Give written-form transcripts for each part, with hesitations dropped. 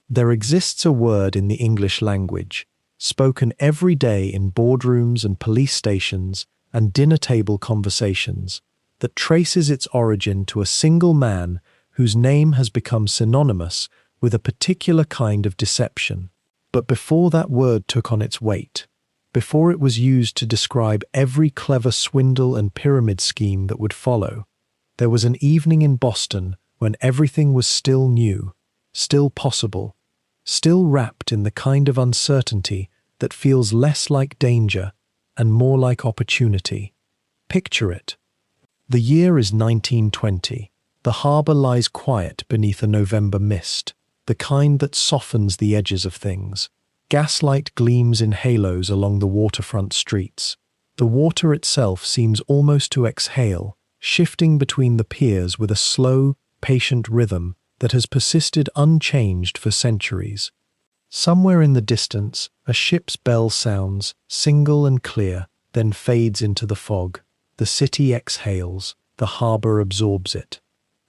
There exists a word in the English language, spoken every day in boardrooms and police stations and dinner table conversations, that traces its origin to a single man whose name has become synonymous with a particular kind of deception. But before that word took on its weight, before it was used to describe every clever swindle and pyramid scheme that would follow, there was an evening in Boston when everything was still new, still possible, still wrapped in the kind of uncertainty that feels less like danger and more like opportunity. Picture it. The year is 1920. The harbor lies quiet beneath a November mist, the kind that softens the edges of things. Gaslight gleams in halos along the waterfront streets. The water itself seems almost to exhale, shifting between the piers with a slow, patient rhythm that has persisted unchanged for centuries. Somewhere in the distance, a ship's bell sounds, single and clear, then fades into the fog. The city exhales, the harbor absorbs it.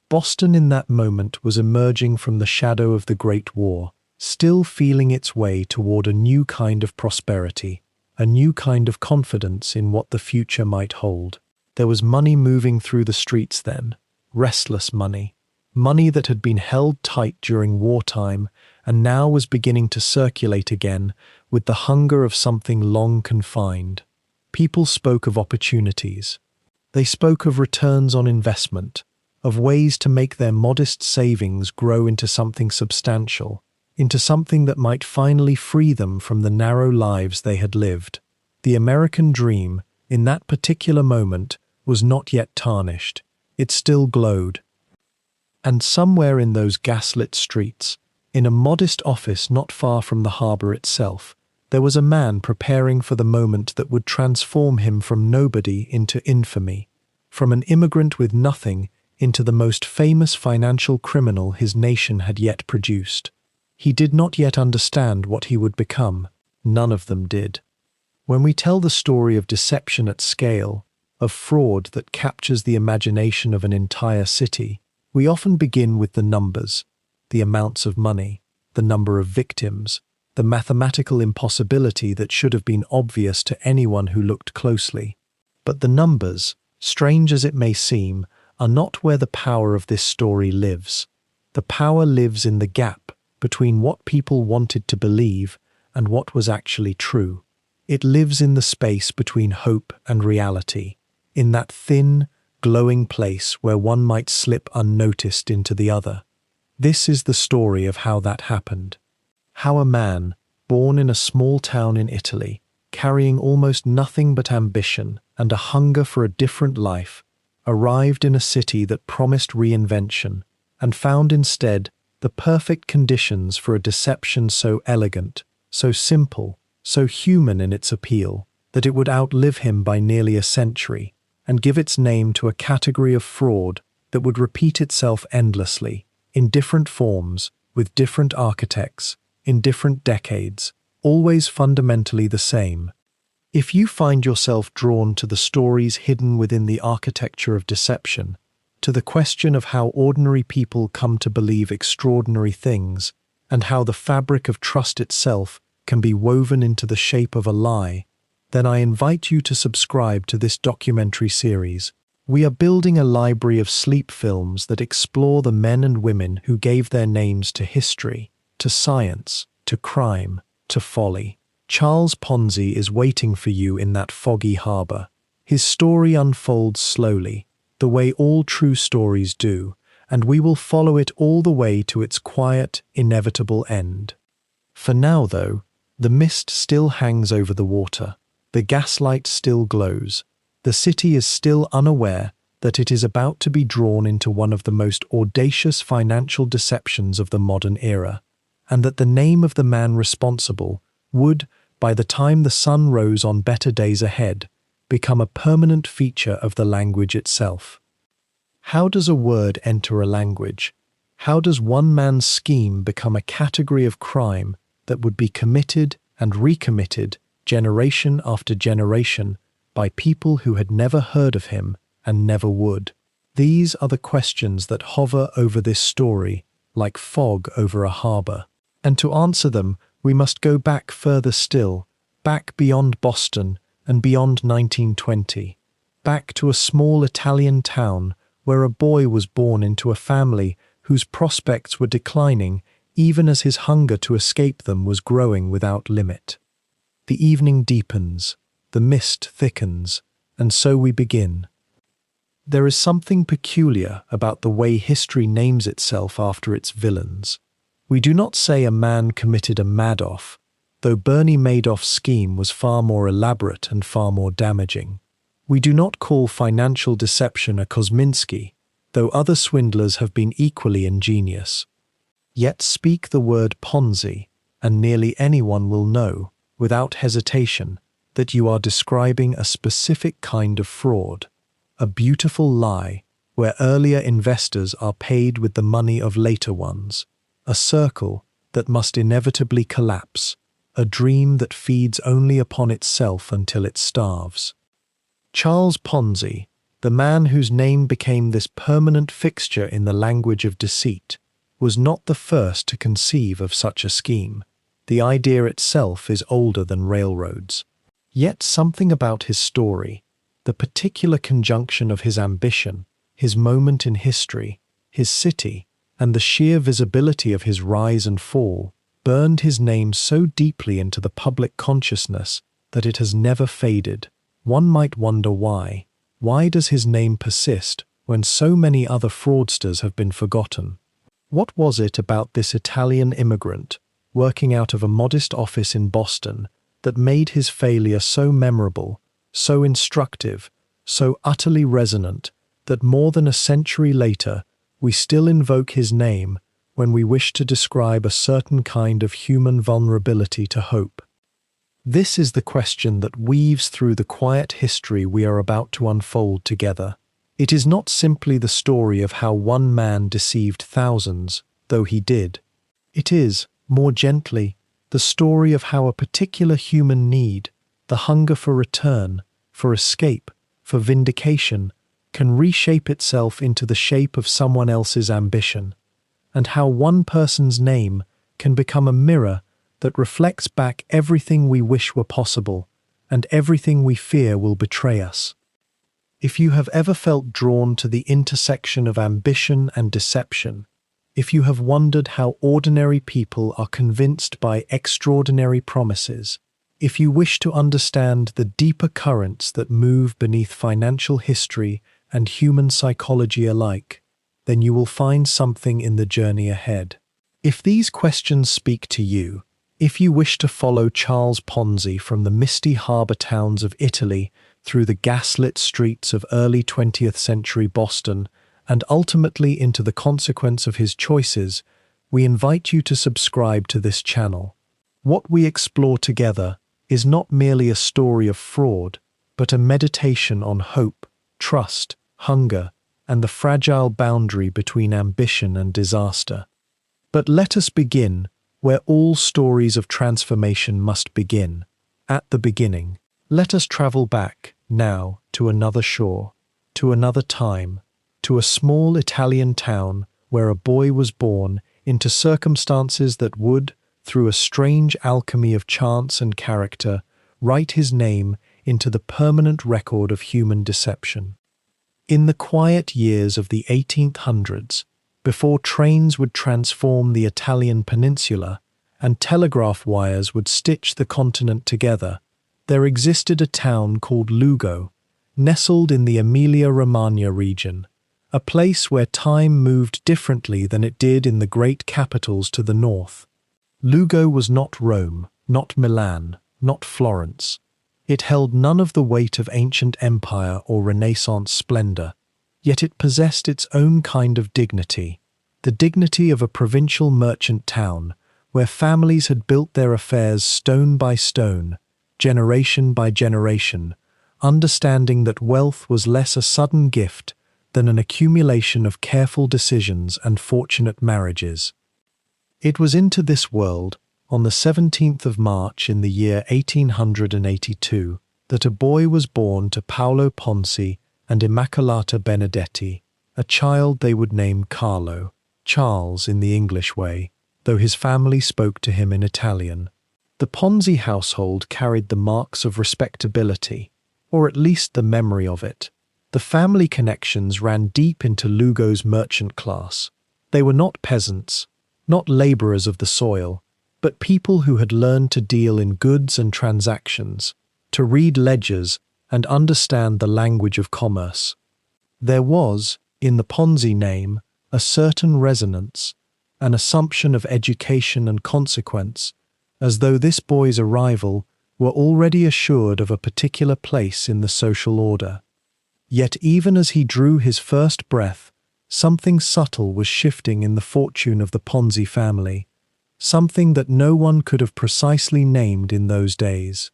Boston in that moment was emerging from the shadow of the Great War, still feeling its way toward a new kind of prosperity, a new kind of confidence in what the future might hold. There was money moving through the streets then, restless money. Money that had been held tight during wartime and now was beginning to circulate again with the hunger of something long confined. People spoke of opportunities. They spoke of returns on investment, of ways to make their modest savings grow into something substantial, into something that might finally free them from the narrow lives they had lived. The American dream, in that particular moment, was not yet tarnished. It still glowed. And somewhere in those gaslit streets, in a modest office not far from the harbor itself, there was a man preparing for the moment that would transform him from nobody into infamy, from an immigrant with nothing into the most famous financial criminal his nation had yet produced. He did not yet understand what he would become. None of them did. When we tell the story of deception at scale, of fraud that captures the imagination of an entire city, we often begin with the numbers, the amounts of money, the number of victims, the mathematical impossibility that should have been obvious to anyone who looked closely. But the numbers, strange as it may seem, are not where the power of this story lives. The power lives in the gap between what people wanted to believe and what was actually true. It lives in the space between hope and reality, in that thin, glowing place where one might slip unnoticed into the other. This is the story of how that happened. How a man, born in a small town in Italy, carrying almost nothing but ambition and a hunger for a different life, arrived in a city that promised reinvention and found instead the perfect conditions for a deception so elegant, so simple, so human in its appeal, that it would outlive him by nearly a century and give its name to a category of fraud that would repeat itself endlessly, in different forms, with different architects, in different decades, always fundamentally the same. If you find yourself drawn to the stories hidden within the architecture of deception, to the question of how ordinary people come to believe extraordinary things, and how the fabric of trust itself can be woven into the shape of a lie, then I invite you to subscribe to this documentary series. We are building a library of sleep films that explore the men and women who gave their names to history, to science, to crime, to folly. Charles Ponzi is waiting for you in that foggy harbor. His story unfolds slowly, the way all true stories do, and we will follow it all the way to its quiet, inevitable end. For now, though, the mist still hangs over the water. The gaslight still glows. The city is still unaware that it is about to be drawn into one of the most audacious financial deceptions of the modern era, and that the name of the man responsible would, by the time the sun rose on better days ahead, become a permanent feature of the language itself. How does a word enter a language? How does one man's scheme become a category of crime that would be committed and recommitted generation after generation by people who had never heard of him and never would? These are the questions that hover over this story like fog over a harbor. And to answer them, we must go back further still, back beyond Boston and beyond 1920, back to a small Italian town where a boy was born into a family whose prospects were declining even as his hunger to escape them was growing without limit. The evening deepens, the mist thickens, and so we begin. There is something peculiar about the way history names itself after its villains. We do not say a man committed a Madoff, though Bernie Madoff's scheme was far more elaborate and far more damaging. We do not call financial deception a Kosminski, though other swindlers have been equally ingenious. Yet speak the word Ponzi, and nearly anyone will know, without hesitation, that you are describing a specific kind of fraud, a beautiful lie where earlier investors are paid with the money of later ones, a circle that must inevitably collapse, a dream that feeds only upon itself until it starves. Charles Ponzi, the man whose name became this permanent fixture in the language of deceit, was not the first to conceive of such a scheme. The idea itself is older than railroads. Yet something about his story, the particular conjunction of his ambition, his moment in history, his city, and the sheer visibility of his rise and fall, burned his name so deeply into the public consciousness that it has never faded. One might wonder why. Why does his name persist when so many other fraudsters have been forgotten? What was it about this Italian immigrant, working out of a modest office in Boston, that made his failure so memorable, so instructive, so utterly resonant, that more than a century later, we still invoke his name when we wish to describe a certain kind of human vulnerability to hope? This is the question that weaves through the quiet history we are about to unfold together. It is not simply the story of how one man deceived thousands, though he did. It is, more gently, the story of how a particular human need, the hunger for return, for escape, for vindication, can reshape itself into the shape of someone else's ambition, and how one person's name can become a mirror that reflects back everything we wish were possible and everything we fear will betray us. If you have ever felt drawn to the intersection of ambition and deception, if you have wondered how ordinary people are convinced by extraordinary promises, if you wish to understand the deeper currents that move beneath financial history and human psychology alike, then you will find something in the journey ahead. If these questions speak to you, if you wish to follow Charles Ponzi from the misty harbour towns of Italy through the gaslit streets of early 20th century Boston, and ultimately into the consequence of his choices, we invite you to subscribe to this channel. What we explore together is not merely a story of fraud, but a meditation on hope, trust, hunger, and the fragile boundary between ambition and disaster. But let us begin where all stories of transformation must begin, at the beginning. Let us travel back, now, to another shore, to another time, to a small Italian town where a boy was born into circumstances that would, through a strange alchemy of chance and character, write his name into the permanent record of human deception. In the quiet years of the 1800s, before trains would transform the Italian peninsula and telegraph wires would stitch the continent together, there existed a town called Lugo, nestled in the Emilia-Romagna region, a place where time moved differently than it did in the great capitals to the north. Lugo was not Rome, not Milan, not Florence. It held none of the weight of ancient empire or Renaissance splendor, yet it possessed its own kind of dignity, the dignity of a provincial merchant town, where families had built their affairs stone by stone, generation by generation, understanding that wealth was less a sudden gift than an accumulation of careful decisions and fortunate marriages. It was into this world, on the 17th of March in the year 1882, that a boy was born to Paolo Ponzi and Immacolata Benedetti, a child they would name Carlo, Charles in the English way, though his family spoke to him in Italian. The Ponzi household carried the marks of respectability, or at least the memory of it. The family connections ran deep into Lugo's merchant class. They were not peasants, not laborers of the soil, but people who had learned to deal in goods and transactions, to read ledgers and understand the language of commerce. There was, in the Ponzi name, a certain resonance, an assumption of education and consequence, as though this boy's arrival were already assured of a particular place in the social order. Yet even as he drew his first breath, something subtle was shifting in the fortune of the Ponzi family, something that no one could have precisely named in those days.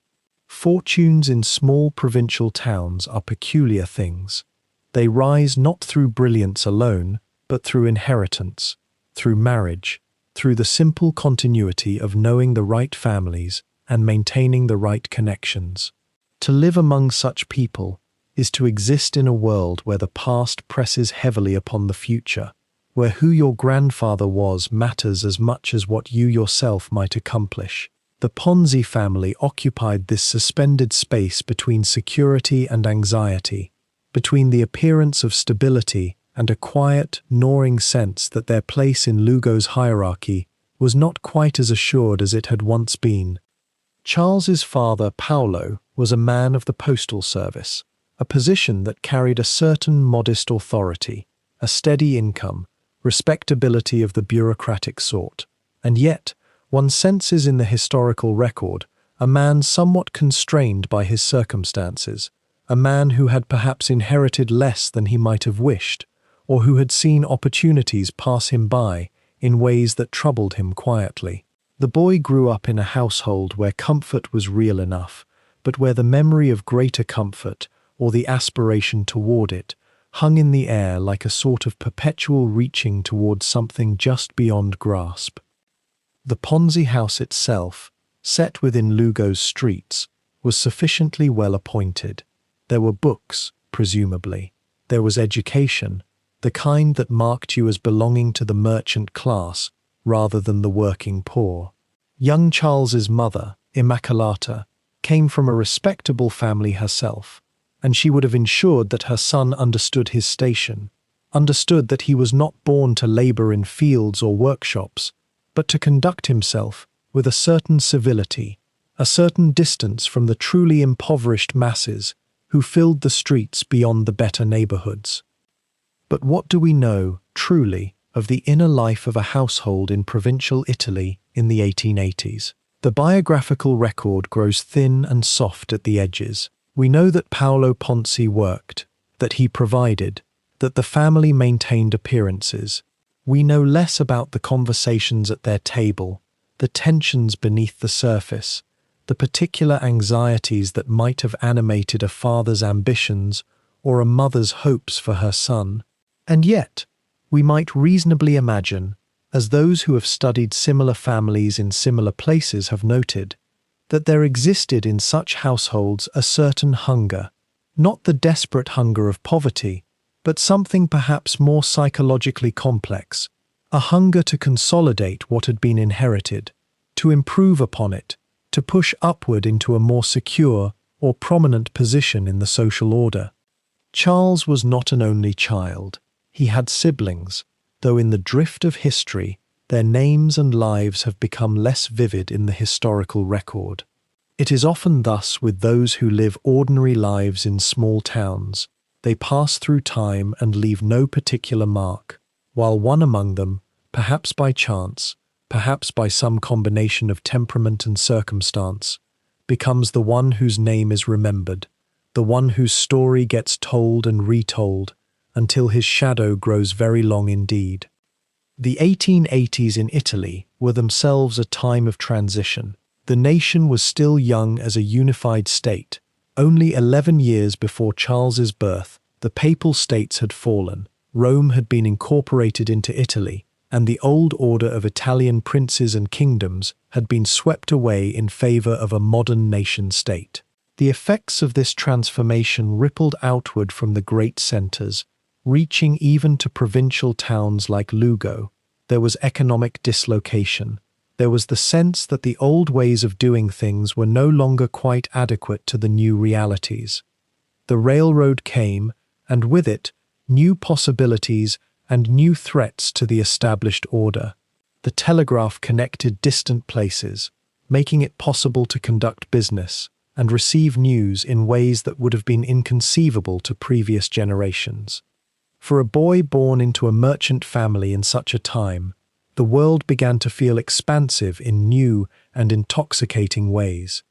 Fortunes in small provincial towns are peculiar things. They rise not through brilliance alone, but through inheritance, through marriage, through the simple continuity of knowing the right families and maintaining the right connections. To live among such people is to exist in a world where the past presses heavily upon the future, where who your grandfather was matters as much as what you yourself might accomplish. The Ponzi family occupied this suspended space between security and anxiety, between the appearance of stability and a quiet, gnawing sense that their place in Lugo's hierarchy was not quite as assured as it had once been. Charles's father, Paolo, was a man of the postal service, a position that carried a certain modest authority, a steady income, respectability of the bureaucratic sort, and yet, one senses in the historical record a man somewhat constrained by his circumstances, a man who had perhaps inherited less than he might have wished, or who had seen opportunities pass him by in ways that troubled him quietly. The boy grew up in a household where comfort was real enough, but where the memory of greater comfort, or the aspiration toward it, hung in the air like a sort of perpetual reaching toward something just beyond grasp. The Ponzi house itself, set within Lugo's streets, was sufficiently well appointed. There were books, presumably. There was education, the kind that marked you as belonging to the merchant class rather than the working poor. Young Charles's mother, Immaculata, came from a respectable family herself, and she would have ensured that her son understood his station, understood that he was not born to labor in fields or workshops, but to conduct himself with a certain civility, a certain distance from the truly impoverished masses who filled the streets beyond the better neighborhoods. But what do we know, truly, of the inner life of a household in provincial Italy in the 1880s? The biographical record grows thin and soft at the edges. We know that Paolo Ponzi worked, that he provided, that the family maintained appearances. We know less about the conversations at their table, the tensions beneath the surface, the particular anxieties that might have animated a father's ambitions or a mother's hopes for her son. And yet, we might reasonably imagine, as those who have studied similar families in similar places have noted, that there existed in such households a certain hunger, not the desperate hunger of poverty, but something perhaps more psychologically complex, a hunger to consolidate what had been inherited, to improve upon it, to push upward into a more secure or prominent position in the social order. Charles was not an only child. He had siblings, though in the drift of history, their names and lives have become less vivid in the historical record. It is often thus with those who live ordinary lives in small towns. They pass through time and leave no particular mark, while one among them, perhaps by chance, perhaps by some combination of temperament and circumstance, becomes the one whose name is remembered, the one whose story gets told and retold, until his shadow grows very long indeed. The 1880s in Italy were themselves a time of transition. The nation was still young as a unified state. Only 11 years before Charles's birth, the Papal States had fallen, Rome had been incorporated into Italy, and the old order of Italian princes and kingdoms had been swept away in favor of a modern nation-state. The effects of this transformation rippled outward from the great centers, reaching even to provincial towns like Lugo, there was economic dislocation. There was the sense that the old ways of doing things were no longer quite adequate to the new realities. The railroad came, and with it, new possibilities and new threats to the established order. The telegraph connected distant places, making it possible to conduct business and receive news in ways that would have been inconceivable to previous generations. For a boy born into a merchant family in such a time, the world began to feel expansive in new and intoxicating ways.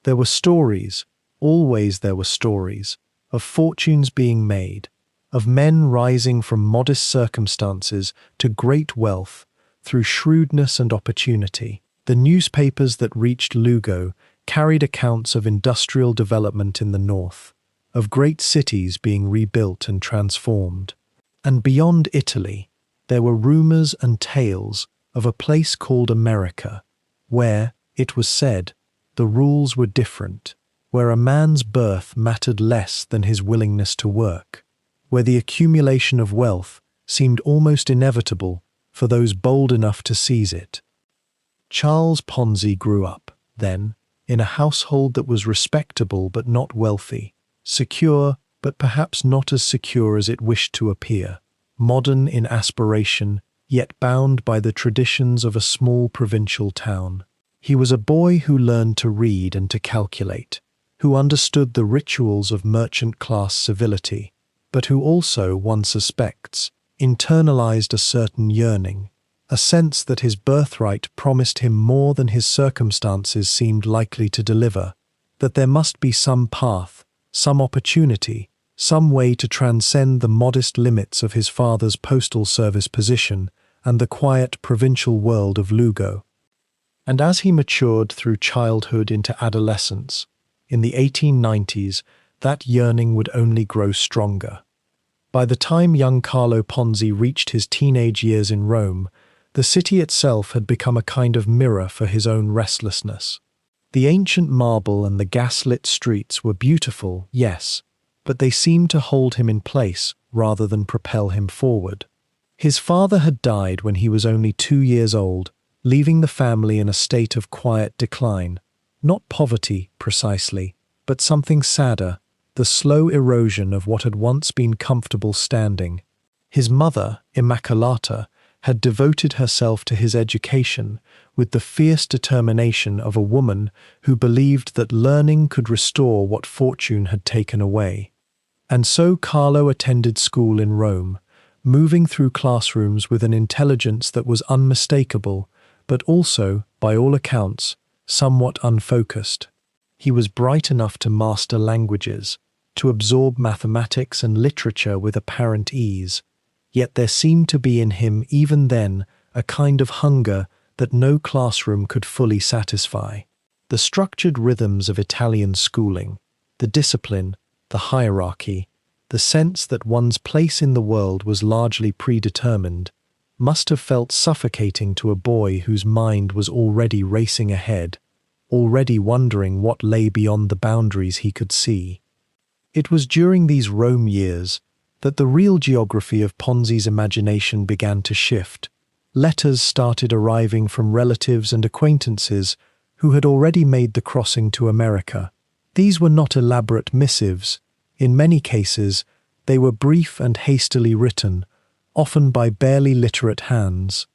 There were stories, always there were stories, of fortunes being made, of men rising from modest circumstances to great wealth through shrewdness and opportunity. The newspapers that reached Lugo carried accounts of industrial development in the north, of great cities being rebuilt and transformed. And beyond Italy, there were rumors and tales of a place called America, where, it was said, the rules were different, where a man's birth mattered less than his willingness to work, where the accumulation of wealth seemed almost inevitable for those bold enough to seize it. Charles Ponzi grew up, then, in a household that was respectable but not wealthy, secure but perhaps not as secure as it wished to appear, modern in aspiration, yet bound by the traditions of a small provincial town. He was a boy who learned to read and to calculate, who understood the rituals of merchant-class civility, but who also, one suspects, internalized a certain yearning, a sense that his birthright promised him more than his circumstances seemed likely to deliver, that there must be some path, some opportunity, some way to transcend the modest limits of his father's postal service position and the quiet provincial world of Lugo. And as he matured through childhood into adolescence, in the 1890s, that yearning would only grow stronger. By the time young Carlo Ponzi reached his teenage years in Rome, the city itself had become a kind of mirror for his own restlessness. The ancient marble and the gas-lit streets were beautiful, yes, but they seemed to hold him in place rather than propel him forward. His father had died when he was only 2 years old, leaving the family in a state of quiet decline. Not poverty, precisely, but something sadder, the slow erosion of what had once been comfortable standing. His mother, Immaculata, had devoted herself to his education with the fierce determination of a woman who believed that learning could restore what fortune had taken away. And so Carlo attended school in Rome, moving through classrooms with an intelligence that was unmistakable, but also, by all accounts, somewhat unfocused. He was bright enough to master languages, to absorb mathematics and literature with apparent ease, yet there seemed to be in him even then a kind of hunger that no classroom could fully satisfy. The structured rhythms of Italian schooling, the discipline, the hierarchy, the sense that one's place in the world was largely predetermined, must have felt suffocating to a boy whose mind was already racing ahead, already wondering what lay beyond the boundaries he could see. It was during these Rome years that the real geography of Ponzi's imagination began to shift. Letters started arriving from relatives and acquaintances who had already made the crossing to America. These were not elaborate missives. In many cases, they were brief and hastily written, often by barely literate hands.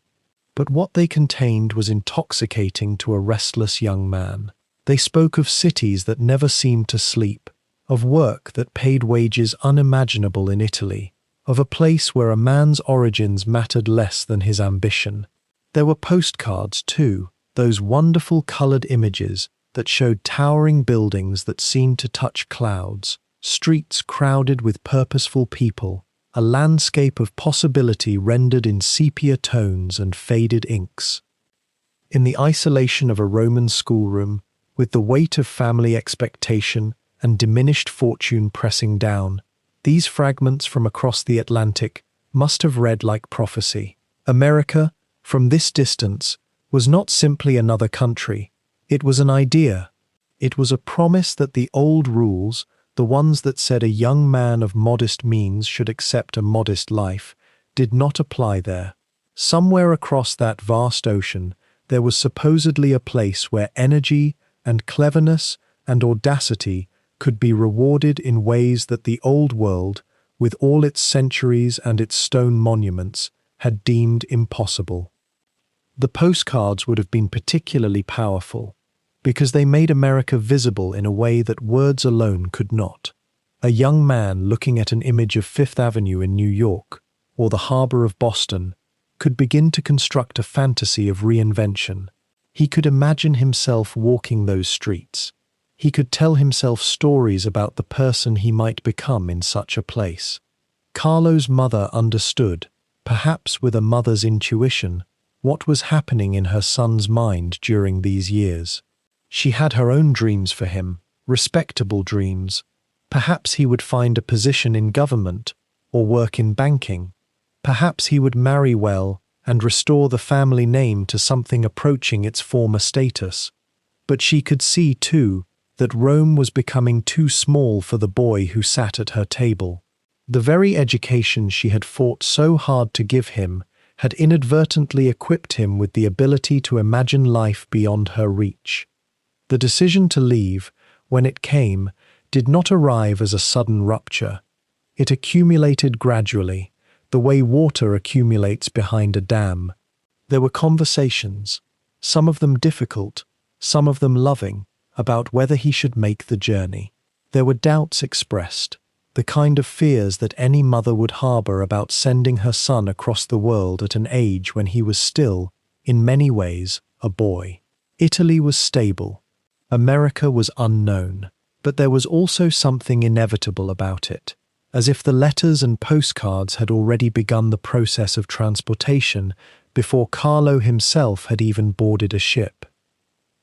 But what they contained was intoxicating to a restless young man. They spoke of cities that never seemed to sleep, of work that paid wages unimaginable in Italy, of a place where a man's origins mattered less than his ambition. There were postcards, too, those wonderful coloured images that showed towering buildings that seemed to touch clouds, streets crowded with purposeful people, a landscape of possibility rendered in sepia tones and faded inks. In the isolation of a Roman schoolroom, with the weight of family expectation and diminished fortune pressing down, these fragments from across the Atlantic must have read like prophecy. America, from this distance, was not simply another country. It was an idea. It was a promise that the old rules, the ones that said a young man of modest means should accept a modest life, did not apply there. Somewhere across that vast ocean, there was supposedly a place where energy and cleverness and audacity could be rewarded in ways that the old world, with all its centuries and its stone monuments, had deemed impossible. The postcards would have been particularly powerful, because they made America visible in a way that words alone could not. A young man looking at an image of Fifth Avenue in New York, or the harbor of Boston, could begin to construct a fantasy of reinvention. He could imagine himself walking those streets. He could tell himself stories about the person he might become in such a place. Carlo's mother understood, perhaps with a mother's intuition, what was happening in her son's mind during these years. She had her own dreams for him, respectable dreams. Perhaps he would find a position in government or work in banking. Perhaps he would marry well and restore the family name to something approaching its former status. But she could see, too, that Rome was becoming too small for the boy who sat at her table. The very education she had fought so hard to give him had inadvertently equipped him with the ability to imagine life beyond her reach. The decision to leave, when it came, did not arrive as a sudden rupture. It accumulated gradually, the way water accumulates behind a dam. There were conversations, some of them difficult, some of them loving, about whether he should make the journey. There were doubts expressed, the kind of fears that any mother would harbor about sending her son across the world at an age when he was still, in many ways, a boy. Italy was stable. America was unknown. But there was also something inevitable about it, as if the letters and postcards had already begun the process of transportation before Carlo himself had even boarded a ship.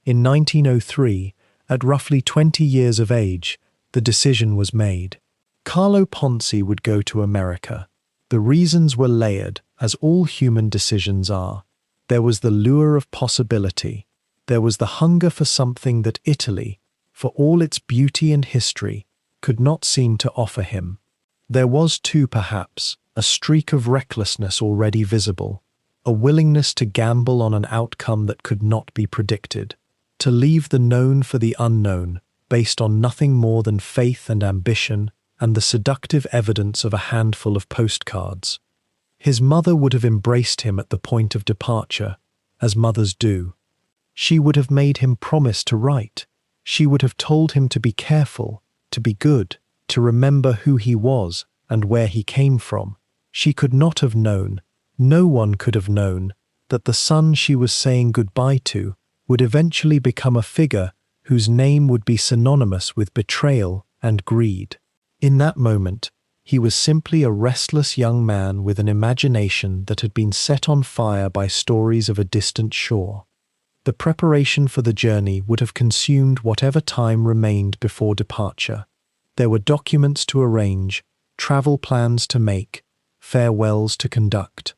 In 1903, at roughly 20 years of age, the decision was made. Carlo Ponzi would go to America. The reasons were layered, as all human decisions are. There was the lure of possibility. There was the hunger for something that Italy, for all its beauty and history, could not seem to offer him. There was too, perhaps, a streak of recklessness already visible, a willingness to gamble on an outcome that could not be predicted, to leave the known for the unknown, based on nothing more than faith and ambition and the seductive evidence of a handful of postcards. His mother would have embraced him at the point of departure, as mothers do. She would have made him promise to write. She would have told him to be careful, to be good, to remember who he was and where he came from. She could not have known, no one could have known, that the son she was saying goodbye to would eventually become a figure whose name would be synonymous with betrayal and greed. In that moment, he was simply a restless young man with an imagination that had been set on fire by stories of a distant shore. The preparation for the journey would have consumed whatever time remained before departure. There were documents to arrange, travel plans to make, farewells to conduct.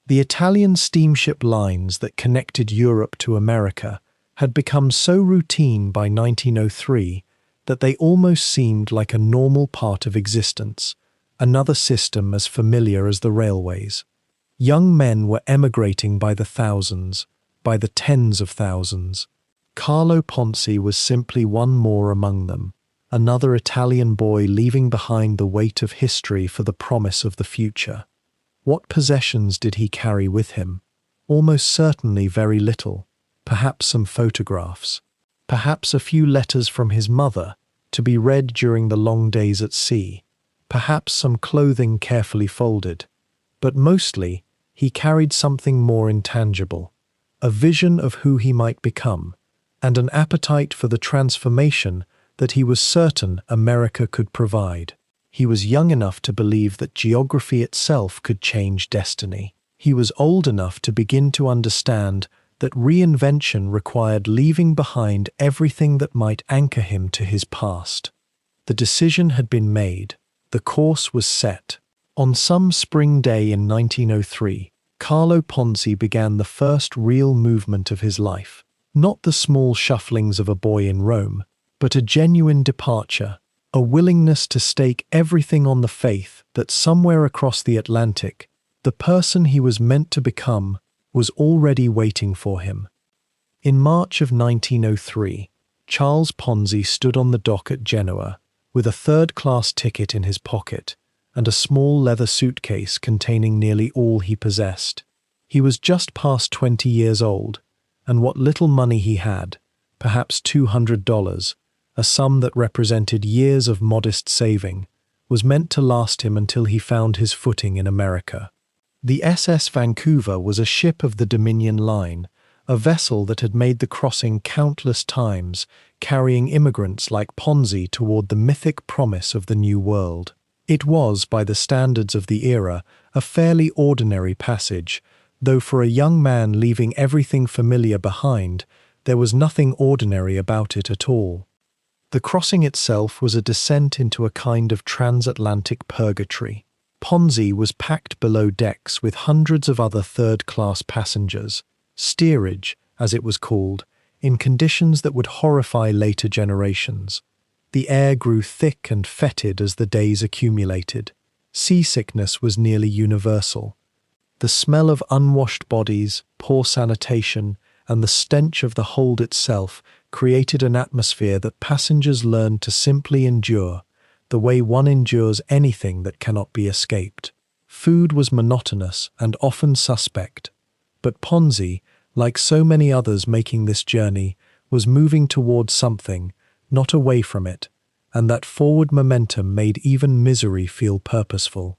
The Italian steamship lines that connected Europe to America had become so routine by 1903 that they almost seemed like a normal part of existence, another system as familiar as the railways. Young men were emigrating by the thousands, by the tens of thousands. Carlo Ponzi was simply one more among them, another Italian boy leaving behind the weight of history for the promise of the future. What possessions did he carry with him? Almost certainly very little, perhaps some photographs, perhaps a few letters from his mother, to be read during the long days at sea, perhaps some clothing carefully folded. But mostly, he carried something more intangible, a vision of who he might become, and an appetite for the transformation that he was certain America could provide. He was young enough to believe that geography itself could change destiny. He was old enough to begin to understand that reinvention required leaving behind everything that might anchor him to his past. The decision had been made. The course was set. On some spring day in 1903, Carlo Ponzi began the first real movement of his life. Not the small shufflings of a boy in Rome, but a genuine departure, a willingness to stake everything on the faith that somewhere across the Atlantic, The person he was meant to become was already waiting for him. In March of 1903, Charles Ponzi stood on the dock at Genoa with a third-class ticket in his pocket and a small leather suitcase containing nearly all he possessed. He was just past 20 years old, and what little money he had, perhaps $200, a sum that represented years of modest saving, was meant to last him until he found his footing in America. The SS Vancouver was a ship of the Dominion Line, a vessel that had made the crossing countless times, carrying immigrants like Ponzi toward the mythic promise of the New World. It was, by the standards of the era, a fairly ordinary passage, though for a young man leaving everything familiar behind, there was nothing ordinary about it at all. The crossing itself was a descent into a kind of transatlantic purgatory. Ponzi was packed below decks with hundreds of other third-class passengers, steerage, as it was called, in conditions that would horrify later generations. The air grew thick and fetid as the days accumulated. Seasickness was nearly universal. The smell of unwashed bodies, poor sanitation, and the stench of the hold itself created an atmosphere that passengers learned to simply endure, the way one endures anything that cannot be escaped. Food was monotonous and often suspect, but Ponzi, like so many others making this journey, was moving towards something, not away from it, and that forward momentum made even misery feel purposeful.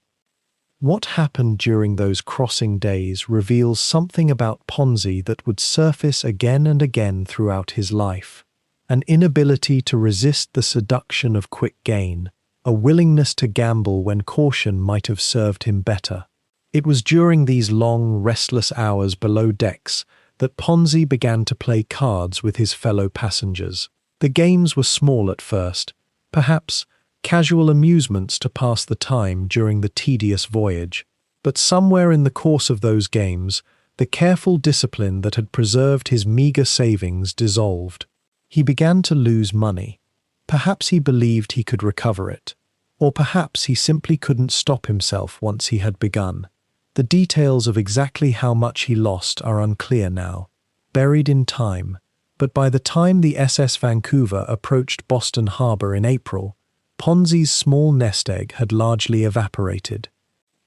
What happened during those crossing days reveals something about Ponzi that would surface again and again throughout his life: an inability to resist the seduction of quick gain, a willingness to gamble when caution might have served him better. It was during these long, restless hours below decks that Ponzi began to play cards with his fellow passengers. The games were small at first, perhaps casual amusements to pass the time during the tedious voyage, but somewhere in the course of those games, the careful discipline that had preserved his meager savings dissolved. He began to lose money. Perhaps he believed he could recover it, or perhaps he simply couldn't stop himself once he had begun. The details of exactly how much he lost are unclear now, buried in time, but by the time the SS Vancouver approached Boston Harbor in April, Ponzi's small nest egg had largely evaporated.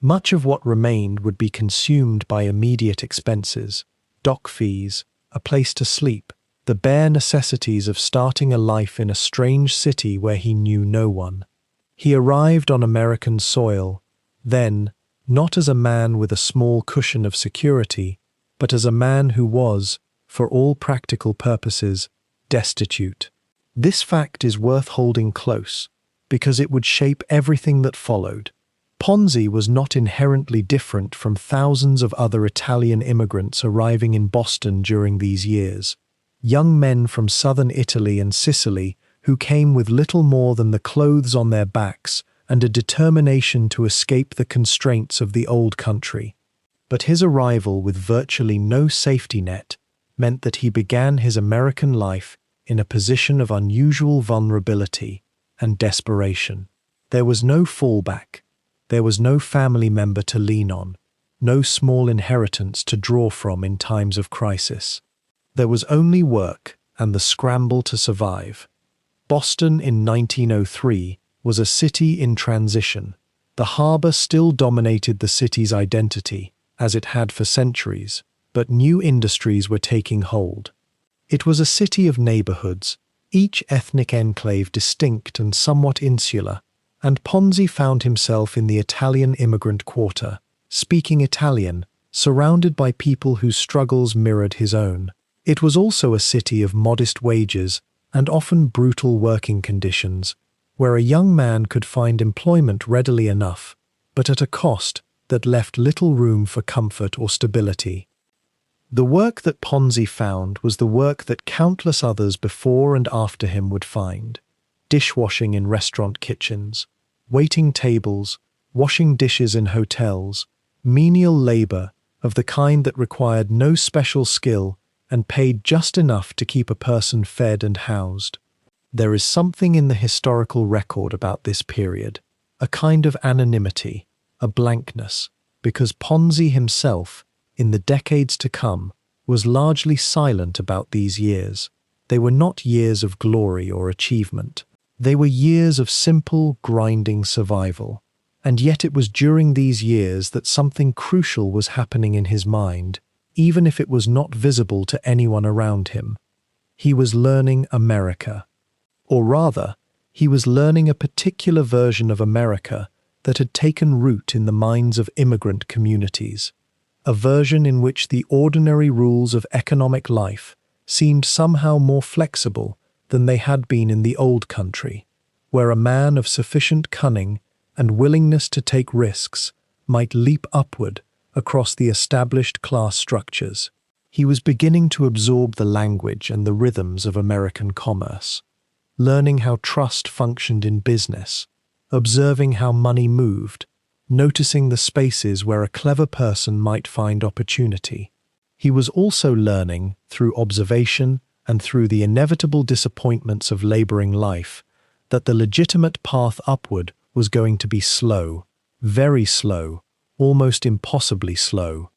Much of what remained would be consumed by immediate expenses, dock fees, a place to sleep, the bare necessities of starting a life in a strange city where he knew no one. He arrived on American soil, then, not as a man with a small cushion of security, but as a man who was, for all practical purposes, destitute. This fact is worth holding close, because it would shape everything that followed. Ponzi was not inherently different from thousands of other Italian immigrants arriving in Boston during these years. Young men from southern Italy and Sicily who came with little more than the clothes on their backs and a determination to escape the constraints of the old country. But his arrival with virtually no safety net meant that he began his American life in a position of unusual vulnerability and desperation. There was no fallback. There was no family member to lean on, no small inheritance to draw from in times of crisis. There was only work and the scramble to survive. Boston in 1903 was a city in transition. The harbor still dominated the city's identity, as it had for centuries, but new industries were taking hold. It was a city of neighborhoods, each ethnic enclave distinct and somewhat insular, and Ponzi found himself in the Italian immigrant quarter, speaking Italian, surrounded by people whose struggles mirrored his own. It was also a city of modest wages and often brutal working conditions, where a young man could find employment readily enough, but at a cost that left little room for comfort or stability. The work that Ponzi found was the work that countless others before and after him would find: dishwashing in restaurant kitchens, waiting tables, washing dishes in hotels, menial labor of the kind that required no special skill and paid just enough to keep a person fed and housed. There is something in the historical record about this period, a kind of anonymity, a blankness, because Ponzi himself, in the decades to come, was largely silent about these years. They were not years of glory or achievement. They were years of simple, grinding survival. And yet it was during these years that something crucial was happening in his mind, even if it was not visible to anyone around him. He was learning America. Or rather, he was learning a particular version of America that had taken root in the minds of immigrant communities, a version in which the ordinary rules of economic life seemed somehow more flexible than they had been in the old country, where a man of sufficient cunning and willingness to take risks might leap upward across the established class structures. He was beginning to absorb the language and the rhythms of American commerce, learning how trust functioned in business, observing how money moved, noticing the spaces where a clever person might find opportunity. He was also learning, through observation and through the inevitable disappointments of laboring life, that the legitimate path upward was going to be slow, very slow, almost impossibly slow.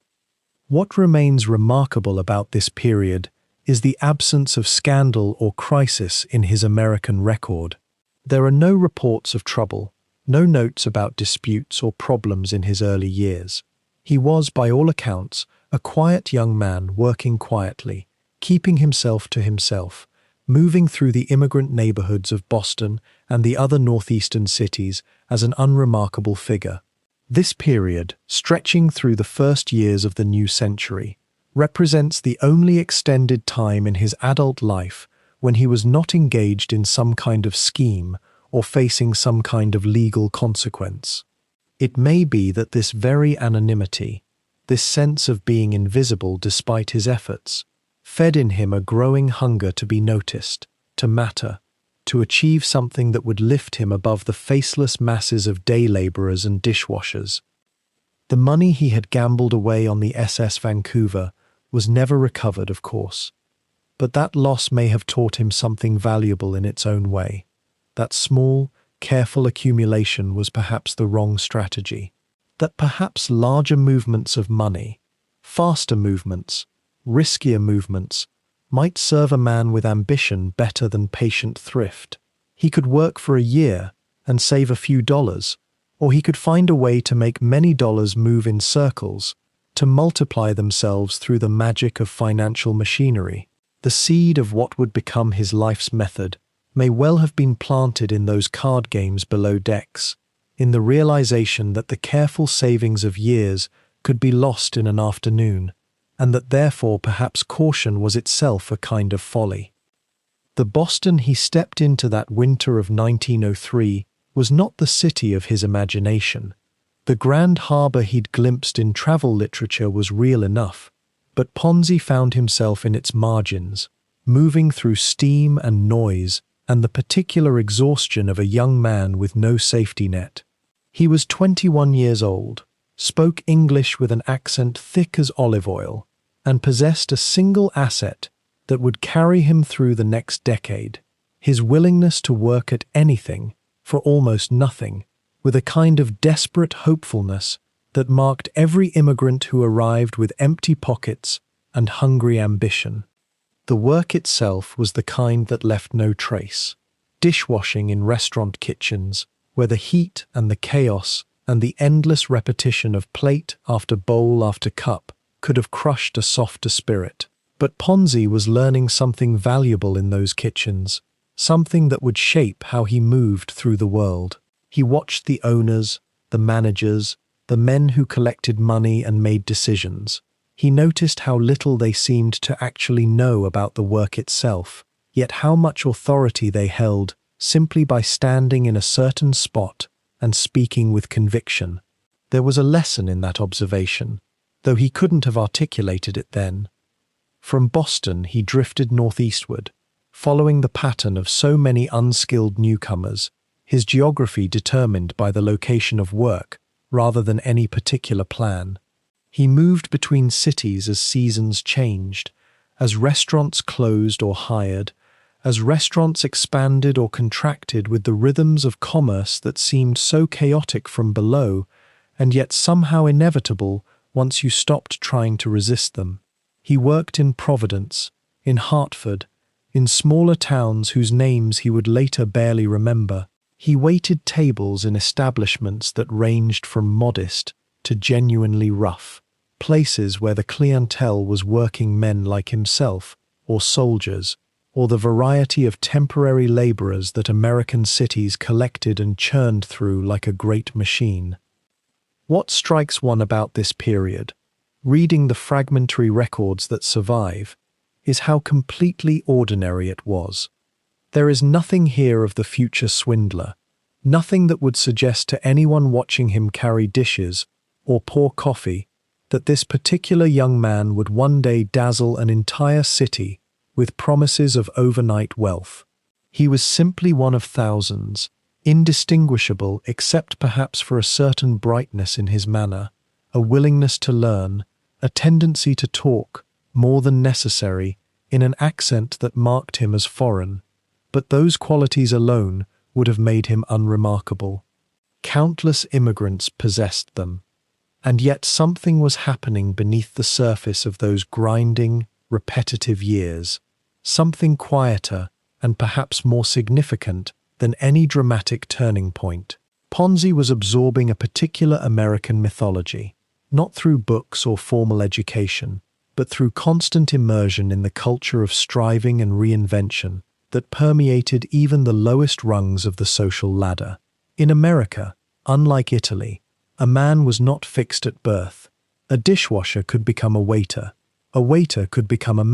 What remains remarkable about this period is the absence of scandal or crisis in his American record. There are no reports of trouble, no notes about disputes or problems in his early years. He was, by all accounts, a quiet young man working quietly, keeping himself to himself, moving through the immigrant neighborhoods of Boston and the other northeastern cities as an unremarkable figure. This period, stretching through the first years of the new century, represents the only extended time in his adult life when he was not engaged in some kind of scheme or facing some kind of legal consequence. It may be that this very anonymity, this sense of being invisible despite his efforts, fed in him a growing hunger to be noticed, to matter, to achieve something that would lift him above the faceless masses of day laborers and dishwashers. The money he had gambled away on the SS Vancouver was never recovered, of course, but that loss may have taught him something valuable in its own way. That small, careful accumulation was perhaps the wrong strategy. That perhaps larger movements of money, faster movements, riskier movements, might serve a man with ambition better than patient thrift. He could work for a year and save a few dollars, or he could find a way to make many dollars move in circles, to multiply themselves through the magic of financial machinery. The seed of what would become his life's method may well have been planted in those card games below decks, in the realization that the careful savings of years could be lost in an afternoon, and that therefore perhaps caution was itself a kind of folly. The Boston he stepped into that winter of 1903 was not the city of his imagination. The grand harbor he'd glimpsed in travel literature was real enough, but Ponzi found himself in its margins, moving through steam and noise and the particular exhaustion of a young man with no safety net. He was 21 years old, spoke English with an accent thick as olive oil, and possessed a single asset that would carry him through the next decade: his willingness to work at anything for almost nothing, with a kind of desperate hopefulness that marked every immigrant who arrived with empty pockets and hungry ambition. The work itself was the kind that left no trace. Dishwashing in restaurant kitchens, where the heat and the chaos and the endless repetition of plate after bowl after cup could have crushed a softer spirit. But Ponzi was learning something valuable in those kitchens, something that would shape how he moved through the world. He watched the owners, the managers, the men who collected money and made decisions. He noticed how little they seemed to actually know about the work itself, yet how much authority they held simply by standing in a certain spot and speaking with conviction. There was a lesson in that observation, though he couldn't have articulated it then. From Boston he drifted northeastward, following the pattern of so many unskilled newcomers, his geography determined by the location of work rather than any particular plan. He moved between cities as seasons changed, as restaurants closed or hired, as restaurants expanded or contracted with the rhythms of commerce that seemed so chaotic from below and yet somehow inevitable once you stopped trying to resist them. He worked in Providence, in Hartford, in smaller towns whose names he would later barely remember. He waited tables in establishments that ranged from modest to genuinely rough, places where the clientele was working men like himself, or soldiers, or the variety of temporary laborers that American cities collected and churned through like a great machine. What strikes one about this period, reading the fragmentary records that survive, is how completely ordinary it was. There is nothing here of the future swindler, nothing that would suggest to anyone watching him carry dishes or pour coffee that this particular young man would one day dazzle an entire city with promises of overnight wealth. He was simply one of thousands, indistinguishable except perhaps for a certain brightness in his manner, a willingness to learn, a tendency to talk, more than necessary, in an accent that marked him as foreign, but those qualities alone would have made him unremarkable. Countless immigrants possessed them, and yet something was happening beneath the surface of those grinding, repetitive years, something quieter and perhaps more significant than any dramatic turning point. Ponzi was absorbing a particular American mythology, not through books or formal education, but through constant immersion in the culture of striving and reinvention that permeated even the lowest rungs of the social ladder. In America, unlike Italy, a man was not fixed at birth. A dishwasher could become a waiter could become a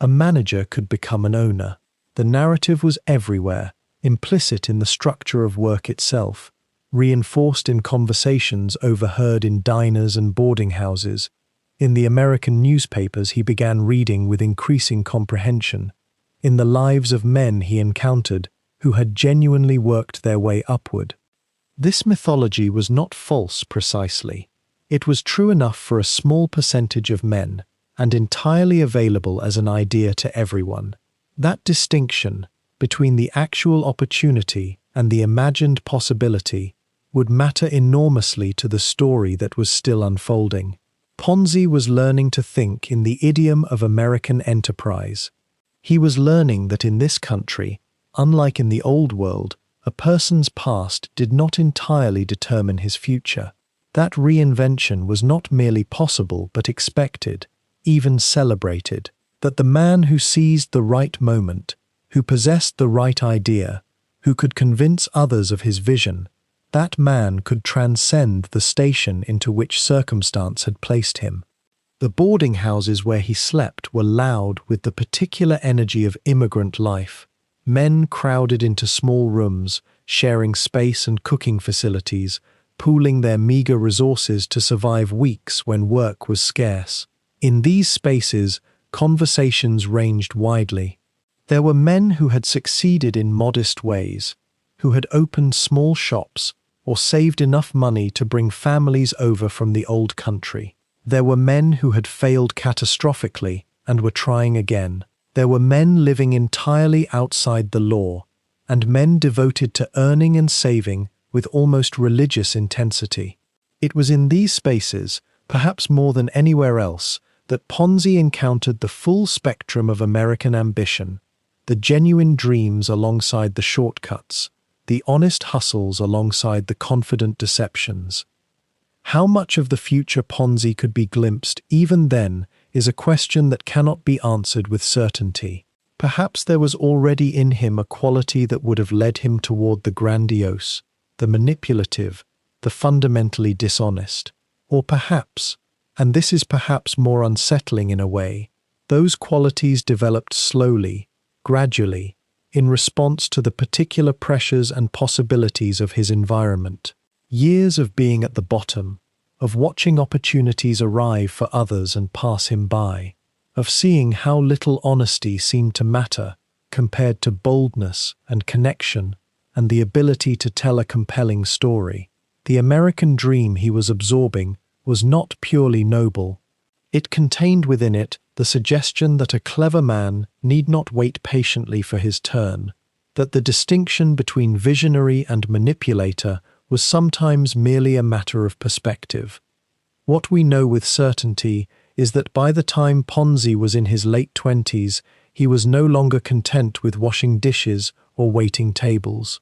manager could become an owner. The narrative was everywhere, implicit in the structure of work itself, reinforced in conversations overheard in diners and boarding houses. In the American newspapers he began reading with increasing comprehension, in the lives of men he encountered who had genuinely worked their way upward. This mythology was not false precisely. It was true enough for a small percentage of men, and entirely available as an idea to everyone. That distinction between the actual opportunity and the imagined possibility would matter enormously to the story that was still unfolding. Ponzi was learning to think in the idiom of American enterprise. He was learning that in this country, unlike in the old world, a person's past did not entirely determine his future. That reinvention was not merely possible but expected, even celebrated. That the man who seized the right moment, who possessed the right idea, who could convince others of his vision, that man could transcend the station into which circumstance had placed him. The boarding houses where he slept were loud with the particular energy of immigrant life. Men crowded into small rooms, sharing space and cooking facilities, pooling their meager resources to survive weeks when work was scarce. In these spaces, conversations ranged widely. There were men who had succeeded in modest ways, who had opened small shops or saved enough money to bring families over from the old country. There were men who had failed catastrophically and were trying again. There were men living entirely outside the law, and men devoted to earning and saving with almost religious intensity. It was in these spaces, perhaps more than anywhere else, that Ponzi encountered the full spectrum of American ambition, the genuine dreams alongside the shortcuts, the honest hustles alongside the confident deceptions. How much of the future Ponzi could be glimpsed even then is a question that cannot be answered with certainty. Perhaps there was already in him a quality that would have led him toward the grandiose, the manipulative, the fundamentally dishonest. Or perhaps, and this is perhaps more unsettling in a way, those qualities developed slowly, gradually, in response to the particular pressures and possibilities of his environment. Years of being at the bottom, of watching opportunities arrive for others and pass him by, of seeing how little honesty seemed to matter compared to boldness and connection and the ability to tell a compelling story. The American dream he was absorbing was not purely noble. It contained within it the suggestion that a clever man need not wait patiently for his turn, that the distinction between visionary and manipulator was sometimes merely a matter of perspective. What we know with certainty is that by the time Ponzi was in his late 20s, he was no longer content with washing dishes or waiting tables.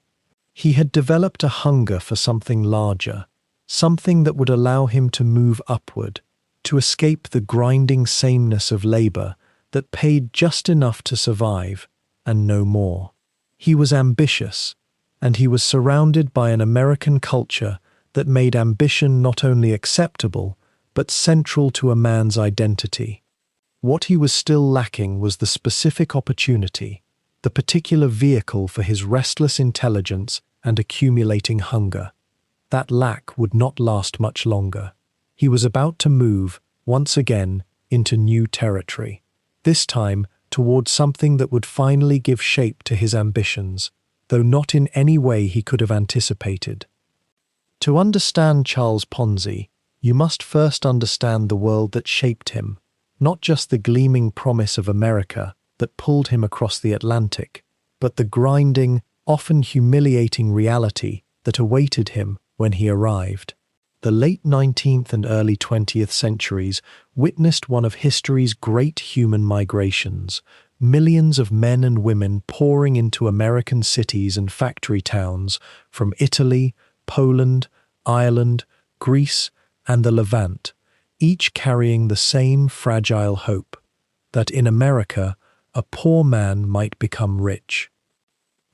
He had developed a hunger for something larger, something that would allow him to move upward, to escape the grinding sameness of labor that paid just enough to survive and no more. He was ambitious, and he was surrounded by an American culture that made ambition not only acceptable, but central to a man's identity. What he was still lacking was the specific opportunity, the particular vehicle for his restless intelligence and accumulating hunger. That lack would not last much longer. He was about to move, once again, into new territory, this time toward something that would finally give shape to his ambitions, though not in any way he could have anticipated. To understand Charles Ponzi, you must first understand the world that shaped him, not just the gleaming promise of America that pulled him across the Atlantic, but the grinding, often humiliating reality that awaited him when he arrived. The late 19th and early 20th centuries witnessed one of history's great human migrations, millions of men and women pouring into American cities and factory towns from Italy, Poland, Ireland, Greece, and the Levant, each carrying the same fragile hope, that in America a poor man might become rich.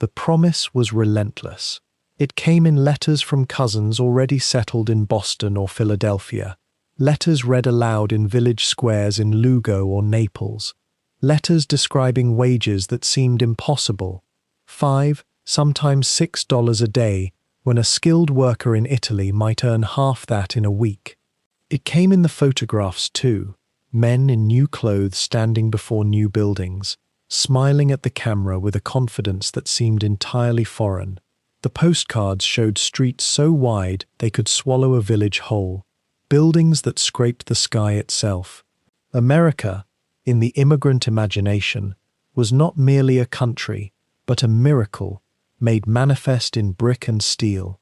The promise was relentless. It came in letters from cousins already settled in Boston or Philadelphia, letters read aloud in village squares in Lugo or Naples, letters describing wages that seemed impossible, $5, sometimes $6 a day, when a skilled worker in Italy might earn half that in a week. It came in the photographs too, men in new clothes standing before new buildings, smiling at the camera with a confidence that seemed entirely foreign. The postcards showed streets so wide they could swallow a village whole, buildings that scraped the sky itself. America, in the immigrant imagination, was not merely a country, but a miracle made manifest in brick and steel.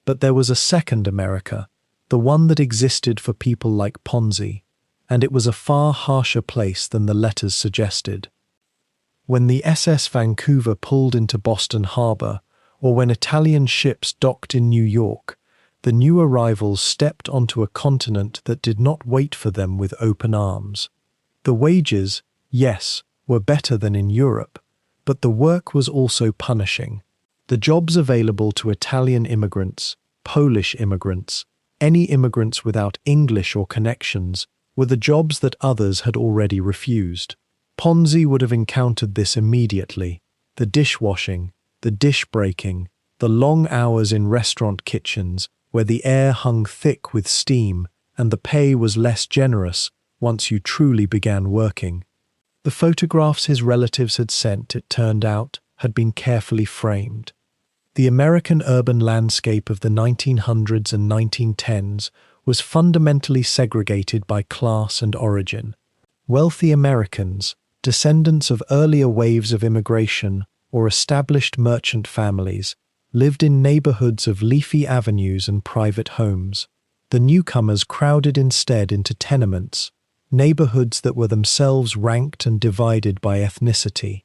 But there was a second America, the one that existed for people like Ponzi, and it was a far harsher place than the letters suggested. When the SS Vancouver pulled into Boston Harbor, or when Italian ships docked in New York, the new arrivals stepped onto a continent that did not wait for them with open arms. The wages, yes, were better than in Europe, but the work was also punishing. The jobs available to Italian immigrants, Polish immigrants, any immigrants without English or connections, were the jobs that others had already refused. Ponzi would have encountered this immediately: the dishwashing, the dish breaking, the long hours in restaurant kitchens where the air hung thick with steam and the pay was less generous once you truly began working. The photographs his relatives had sent, it turned out, had been carefully framed. The American urban landscape of the 1900s and 1910s was fundamentally segregated by class and origin. Wealthy Americans, descendants of earlier waves of immigration or established merchant families, lived in neighborhoods of leafy avenues and private homes. The newcomers crowded instead into tenements, neighborhoods that were themselves ranked and divided by ethnicity.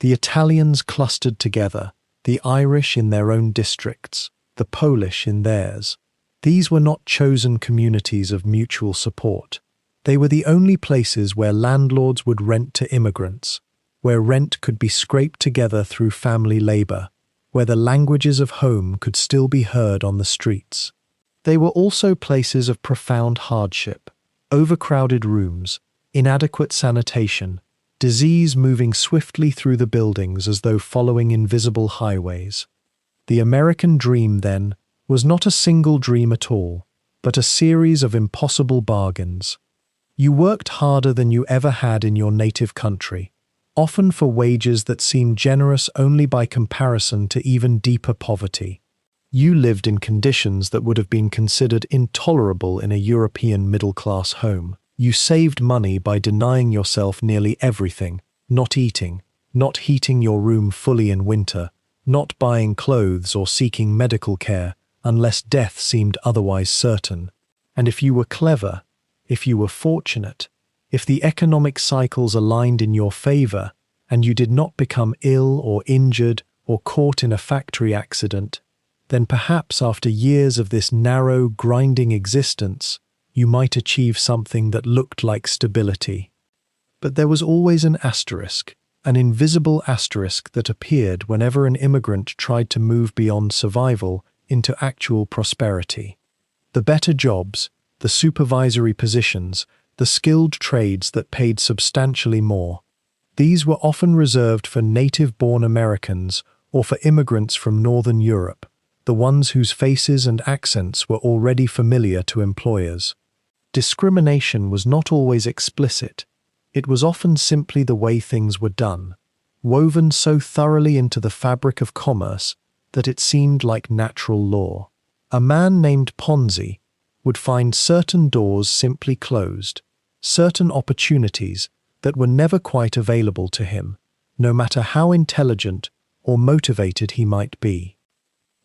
The Italians clustered together, the Irish in their own districts, the Polish in theirs. These were not chosen communities of mutual support. They were the only places where landlords would rent to immigrants, where rent could be scraped together through family labor, where the languages of home could still be heard on the streets. They were also places of profound hardship: overcrowded rooms, inadequate sanitation, disease moving swiftly through the buildings as though following invisible highways. The American dream, then, was not a single dream at all, but a series of impossible bargains. You worked harder than you ever had in your native country, often for wages that seemed generous only by comparison to even deeper poverty. You lived in conditions that would have been considered intolerable in a European middle-class home. You saved money by denying yourself nearly everything: not eating, not heating your room fully in winter, not buying clothes or seeking medical care unless death seemed otherwise certain. And if you were clever, if you were fortunate, if the economic cycles aligned in your favor, and you did not become ill or injured or caught in a factory accident, then perhaps after years of this narrow, grinding existence, you might achieve something that looked like stability. But there was always an asterisk, an invisible asterisk that appeared whenever an immigrant tried to move beyond survival into actual prosperity. The better jobs, the supervisory positions, the skilled trades that paid substantially more. These were often reserved for native-born Americans or for immigrants from Northern Europe, the ones whose faces and accents were already familiar to employers. Discrimination was not always explicit. It was often simply the way things were done, woven so thoroughly into the fabric of commerce that it seemed like natural law. A man named Ponzi would find certain doors simply closed, certain opportunities that were never quite available to him, no matter how intelligent or motivated he might be.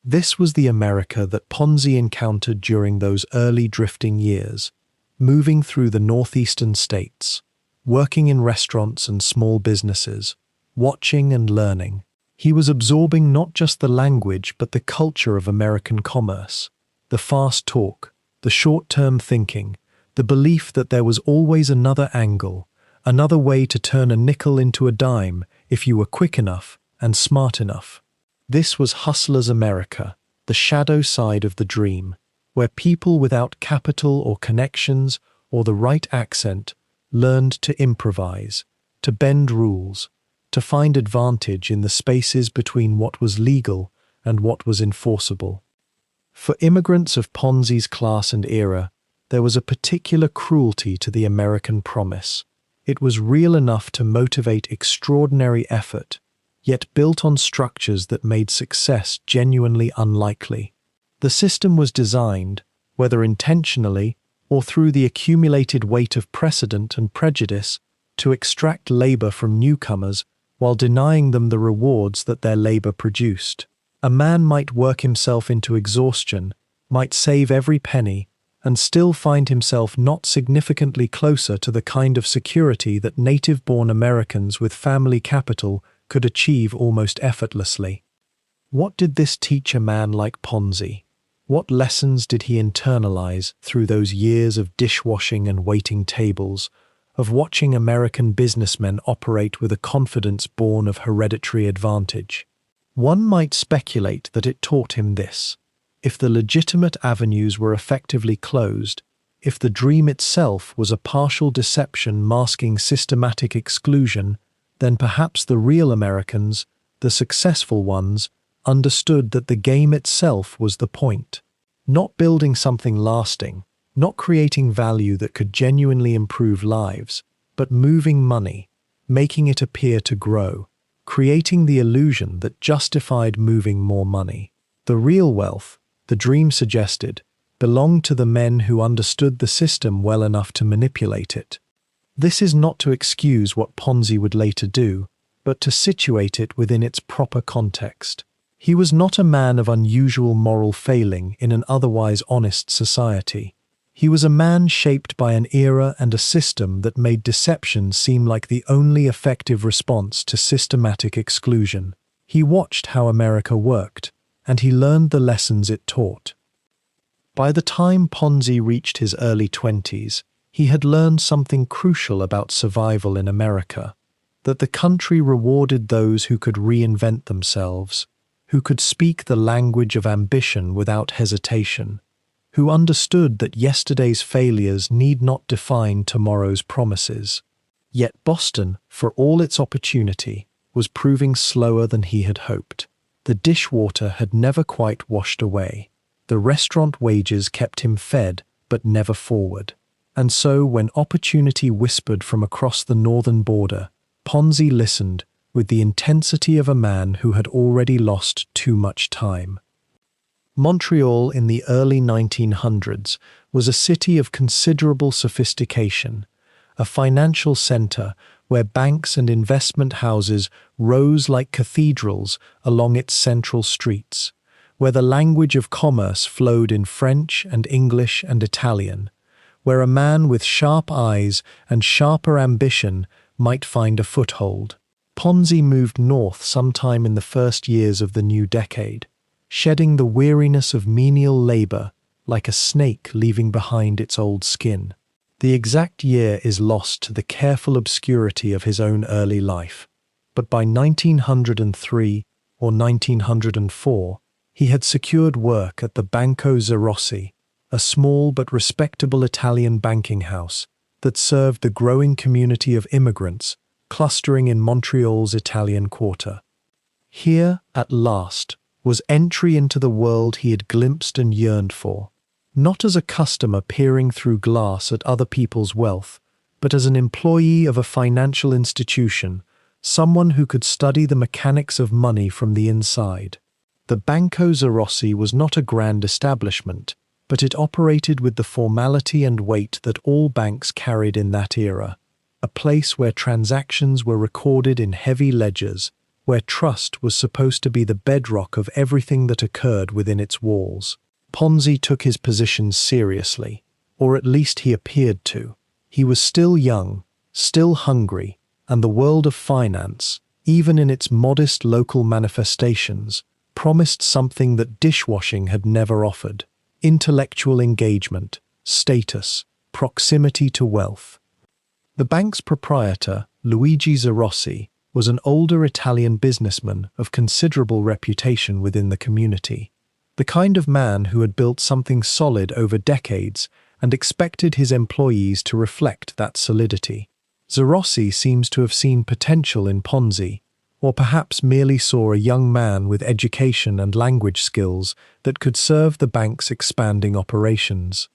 This was the America that Ponzi encountered during those early drifting years, moving through the northeastern states, working in restaurants and small businesses, watching and learning. He was absorbing not just the language but the culture of American commerce, the fast talk, the short-term thinking, the belief that there was always another angle, another way to turn a nickel into a dime if you were quick enough and smart enough. This was Hustler's America, the shadow side of the dream, where people without capital or connections or the right accent learned to improvise, to bend rules, to find advantage in the spaces between what was legal and what was enforceable. For immigrants of Ponzi's class and era, there was a particular cruelty to the American promise. It was real enough to motivate extraordinary effort, yet built on structures that made success genuinely unlikely. The system was designed, whether intentionally or through the accumulated weight of precedent and prejudice, to extract labor from newcomers while denying them the rewards that their labor produced. A man might work himself into exhaustion, might save every penny, and still find himself not significantly closer to the kind of security that native-born Americans with family capital could achieve almost effortlessly. What did this teach a man like Ponzi? What lessons did he internalize through those years of dishwashing and waiting tables, of watching American businessmen operate with a confidence born of hereditary advantage? One might speculate that it taught him this: if the legitimate avenues were effectively closed, if the dream itself was a partial deception masking systematic exclusion, then perhaps the real Americans, the successful ones, understood that the game itself was the point. Not building something lasting, not creating value that could genuinely improve lives, but moving money, making it appear to grow, creating the illusion that justified moving more money. The real wealth, the dream suggested, belonged to the men who understood the system well enough to manipulate it. This is not to excuse what Ponzi would later do, but to situate it within its proper context. He was not a man of unusual moral failing in an otherwise honest society. He was a man shaped by an era and a system that made deception seem like the only effective response to systematic exclusion. He watched how America worked, and he learned the lessons it taught. By the time Ponzi reached his early 20s, he had learned something crucial about survival in America: that the country rewarded those who could reinvent themselves, who could speak the language of ambition without hesitation, who understood that yesterday's failures need not define tomorrow's promises. Yet Boston, for all its opportunity, was proving slower than he had hoped. The dishwater had never quite washed away. The restaurant wages kept him fed, but never forward. And so, when opportunity whispered from across the northern border, Ponzi listened with the intensity of a man who had already lost too much time. Montreal in the early 1900s was a city of considerable sophistication, a financial center where banks and investment houses rose like cathedrals along its central streets, where the language of commerce flowed in French and English and Italian, where a man with sharp eyes and sharper ambition might find a foothold. Ponzi moved north sometime in the first years of the new decade, shedding the weariness of menial labor like a snake leaving behind its old skin. The exact year is lost to the careful obscurity of his own early life, but by 1903 or 1904, he had secured work at the Banco Zerossi, a small but respectable Italian banking house that served the growing community of immigrants clustering in Montreal's Italian quarter. Here, at last, was entry into the world he had glimpsed and yearned for, not as a customer peering through glass at other people's wealth, but as an employee of a financial institution, someone who could study the mechanics of money from the inside. The Banco Zerossi was not a grand establishment, but it operated with the formality and weight that all banks carried in that era, a place where transactions were recorded in heavy ledgers, where trust was supposed to be the bedrock of everything that occurred within its walls. Ponzi took his position seriously, or at least he appeared to. He was still young, still hungry, and the world of finance, even in its modest local manifestations, promised something that dishwashing had never offered: intellectual engagement, status, proximity to wealth. The bank's proprietor, Luigi Zerossi, was an older Italian businessman of considerable reputation within the community, the kind of man who had built something solid over decades and expected his employees to reflect that solidity. Zerossi seems to have seen potential in Ponzi, or perhaps merely saw a young man with education and language skills that could serve the bank's expanding operations.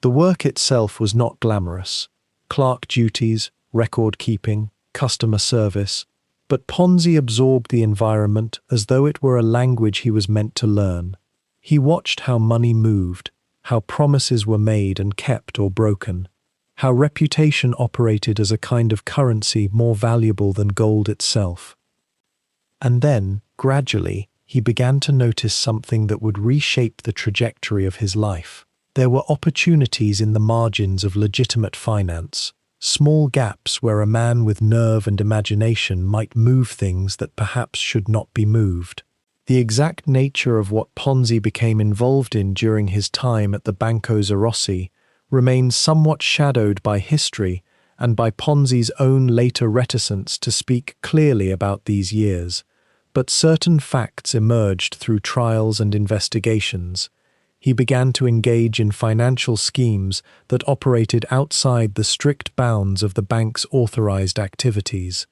The work itself was not glamorous: clerk duties, record-keeping, customer service, but Ponzi absorbed the environment as though it were a language he was meant to learn. He watched how money moved, how promises were made and kept or broken, how reputation operated as a kind of currency more valuable than gold itself. And then, gradually, he began to notice something that would reshape the trajectory of his life. There were opportunities in the margins of legitimate finance, small gaps where a man with nerve and imagination might move things that perhaps should not be moved. The exact nature of what Ponzi became involved in during his time at the Banco Zerossi remains somewhat shadowed by history and by Ponzi's own later reticence to speak clearly about these years, but certain facts emerged through trials and investigations. He began to engage in financial schemes that operated outside the strict bounds of the bank's authorized activities.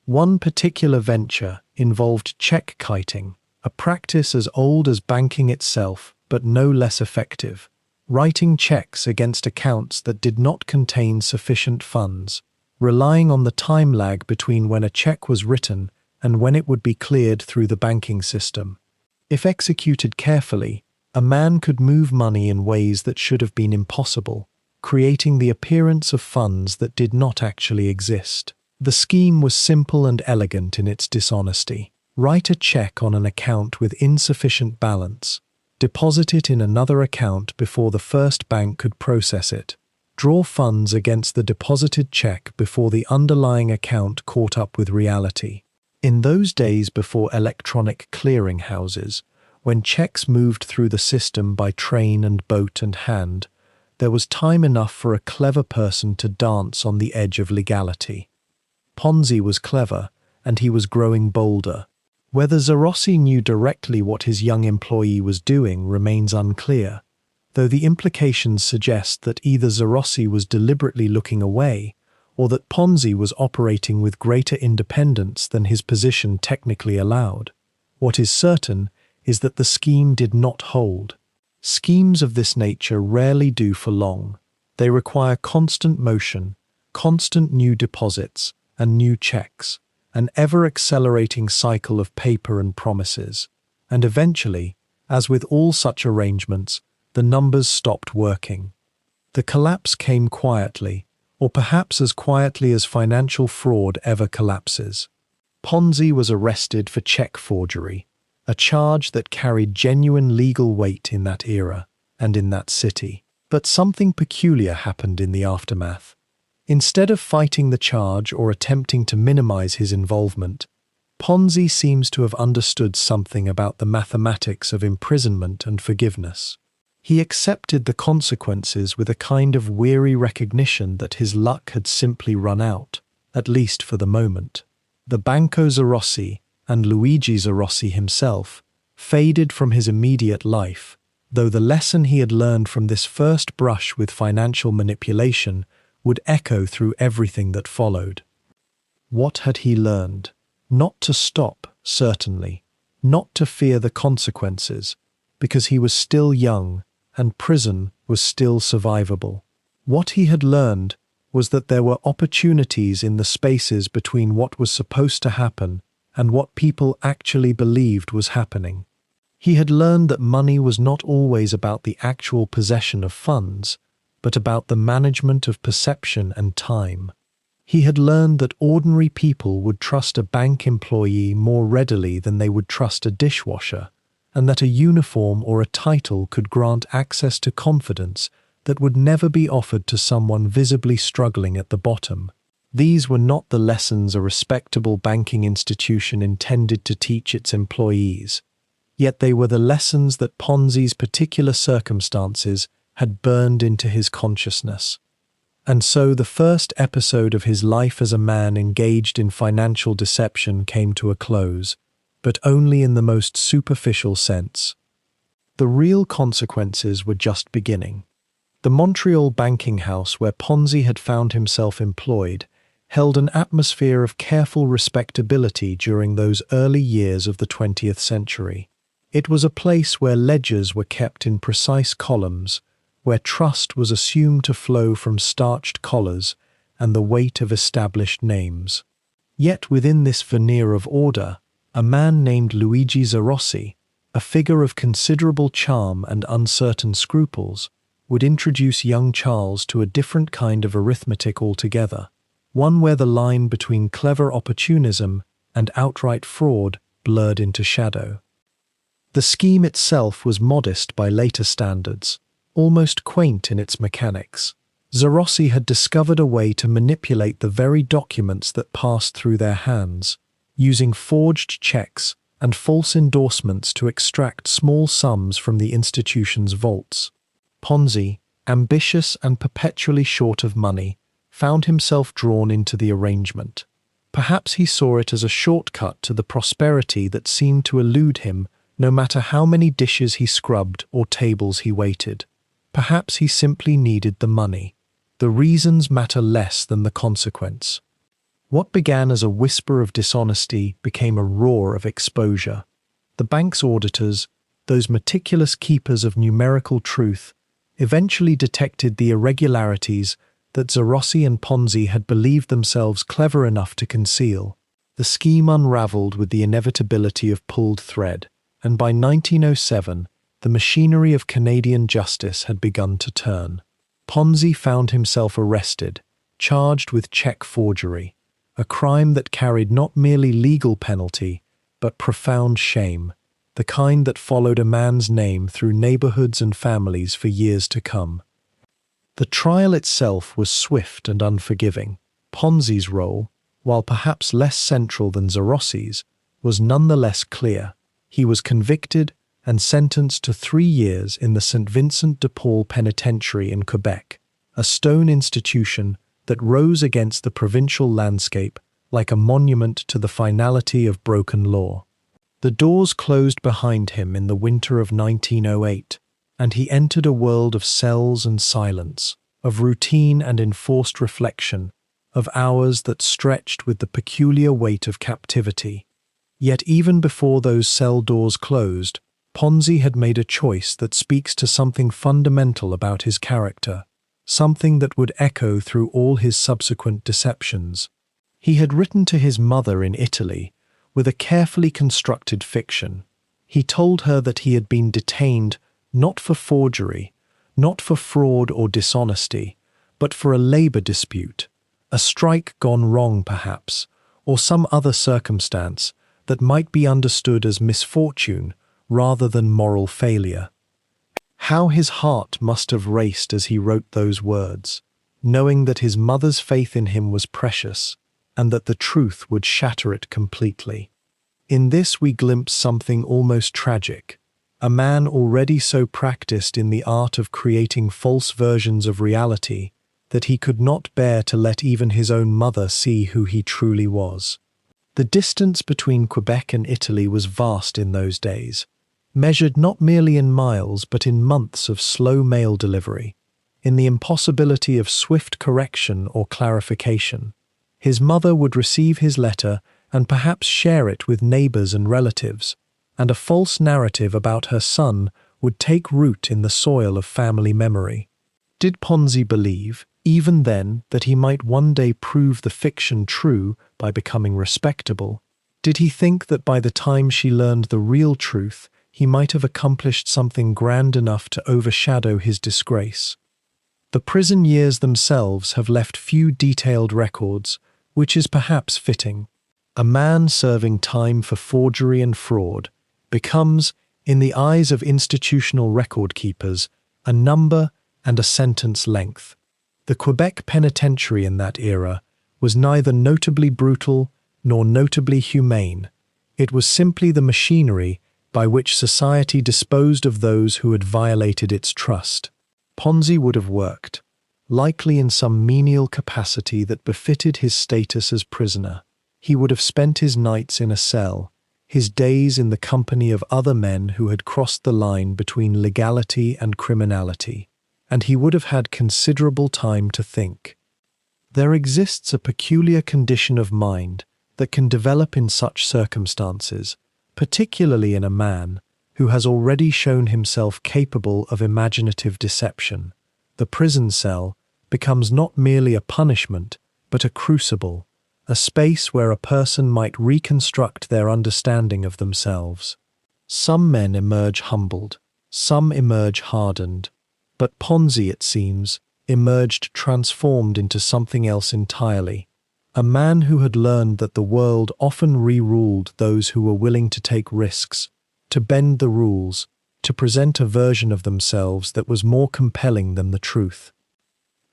One particular venture involved check kiting, a practice as old as banking itself, but no less effective: writing checks against accounts that did not contain sufficient funds, relying on the time lag between when a check was written and when it would be cleared through the banking system. If executed carefully, a man could move money in ways that should have been impossible, creating the appearance of funds that did not actually exist. The scheme was simple and elegant in its dishonesty. Write a check on an account with insufficient balance, deposit it in another account before the first bank could process it, draw funds against the deposited check before the underlying account caught up with reality. In those days before electronic clearing houses, when checks moved through the system by train and boat and hand, there was time enough for a clever person to dance on the edge of legality. Ponzi was clever, and he was growing bolder. Whether Zerossi knew directly what his young employee was doing remains unclear, though the implications suggest that either Zerossi was deliberately looking away, or that Ponzi was operating with greater independence than his position technically allowed. What is certain is that the scheme did not hold. Schemes of this nature rarely do for long. They require constant motion, constant new deposits, and new checks, an ever-accelerating cycle of paper and promises. And eventually, as with all such arrangements, the numbers stopped working. The collapse came quietly, or perhaps as quietly as financial fraud ever collapses. Ponzi was arrested for check forgery, a charge that carried genuine legal weight in that era and in that city. But something peculiar happened in the aftermath. Instead of fighting the charge or attempting to minimize his involvement, Ponzi seems to have understood something about the mathematics of imprisonment and forgiveness. He accepted the consequences with a kind of weary recognition that his luck had simply run out, at least for the moment. The Banco Zarossi and Luigi Zarossi himself faded from his immediate life, though the lesson he had learned from this first brush with financial manipulation would echo through everything that followed. What had he learned? Not to stop, certainly, not to fear the consequences, because he was still young and prison was still survivable. What he had learned was that there were opportunities in the spaces between what was supposed to happen and what people actually believed was happening. He had learned that money was not always about the actual possession of funds, but about the management of perception and time. He had learned that ordinary people would trust a bank employee more readily than they would trust a dishwasher, and that a uniform or a title could grant access to confidence that would never be offered to someone visibly struggling at the bottom. These were not the lessons a respectable banking institution intended to teach its employees, yet they were the lessons that Ponzi's particular circumstances had burned into his consciousness. And so the first episode of his life as a man engaged in financial deception came to a close, but only in the most superficial sense. The real consequences were just beginning. The Montreal banking house where Ponzi had found himself employed held an atmosphere of careful respectability during those early years of the 20th century. It was a place where ledgers were kept in precise columns, where trust was assumed to flow from starched collars and the weight of established names. Yet within this veneer of order, a man named Luigi Zarossi, a figure of considerable charm and uncertain scruples, would introduce young Charles to a different kind of arithmetic altogether, one where the line between clever opportunism and outright fraud blurred into shadow. The scheme itself was modest by later standards, almost quaint in its mechanics. Zarossi had discovered a way to manipulate the very documents that passed through their hands, using forged checks and false endorsements to extract small sums from the institution's vaults. Ponzi, ambitious and perpetually short of money, found himself drawn into the arrangement. Perhaps he saw it as a shortcut to the prosperity that seemed to elude him no matter how many dishes he scrubbed or tables he waited. Perhaps he simply needed the money. The reasons matter less than the consequence. What began as a whisper of dishonesty became a roar of exposure. The bank's auditors, those meticulous keepers of numerical truth, eventually detected the irregularities that Zarossi and Ponzi had believed themselves clever enough to conceal. The scheme unraveled with the inevitability of pulled thread, and by 1907, the machinery of Canadian justice had begun to turn. Ponzi found himself arrested, charged with check forgery, a crime that carried not merely legal penalty, but profound shame, the kind that followed a man's name through neighborhoods and families for years to come. The trial itself was swift and unforgiving. Ponzi's role, while perhaps less central than Zarossi's, was nonetheless clear. He was convicted and sentenced to 3 years in the St. Vincent de Paul Penitentiary in Quebec, a stone institution that rose against the provincial landscape like a monument to the finality of broken law. The doors closed behind him in the winter of 1908, and he entered a world of cells and silence, of routine and enforced reflection, of hours that stretched with the peculiar weight of captivity. Yet even before those cell doors closed, Ponzi had made a choice that speaks to something fundamental about his character, something that would echo through all his subsequent deceptions. He had written to his mother in Italy with a carefully constructed fiction. He told her that he had been detained not for forgery, not for fraud or dishonesty, but for a labor dispute, a strike gone wrong perhaps, or some other circumstance, that might be understood as misfortune rather than moral failure. How his heart must have raced as he wrote those words, knowing that his mother's faith in him was precious and that the truth would shatter it completely. In this we glimpse something almost tragic, a man already so practiced in the art of creating false versions of reality that he could not bear to let even his own mother see who he truly was. The distance between Quebec and Italy was vast in those days, measured not merely in miles but in months of slow mail delivery, in the impossibility of swift correction or clarification. His mother would receive his letter and perhaps share it with neighbors and relatives, and a false narrative about her son would take root in the soil of family memory. Did Ponzi believe, even then, that he might one day prove the fiction true by becoming respectable? Did he think that by the time she learned the real truth, he might have accomplished something grand enough to overshadow his disgrace? The prison years themselves have left few detailed records, which is perhaps fitting. A man serving time for forgery and fraud becomes, in the eyes of institutional record keepers, a number and a sentence length. The Quebec penitentiary in that era was neither notably brutal nor notably humane. It was simply the machinery by which society disposed of those who had violated its trust. Ponzi would have worked, likely in some menial capacity that befitted his status as prisoner. He would have spent his nights in a cell, his days in the company of other men who had crossed the line between legality and criminality, and he would have had considerable time to think. There exists a peculiar condition of mind that can develop in such circumstances, particularly in a man who has already shown himself capable of imaginative deception. The prison cell becomes not merely a punishment, but a crucible, a space where a person might reconstruct their understanding of themselves. Some men emerge humbled, some emerge hardened, but Ponzi, it seems, emerged transformed into something else entirely. A man who had learned that the world often re-ruled those who were willing to take risks, to bend the rules, to present a version of themselves that was more compelling than the truth.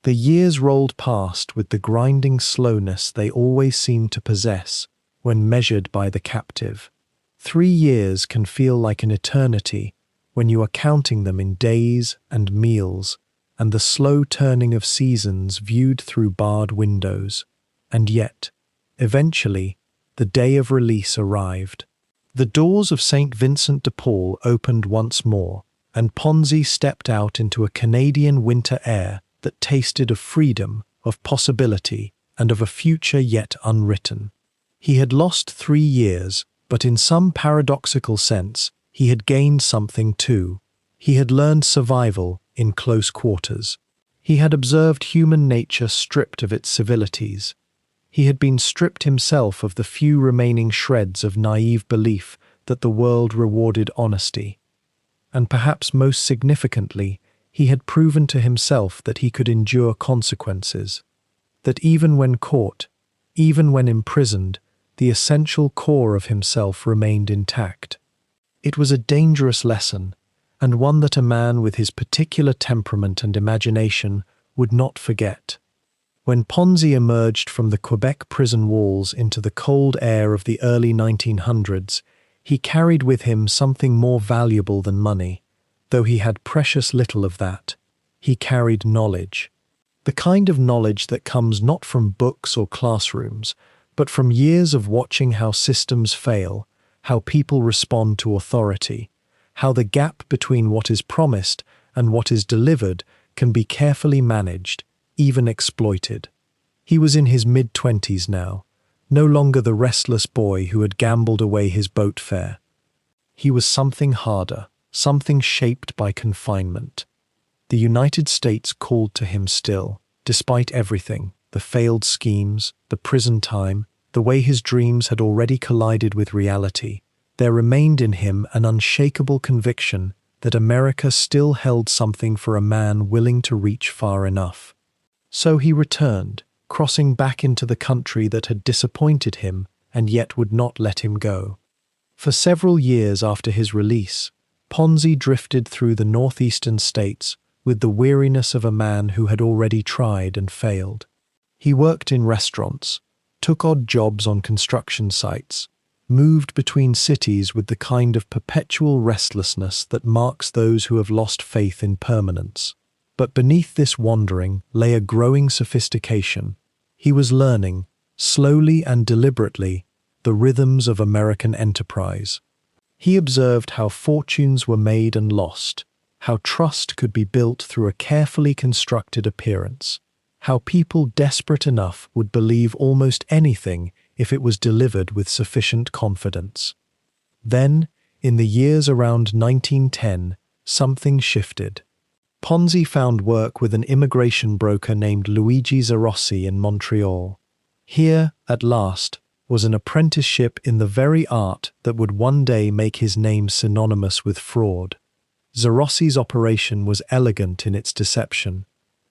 The years rolled past with the grinding slowness they always seem to possess when measured by the captive. 3 years can feel like an eternity when you are counting them in days and meals and the slow turning of seasons viewed through barred windows. And yet, eventually, the day of release arrived. The doors of St. Vincent de Paul opened once more, and Ponzi stepped out into a Canadian winter air that tasted of freedom, of possibility, and of a future yet unwritten. He had lost 3 years, but in some paradoxical sense, he had gained something too. He had learned survival in close quarters. He had observed human nature stripped of its civilities. He had been stripped himself of the few remaining shreds of naive belief that the world rewarded honesty. And perhaps most significantly, he had proven to himself that he could endure consequences, that even when caught, even when imprisoned, the essential core of himself remained intact. It was a dangerous lesson, and one that a man with his particular temperament and imagination would not forget. When Ponzi emerged from the Quebec prison walls into the cold air of the early 1900s, he carried with him something more valuable than money. Though he had precious little of that, he carried knowledge. The kind of knowledge that comes not from books or classrooms, but from years of watching how systems fail, how people respond to authority, how the gap between what is promised and what is delivered can be carefully managed, even exploited. He was in his mid-20s now, no longer the restless boy who had gambled away his boat fare. He was something harder, something shaped by confinement. The United States called to him still, despite everything, the failed schemes, the prison time, the way his dreams had already collided with reality. There remained in him an unshakable conviction that America still held something for a man willing to reach far enough. So he returned, crossing back into the country that had disappointed him and yet would not let him go. For several years after his release, Ponzi drifted through the northeastern states with the weariness of a man who had already tried and failed. He worked in restaurants, took odd jobs on construction sites, moved between cities with the kind of perpetual restlessness that marks those who have lost faith in permanence. But beneath this wandering lay a growing sophistication. He was learning, slowly and deliberately, the rhythms of American enterprise. He observed how fortunes were made and lost, how trust could be built through a carefully constructed appearance, how people desperate enough would believe almost anything if it was delivered with sufficient confidence. Then, in the years around 1910, something shifted. Ponzi found work with an immigration broker named Luigi Zarossi in Montreal. Here, at last, was an apprenticeship in the very art that would one day make his name synonymous with fraud. Zarossi's operation was elegant in its deception.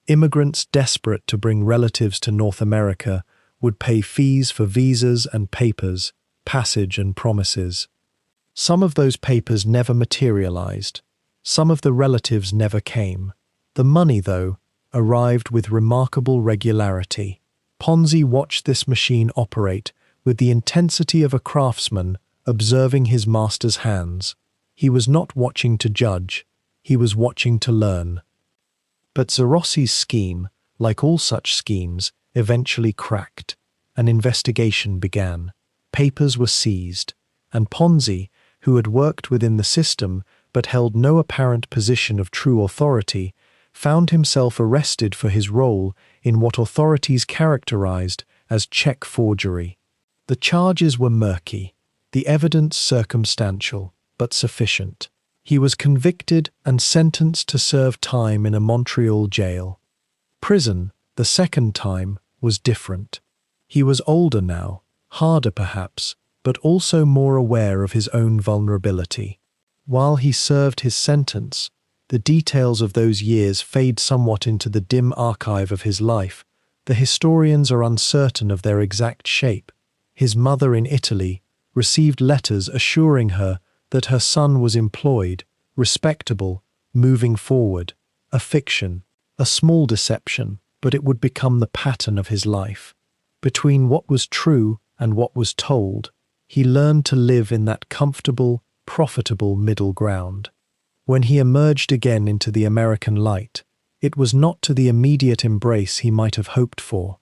Immigrants desperate to bring relatives to North America would pay fees for visas and papers, passage and promises. Some of those papers never materialized. Some of the relatives never came. The money, though, arrived with remarkable regularity. Ponzi watched this machine operate with the intensity of a craftsman observing his master's hands. He was not watching to judge, he was watching to learn. But Zarossi's scheme, like all such schemes, eventually cracked. An investigation began. Papers were seized, and Ponzi, who had worked within the system but held no apparent position of true authority, found himself arrested for his role in what authorities characterized as check forgery. The charges were murky, the evidence circumstantial, but sufficient. He was convicted and sentenced to serve time in a Montreal jail. Prison, the second time, was different. He was older now, harder perhaps, but also more aware of his own vulnerability. While he served his sentence, the details of those years fade somewhat into the dim archive of his life. The historians are uncertain of their exact shape. His mother in Italy received letters assuring her that her son was employed, respectable, moving forward. A fiction, a small deception, but it would become the pattern of his life. Between what was true and what was told, he learned to live in that comfortable, profitable middle ground. When he emerged again into the American light, it was not to the immediate embrace he might have hoped for.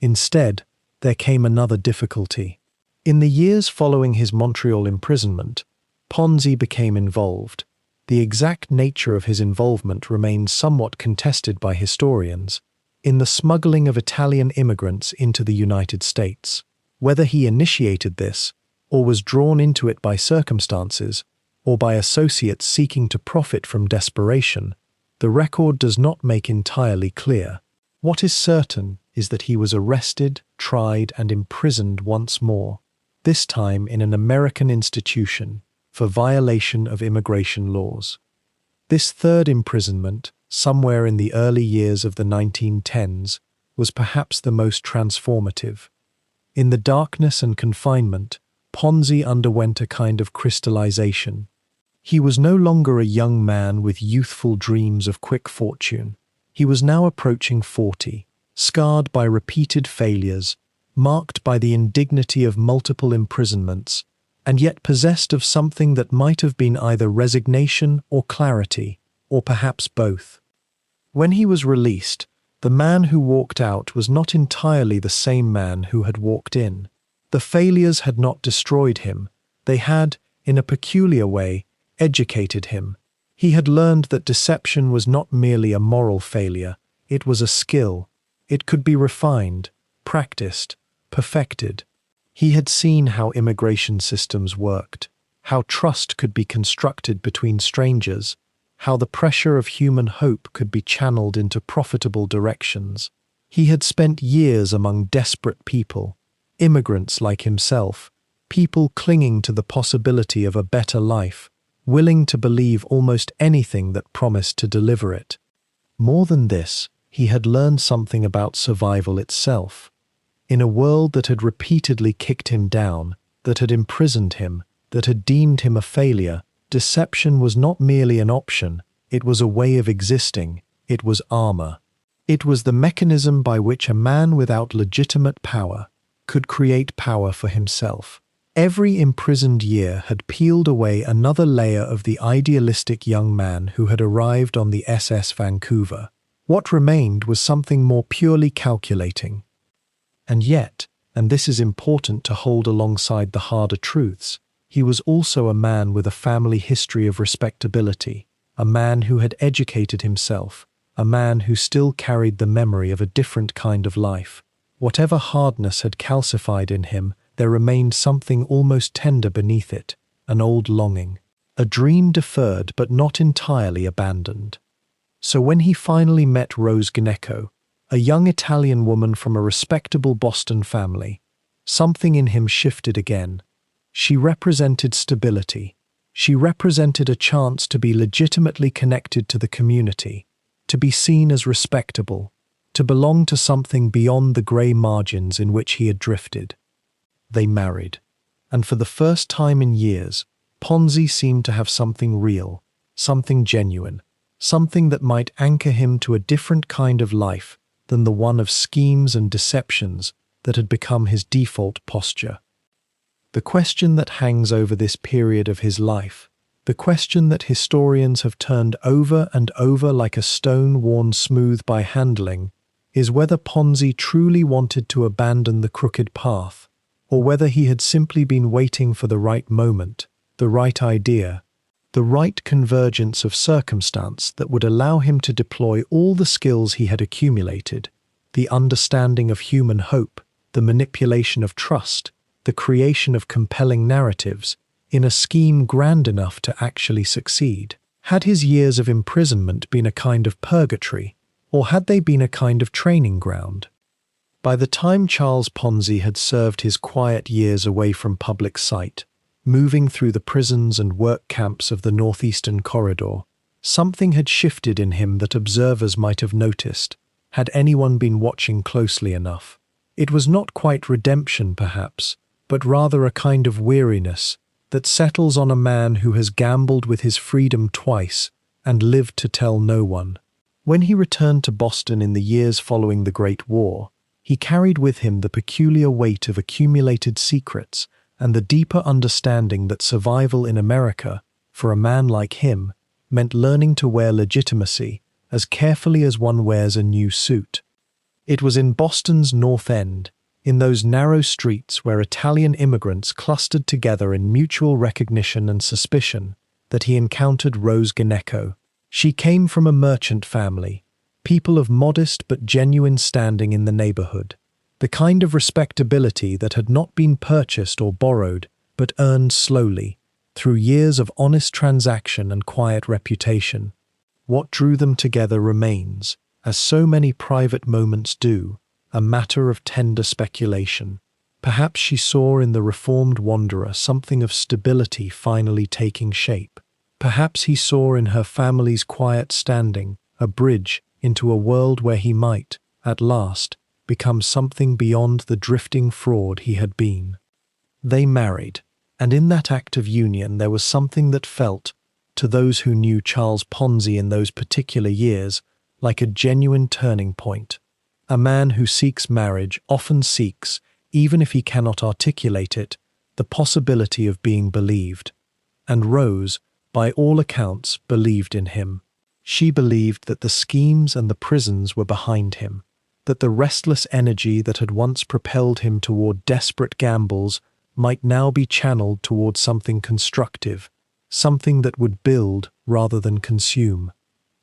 Instead, there came another difficulty. In the years following his Montreal imprisonment, Ponzi became involved. The exact nature of his involvement remains somewhat contested by historians, in the smuggling of Italian immigrants into the United States. Whether he initiated this, or was drawn into it by circumstances, or by associates seeking to profit from desperation, the record does not make entirely clear. What is certain is that he was arrested, tried, and imprisoned once more, this time in an American institution, for violation of immigration laws. This third imprisonment, somewhere in the early years of the 1910s, was perhaps the most transformative. In the darkness and confinement, Ponzi underwent a kind of crystallization. He was no longer a young man with youthful dreams of quick fortune. He was now approaching 40, scarred by repeated failures, marked by the indignity of multiple imprisonments, and yet possessed of something that might have been either resignation or clarity, or perhaps both. When he was released, the man who walked out was not entirely the same man who had walked in. The failures had not destroyed him. They had, in a peculiar way, educated him. He had learned that deception was not merely a moral failure, it was a skill. It could be refined, practiced, perfected. He had seen how immigration systems worked, how trust could be constructed between strangers, how the pressure of human hope could be channeled into profitable directions. He had spent years among desperate people, immigrants like himself, people clinging to the possibility of a better life, willing to believe almost anything that promised to deliver it. More than this, he had learned something about survival itself. In a world that had repeatedly kicked him down, that had imprisoned him, that had deemed him a failure, deception was not merely an option, it was a way of existing, it was armor. It was the mechanism by which a man without legitimate power could create power for himself. Every imprisoned year had peeled away another layer of the idealistic young man who had arrived on the SS Vancouver. What remained was something more purely calculating. And yet, and this is important to hold alongside the harder truths, he was also a man with a family history of respectability, a man who had educated himself, a man who still carried the memory of a different kind of life. Whatever hardness had calcified in him, there remained something almost tender beneath it, an old longing, a dream deferred but not entirely abandoned. So when he finally met Rose Gnecco, a young Italian woman from a respectable Boston family, something in him shifted again. She represented stability. She represented a chance to be legitimately connected to the community, to be seen as respectable, to belong to something beyond the grey margins in which he had drifted. They married, and for the first time in years, Ponzi seemed to have something real, something genuine, something that might anchor him to a different kind of life than the one of schemes and deceptions that had become his default posture. The question that hangs over this period of his life, the question that historians have turned over and over like a stone worn smooth by handling, is whether Ponzi truly wanted to abandon the crooked path, or whether he had simply been waiting for the right moment, the right idea, the right convergence of circumstance that would allow him to deploy all the skills he had accumulated, the understanding of human hope, the manipulation of trust, the creation of compelling narratives, in a scheme grand enough to actually succeed. Had his years of imprisonment been a kind of purgatory, or had they been a kind of training ground? By the time Charles Ponzi had served his quiet years away from public sight, moving through the prisons and work camps of the northeastern corridor, something had shifted in him that observers might have noticed, had anyone been watching closely enough. It was not quite redemption, perhaps, but rather a kind of weariness that settles on a man who has gambled with his freedom twice and lived to tell no one. When he returned to Boston in the years following the Great War, he carried with him the peculiar weight of accumulated secrets and the deeper understanding that survival in America, for a man like him, meant learning to wear legitimacy as carefully as one wears a new suit. It was in Boston's North End, in those narrow streets where Italian immigrants clustered together in mutual recognition and suspicion, that he encountered Rose Gnecco. She came from a merchant family, people of modest but genuine standing in the neighborhood, the kind of respectability that had not been purchased or borrowed, but earned slowly, through years of honest transaction and quiet reputation. What drew them together remains, as so many private moments do, a matter of tender speculation. Perhaps she saw in the reformed wanderer something of stability finally taking shape. Perhaps he saw in her family's quiet standing a bridge into a world where he might, at last, become something beyond the drifting fraud he had been. They married, and in that act of union there was something that felt, to those who knew Charles Ponzi in those particular years, like a genuine turning point. A man who seeks marriage often seeks, even if he cannot articulate it, the possibility of being believed. And Rose, by all accounts, believed in him. She believed that the schemes and the prisons were behind him, that the restless energy that had once propelled him toward desperate gambles might now be channeled toward something constructive, something that would build rather than consume.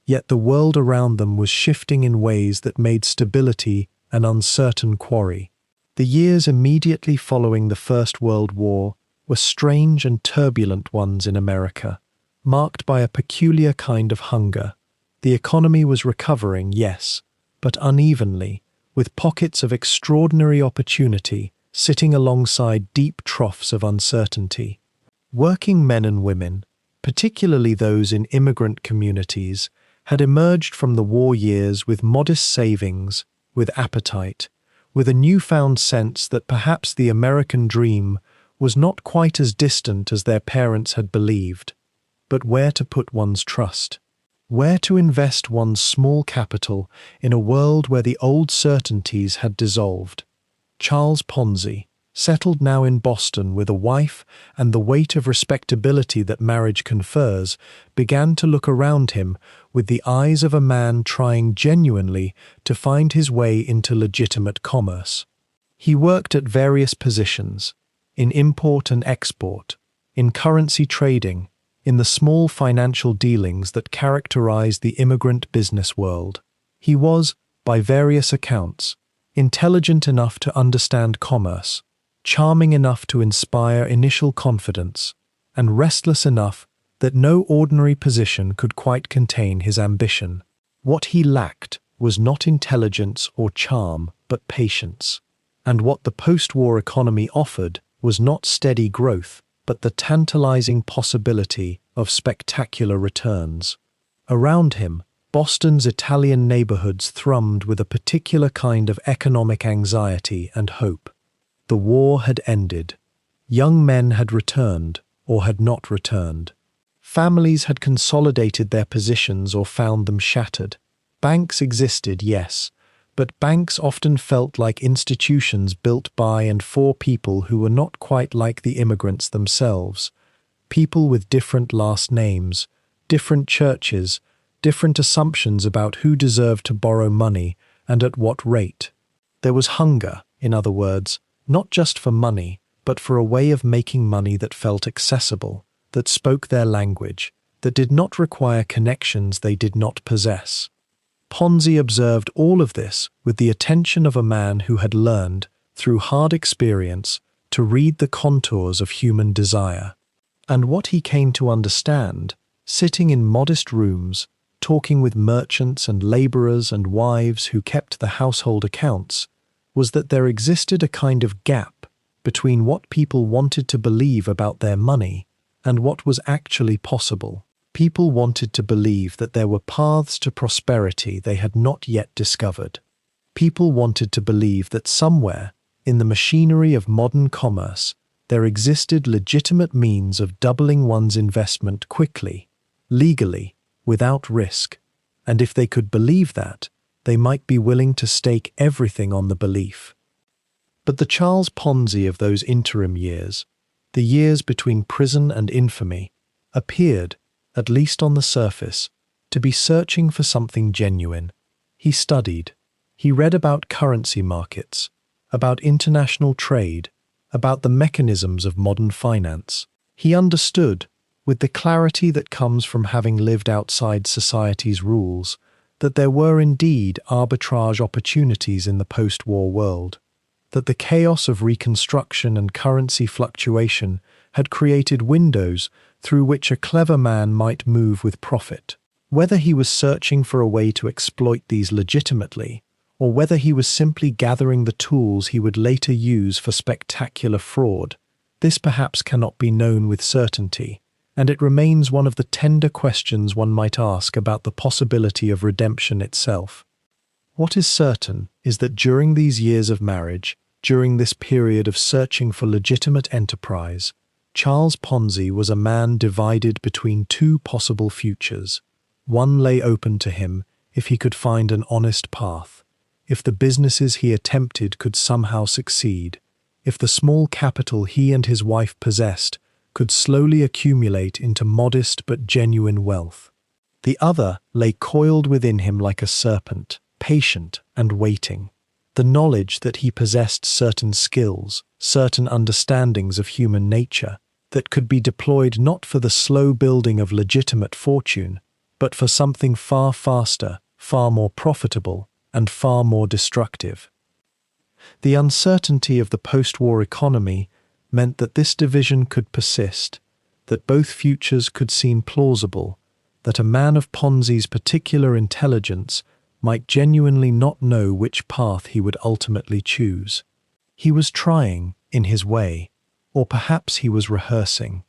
Yet the world around them was shifting in ways that made stability an uncertain quarry. The years immediately following the First World War were strange and turbulent ones in America, marked by a peculiar kind of hunger. The economy was recovering, yes, but unevenly, with pockets of extraordinary opportunity sitting alongside deep troughs of uncertainty. Working men and women, particularly those in immigrant communities, had emerged from the war years with modest savings, with appetite, with a newfound sense that perhaps the American dream was not quite as distant as their parents had believed, but where to put one's trust, where to invest one's small capital in a world where the old certainties had dissolved. Charles Ponzi, settled now in Boston with a wife and the weight of respectability that marriage confers, began to look around him with the eyes of a man trying genuinely to find his way into legitimate commerce. He worked at various positions, in import and export, in currency trading, in the small financial dealings that characterize the immigrant business world. He was, by various accounts, intelligent enough to understand commerce, charming enough to inspire initial confidence, and restless enough that no ordinary position could quite contain his ambition. What he lacked was not intelligence or charm, but patience. And what the post-war economy offered was not steady growth, but the tantalizing possibility of spectacular returns. Around him, Boston's Italian neighborhoods thrummed with a particular kind of economic anxiety and hope. The war had ended. Young men had returned, or had not returned. Families had consolidated their positions or found them shattered. Banks existed, yes, but banks often felt like institutions built by and for people who were not quite like the immigrants themselves. People with different last names, different churches, different assumptions about who deserved to borrow money and at what rate. There was hunger, in other words, not just for money, but for a way of making money that felt accessible, that spoke their language, that did not require connections they did not possess. Ponzi observed all of this with the attention of a man who had learned, through hard experience, to read the contours of human desire. And what he came to understand, sitting in modest rooms, talking with merchants and laborers and wives who kept the household accounts, was that there existed a kind of gap between what people wanted to believe about their money and what was actually possible. People wanted to believe that there were paths to prosperity they had not yet discovered. People wanted to believe that somewhere, in the machinery of modern commerce, there existed legitimate means of doubling one's investment quickly, legally, without risk, and if they could believe that, they might be willing to stake everything on the belief. But the Charles Ponzi of those interim years, the years between prison and infamy, appeared, at least on the surface, to be searching for something genuine. He studied. He read about currency markets, about international trade, about the mechanisms of modern finance. He understood, with the clarity that comes from having lived outside society's rules, that there were indeed arbitrage opportunities in the post-war world, that the chaos of reconstruction and currency fluctuation had created windows through which a clever man might move with profit. Whether he was searching for a way to exploit these legitimately, or whether he was simply gathering the tools he would later use for spectacular fraud, this perhaps cannot be known with certainty, and it remains one of the tender questions one might ask about the possibility of redemption itself. What is certain is that during these years of marriage, during this period of searching for legitimate enterprise, Charles Ponzi was a man divided between two possible futures. One lay open to him if he could find an honest path, if the businesses he attempted could somehow succeed, if the small capital he and his wife possessed could slowly accumulate into modest but genuine wealth. The other lay coiled within him like a serpent, patient and waiting. The knowledge that he possessed certain skills, certain understandings of human nature, that could be deployed not for the slow building of legitimate fortune, but for something far faster, far more profitable, and far more destructive. The uncertainty of the post-war economy meant that this division could persist, that both futures could seem plausible, that a man of Ponzi's particular intelligence might genuinely not know which path he would ultimately choose. He was trying, in his way, or perhaps he was rehearsing.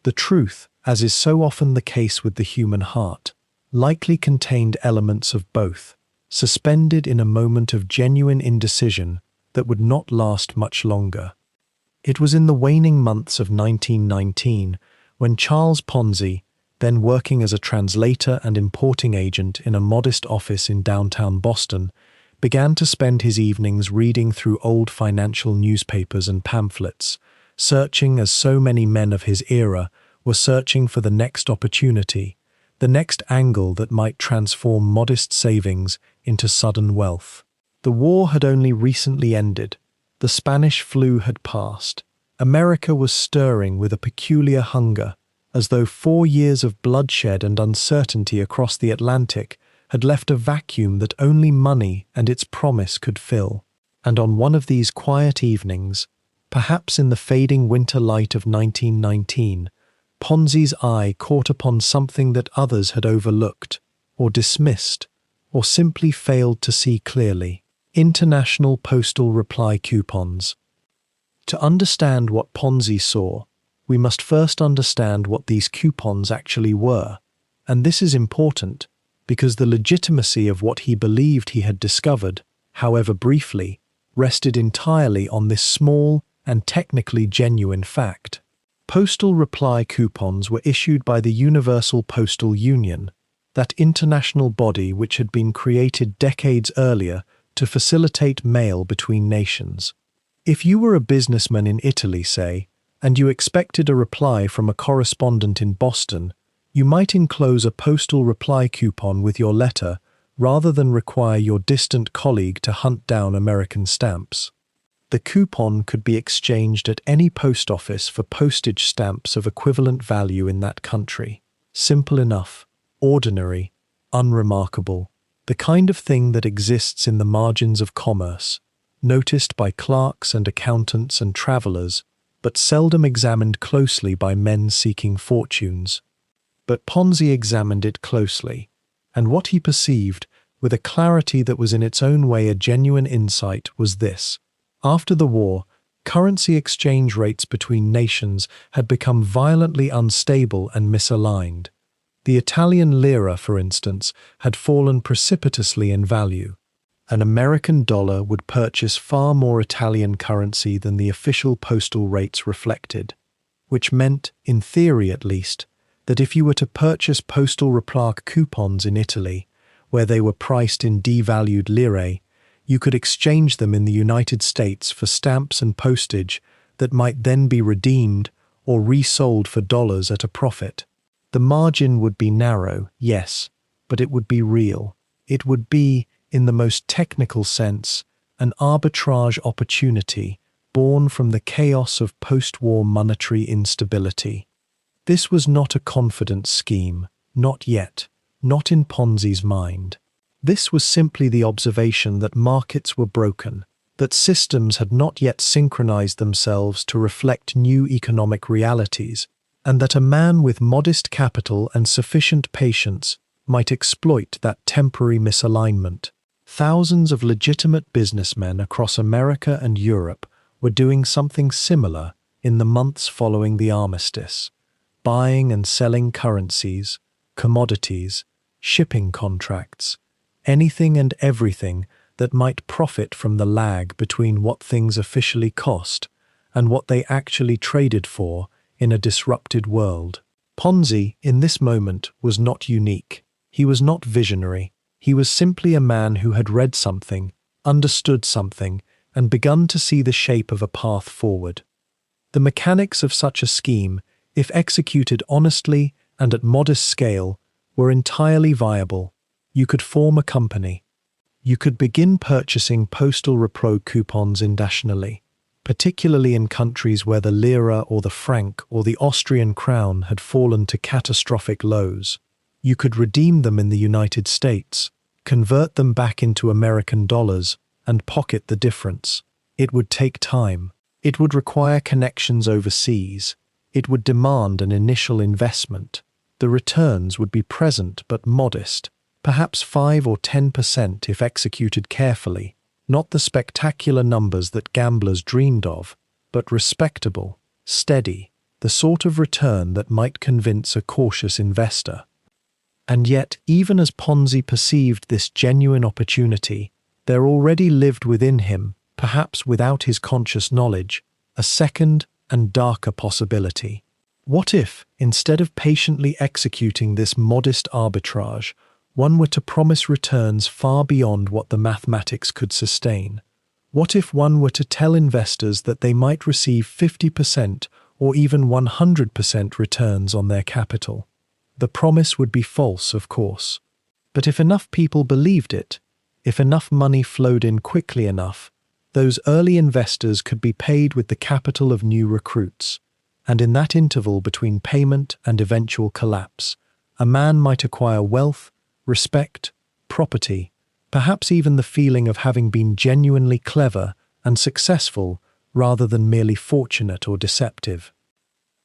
The truth, as is so often the case with the human heart, likely contained elements of both, suspended in a moment of genuine indecision that would not last much longer. It was in the waning months of 1919 when Charles Ponzi, then working as a translator and importing agent in a modest office in downtown Boston, began to spend his evenings reading through old financial newspapers and pamphlets, searching as so many men of his era were searching for the next opportunity, the next angle that might transform modest savings into sudden wealth. The war had only recently ended. The Spanish flu had passed. America was stirring with a peculiar hunger, as though 4 years of bloodshed and uncertainty across the Atlantic had left a vacuum that only money and its promise could fill. And on one of these quiet evenings, perhaps in the fading winter light of 1919, Ponzi's eye caught upon something that others had overlooked, or dismissed, or simply failed to see clearly: international postal reply coupons. To understand what Ponzi saw, we must first understand what these coupons actually were, and this is important because the legitimacy of what he believed he had discovered, however briefly, rested entirely on this small and technically genuine fact. Postal reply coupons were issued by the Universal Postal Union, that international body which had been created decades earlier to facilitate mail between nations. If you were a businessman in Italy, say, and you expected a reply from a correspondent in Boston, you might enclose a postal reply coupon with your letter rather than require your distant colleague to hunt down American stamps. The coupon could be exchanged at any post office for postage stamps of equivalent value in that country. Simple enough, ordinary, unremarkable, the kind of thing that exists in the margins of commerce, noticed by clerks and accountants and travelers, but seldom examined closely by men seeking fortunes. But Ponzi examined it closely, and what he perceived, with a clarity that was in its own way a genuine insight, was this: after the war, currency exchange rates between nations had become violently unstable and misaligned. The Italian lira, for instance, had fallen precipitously in value. An American dollar would purchase far more Italian currency than the official postal rates reflected, which meant, in theory at least, that if you were to purchase postal reply coupons in Italy, where they were priced in devalued lire, you could exchange them in the United States for stamps and postage that might then be redeemed or resold for dollars at a profit. The margin would be narrow, yes, but it would be real. It would be, in the most technical sense, an arbitrage opportunity born from the chaos of post-war monetary instability. This was not a confident scheme, not yet, not in Ponzi's mind. This was simply the observation that markets were broken, that systems had not yet synchronized themselves to reflect new economic realities, and that a man with modest capital and sufficient patience might exploit that temporary misalignment. Thousands of legitimate businessmen across America and Europe were doing something similar in the months following the armistice, buying and selling currencies, commodities, shipping contracts, anything and everything that might profit from the lag between what things officially cost and what they actually traded for in a disrupted world. Ponzi, in this moment, was not unique. He was not visionary. He was simply a man who had read something, understood something, and begun to see the shape of a path forward. The mechanics of such a scheme, if executed honestly and at modest scale, were entirely viable. You could form a company. You could begin purchasing postal repro coupons internationally, particularly in countries where the lira or the franc or the Austrian crown had fallen to catastrophic lows. You could redeem them in the United States, convert them back into American dollars, and pocket the difference. It would take time. It would require connections overseas. It would demand an initial investment. The returns would be present but modest, perhaps 5 or 10% if executed carefully, not the spectacular numbers that gamblers dreamed of, but respectable, steady, the sort of return that might convince a cautious investor. And yet, even as Ponzi perceived this genuine opportunity, there already lived within him, perhaps without his conscious knowledge, a second and darker possibility. What if, instead of patiently executing this modest arbitrage, one were to promise returns far beyond what the mathematics could sustain? What if one were to tell investors that they might receive 50% or even 100% returns on their capital? The promise would be false, of course. But if enough people believed it, if enough money flowed in quickly enough, those early investors could be paid with the capital of new recruits. And in that interval between payment and eventual collapse, a man might acquire wealth, respect, property, perhaps even the feeling of having been genuinely clever and successful rather than merely fortunate or deceptive.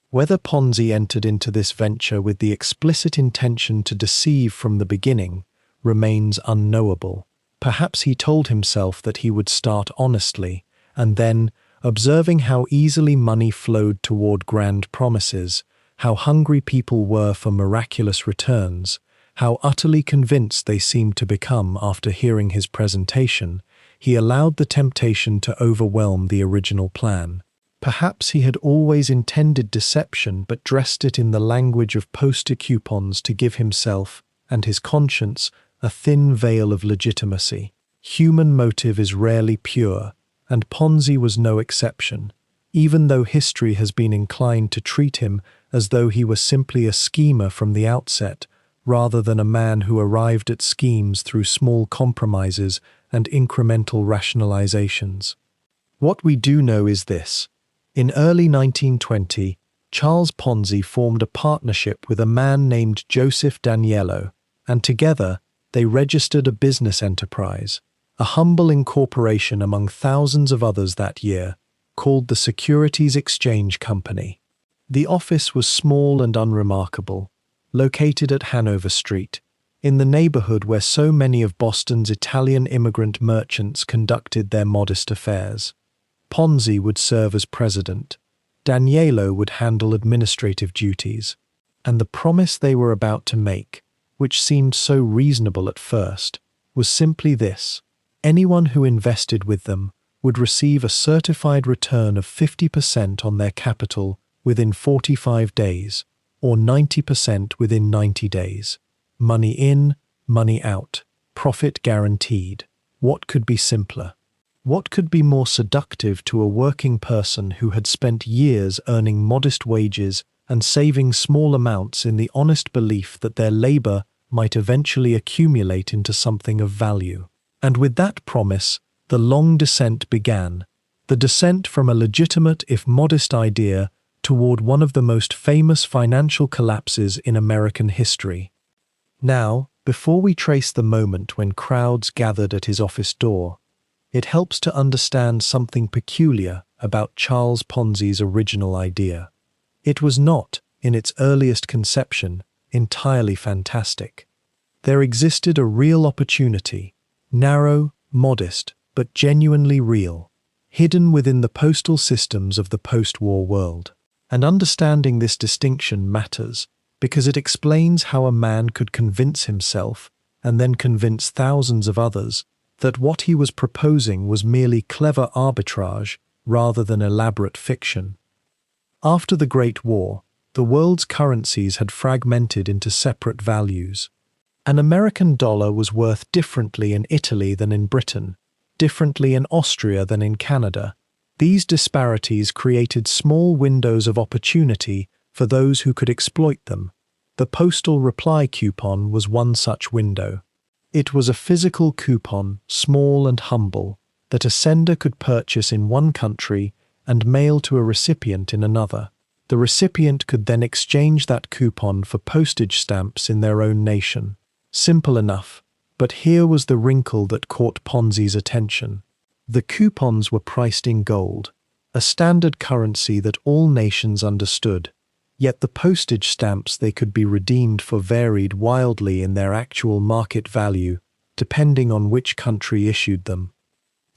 Whether Ponzi entered into this venture with the explicit intention to deceive from the beginning remains unknowable. Perhaps he told himself that he would start honestly, and then, observing how easily money flowed toward grand promises, how hungry people were for miraculous returns, how utterly convinced they seemed to become after hearing his presentation, he allowed the temptation to overwhelm the original plan. Perhaps he had always intended deception but dressed it in the language of poster coupons to give himself and his conscience a thin veil of legitimacy. Human motive is rarely pure, and Ponzi was no exception, even though history has been inclined to treat him as though he were simply a schemer from the outset, rather than a man who arrived at schemes through small compromises and incremental rationalizations. What we do know is this. In early 1920, Charles Ponzi formed a partnership with a man named Joseph Daniello, and together they registered a business enterprise, a humble incorporation among thousands of others that year, called the Securities Exchange Company. The office was small and unremarkable, located at Hanover Street, in the neighborhood where so many of Boston's Italian immigrant merchants conducted their modest affairs. Ponzi would serve as president, Daniello would handle administrative duties, and the promise they were about to make, which seemed so reasonable at first, was simply this: anyone who invested with them would receive a certified return of 50% on their capital within 45 days, or 90% within 90 days. Money in, money out, profit guaranteed. What could be simpler? What could be more seductive to a working person who had spent years earning modest wages and saving small amounts in the honest belief that their labor might eventually accumulate into something of value? And with that promise, the long descent began, the descent from a legitimate if modest idea toward one of the most famous financial collapses in American history. Now, before we trace the moment when crowds gathered at his office door, it helps to understand something peculiar about Charles Ponzi's original idea. It was not, in its earliest conception, entirely fantastic. There existed a real opportunity, narrow, modest, but genuinely real, hidden within the postal systems of the post-war world. And understanding this distinction matters, because it explains how a man could convince himself, and then convince thousands of others, that what he was proposing was merely clever arbitrage rather than elaborate fiction. After the Great War, the world's currencies had fragmented into separate values. An American dollar was worth differently in Italy than in Britain, differently in Austria than in Canada. These disparities created small windows of opportunity for those who could exploit them. The postal reply coupon was one such window. It was a physical coupon, small and humble, that a sender could purchase in one country and mail to a recipient in another. The recipient could then exchange that coupon for postage stamps in their own nation. Simple enough, but here was the wrinkle that caught Ponzi's attention. The coupons were priced in gold, a standard currency that all nations understood. Yet the postage stamps they could be redeemed for varied wildly in their actual market value, depending on which country issued them.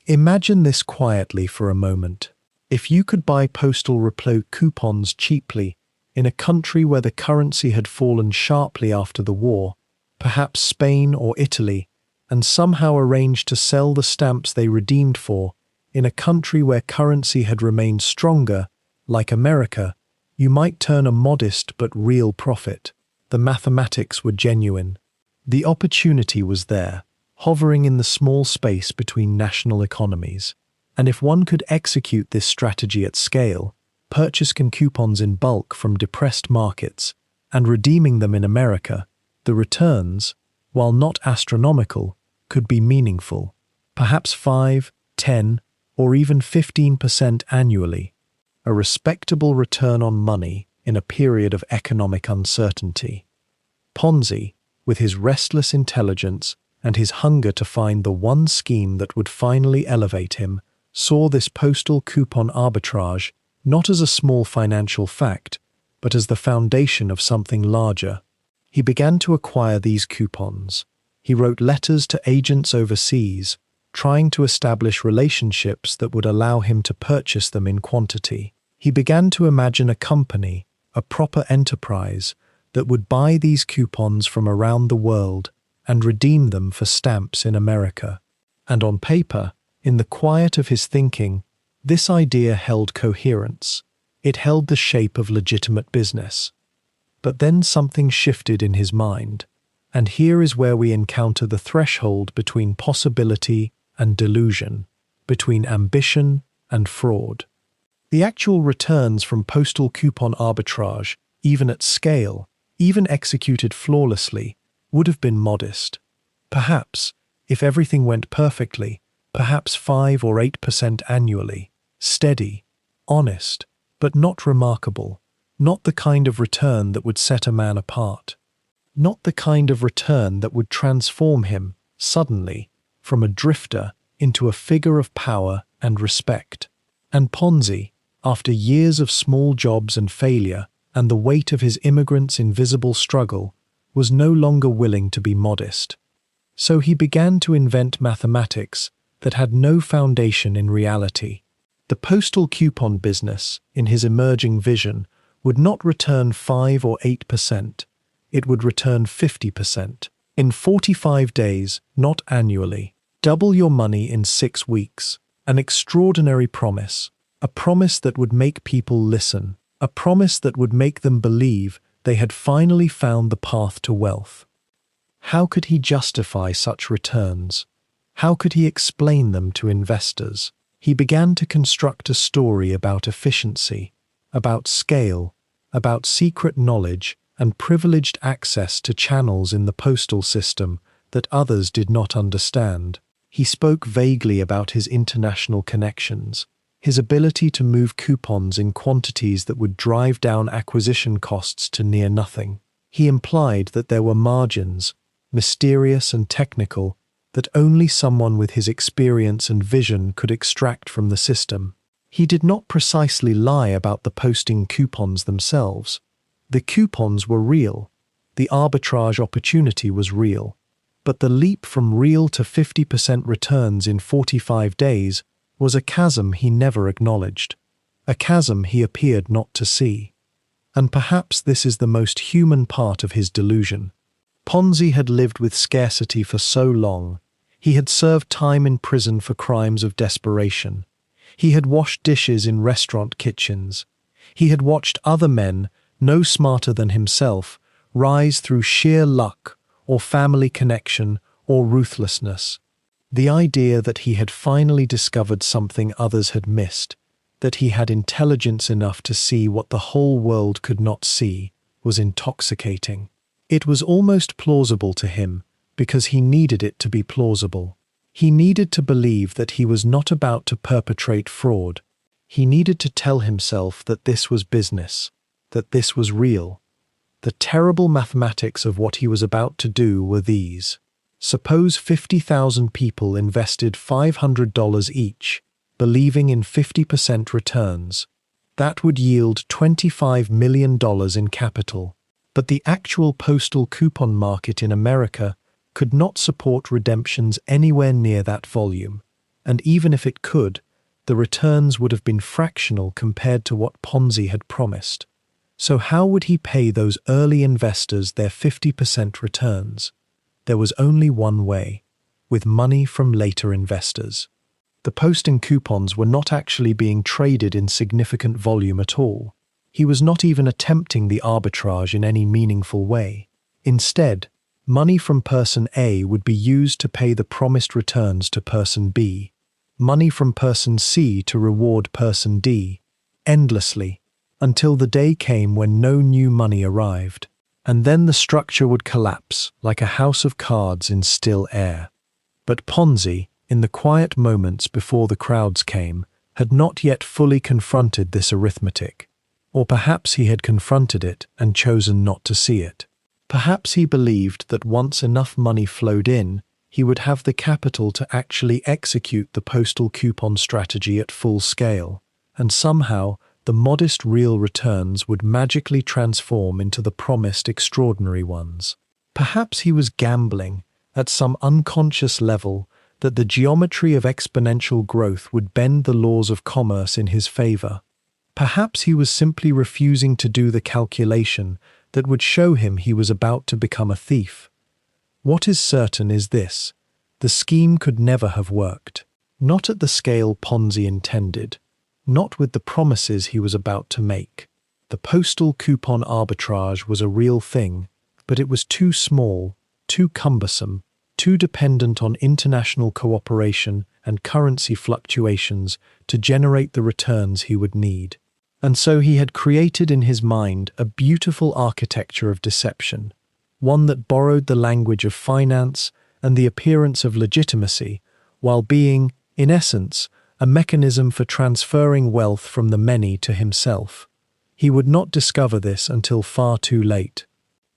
Imagine this quietly for a moment. If you could buy postal reply coupons cheaply in a country where the currency had fallen sharply after the war, perhaps Spain or Italy, and somehow arranged to sell the stamps they redeemed for In a country where currency had remained stronger, like America, you might turn a modest but real profit. The mathematics were genuine. The opportunity was there, hovering in the small space between national economies. And if one could execute this strategy at scale, purchasing coupons in bulk from depressed markets and redeeming them in America, the returns, while not astronomical, could be meaningful, perhaps 5, 10, or even 15% annually, a respectable return on money in a period of economic uncertainty. Ponzi, with his restless intelligence and his hunger to find the one scheme that would finally elevate him, saw this postal coupon arbitrage not as a small financial fact, but as the foundation of something larger. He began to acquire these coupons. He wrote letters to agents overseas, trying to establish relationships that would allow him to purchase them in quantity. He began to imagine a company, a proper enterprise, that would buy these coupons from around the world and redeem them for stamps in America. And on paper, in the quiet of his thinking, this idea held coherence. It held the shape of legitimate business. But then something shifted in his mind, and here is where we encounter the threshold between possibility and delusion, between ambition and fraud. The actual returns from postal coupon arbitrage, even at scale, even executed flawlessly, would have been modest. Perhaps, if everything went perfectly, perhaps 5 or 8% annually, steady, honest, but not remarkable, not the kind of return that would set a man apart, not the kind of return that would transform him, suddenly, from a drifter into a figure of power and respect. And Ponzi, after years of small jobs and failure, and the weight of his immigrant's invisible struggle, was no longer willing to be modest. So he began to invent mathematics that had no foundation in reality. The postal coupon business, in his emerging vision, would not return 5 or 8%. It would return 50%. In 45 days, not annually. Double your money in 6 weeks. An extraordinary promise. A promise that would make people listen. A promise that would make them believe they had finally found the path to wealth. How could he justify such returns? How could he explain them to investors? He began to construct a story about efficiency, about scale, about secret knowledge and privileged access to channels in the postal system that others did not understand. He spoke vaguely about his international connections, his ability to move coupons in quantities that would drive down acquisition costs to near nothing. He implied that there were margins, mysterious and technical, that only someone with his experience and vision could extract from the system. He did not precisely lie about the posting coupons themselves. The coupons were real. The arbitrage opportunity was real. But the leap from real to 50% returns in 45 days was a chasm he never acknowledged, a chasm he appeared not to see. And perhaps this is the most human part of his delusion. Ponzi had lived with scarcity for so long. He had served time in prison for crimes of desperation. He had washed dishes in restaurant kitchens. He had watched other men, no smarter than himself, rise through sheer luck or family connection or ruthlessness. The idea that he had finally discovered something others had missed, that he had intelligence enough to see what the whole world could not see, was intoxicating. It was almost plausible to him, because he needed it to be plausible. He needed to believe that he was not about to perpetrate fraud. He needed to tell himself that this was business, that this was real. The terrible mathematics of what he was about to do were these. Suppose 50,000 people invested $500 each, believing in 50% returns. That would yield $25 million in capital. But the actual postal coupon market in America could not support redemptions anywhere near that volume, and even if it could, the returns would have been fractional compared to what Ponzi had promised. So how would he pay those early investors their 50% returns? There was only one way, with money from later investors. The posting coupons were not actually being traded in significant volume at all. He was not even attempting the arbitrage in any meaningful way. Instead, money from person A would be used to pay the promised returns to person B, money from person C to reward person D, endlessly, until the day came when no new money arrived. And then the structure would collapse like a house of cards in still air. But Ponzi, in the quiet moments before the crowds came, had not yet fully confronted this arithmetic. Or perhaps he had confronted it and chosen not to see it. Perhaps he believed that once enough money flowed in, he would have the capital to actually execute the postal coupon strategy at full scale, and somehow the modest real returns would magically transform into the promised extraordinary ones. Perhaps he was gambling, at some unconscious level, that the geometry of exponential growth would bend the laws of commerce in his favor. Perhaps he was simply refusing to do the calculation that would show him he was about to become a thief. What is certain is this: the scheme could never have worked. Not at the scale Ponzi intended. Not with the promises he was about to make. The postal coupon arbitrage was a real thing, but it was too small, too cumbersome, too dependent on international cooperation and currency fluctuations to generate the returns he would need. And so he had created in his mind a beautiful architecture of deception, one that borrowed the language of finance and the appearance of legitimacy, while being, in essence, a mechanism for transferring wealth from the many to himself. He would not discover this until far too late.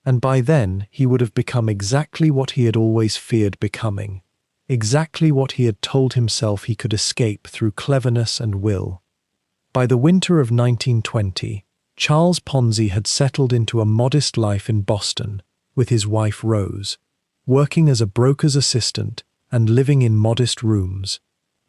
And by then he would have become exactly what he had always feared becoming, exactly what he had told himself he could escape through cleverness and will. By the winter of 1920, Charles Ponzi had settled into a modest life in Boston with his wife Rose, working as a broker's assistant and living in modest rooms,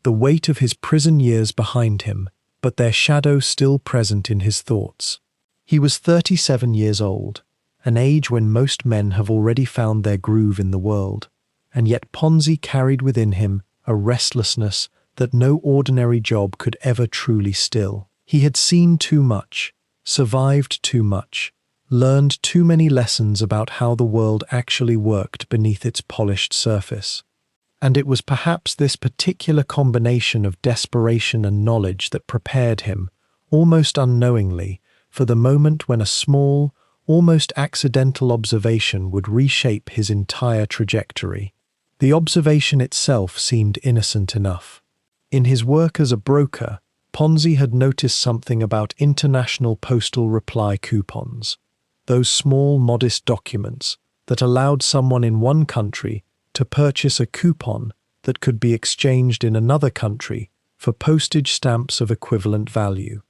the weight of his prison years behind him, but their shadow still present in his thoughts. He was 37 years old, an age when most men have already found their groove in the world, and yet Ponzi carried within him a restlessness that no ordinary job could ever truly still. He had seen too much, survived too much, learned too many lessons about how the world actually worked beneath its polished surface. And it was perhaps this particular combination of desperation and knowledge that prepared him, almost unknowingly, for the moment when a small, almost accidental observation would reshape his entire trajectory. The observation itself seemed innocent enough. In his work as a broker, Ponzi had noticed something about international postal reply coupons, those small, modest documents that allowed someone in one country to purchase a coupon that could be exchanged in another country for postage stamps of equivalent value.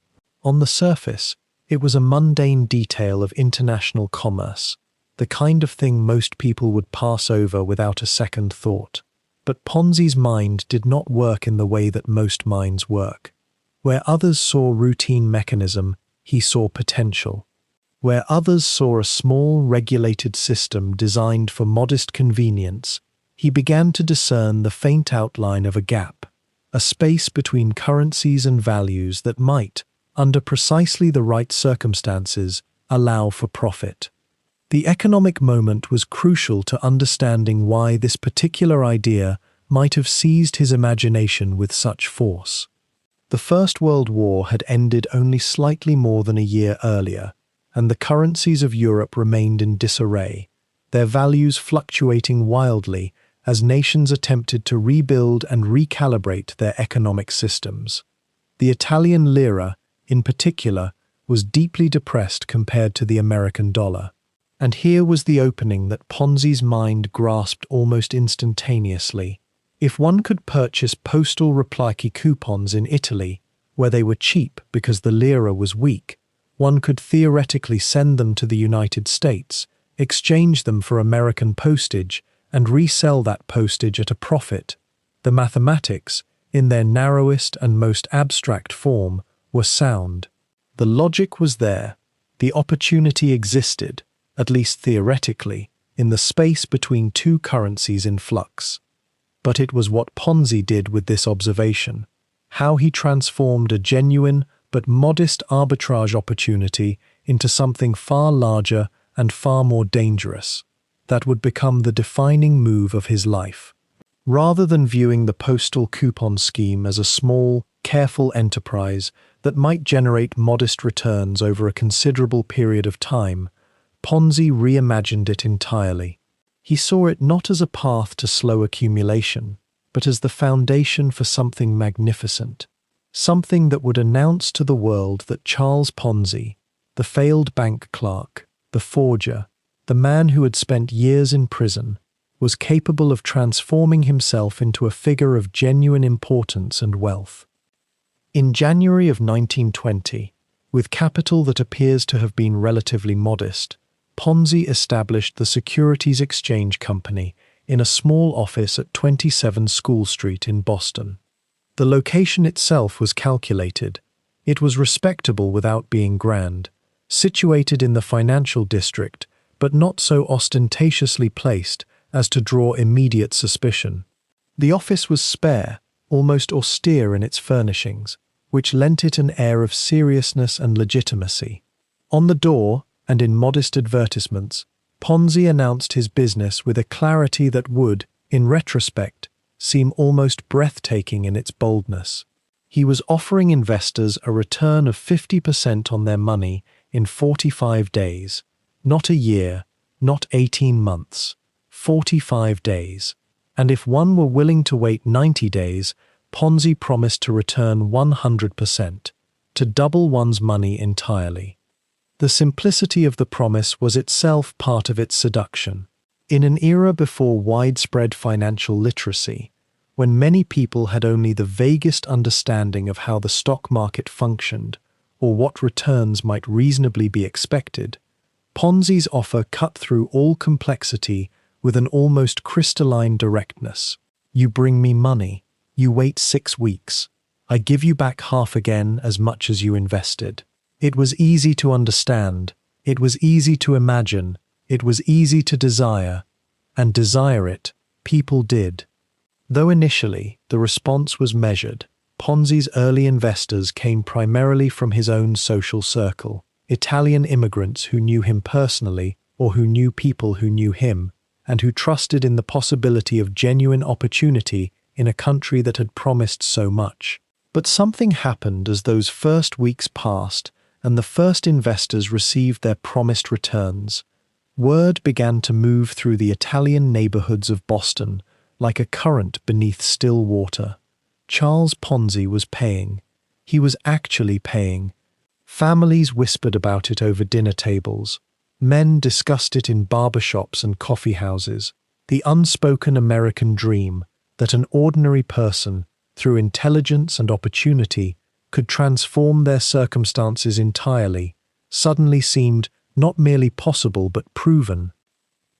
On the surface, it was a mundane detail of international commerce, the kind of thing most people would pass over without a second thought. But Ponzi's mind did not work in the way that most minds work. Where others saw routine mechanism, he saw potential. Where others saw a small, regulated system designed for modest convenience, he began to discern the faint outline of a gap, a space between currencies and values that might, under precisely the right circumstances, allow for profit. The economic moment was crucial to understanding why this particular idea might have seized his imagination with such force. The First World War had ended only slightly more than a year earlier, and the currencies of Europe remained in disarray, their values fluctuating wildly as nations attempted to rebuild and recalibrate their economic systems. The Italian lira, in particular, was deeply depressed compared to the American dollar. And here was the opening that Ponzi's mind grasped almost instantaneously. If one could purchase postal reply coupons in Italy, where they were cheap because the lira was weak, one could theoretically send them to the United States, exchange them for American postage, and resell that postage at a profit. The mathematics, in their narrowest and most abstract form, were sound. The logic was there. The opportunity existed, at least theoretically, in the space between two currencies in flux. But it was what Ponzi did with this observation, how he transformed a genuine but modest arbitrage opportunity into something far larger and far more dangerous, that would become the defining move of his life. Rather than viewing the postal coupon scheme as a small, careful enterprise that might generate modest returns over a considerable period of time, Ponzi reimagined it entirely. He saw it not as a path to slow accumulation, but as the foundation for something magnificent, something that would announce to the world that Charles Ponzi, the failed bank clerk, the forger, the man who had spent years in prison, was capable of transforming himself into a figure of genuine importance and wealth. In January of 1920, with capital that appears to have been relatively modest, Ponzi established the Securities Exchange Company in a small office at 27 School Street in Boston. The location itself was calculated. It was respectable without being grand, situated in the financial district, but not so ostentatiously placed as to draw immediate suspicion. The office was spare, almost austere in its furnishings, which lent it an air of seriousness and legitimacy. On the door, and in modest advertisements, Ponzi announced his business with a clarity that would, in retrospect, seem almost breathtaking in its boldness. He was offering investors a return of 50% on their money in 45 days, not a year, not 18 months, 45 days. And if one were willing to wait 90 days, Ponzi promised to return 100%, to double one's money entirely. The simplicity of the promise was itself part of its seduction. In an era before widespread financial literacy, when many people had only the vaguest understanding of how the stock market functioned or what returns might reasonably be expected, Ponzi's offer cut through all complexity with an almost crystalline directness. You bring me money, you wait 6 weeks, I give you back half again as much as you invested. It was easy to understand, it was easy to imagine, it was easy to desire, and desire it, people did. Though initially the response was measured, Ponzi's early investors came primarily from his own social circle, Italian immigrants who knew him personally or who knew people who knew him, and who trusted in the possibility of genuine opportunity in a country that had promised so much. But something happened as those first weeks passed and the first investors received their promised returns. Word began to move through the Italian neighborhoods of Boston like a current beneath still water. Charles Ponzi was paying. He was actually paying. Families whispered about it over dinner tables. Men discussed it in barbershops and coffee houses. The unspoken American dream that an ordinary person, through intelligence and opportunity, could transform their circumstances entirely, suddenly seemed not merely possible but proven.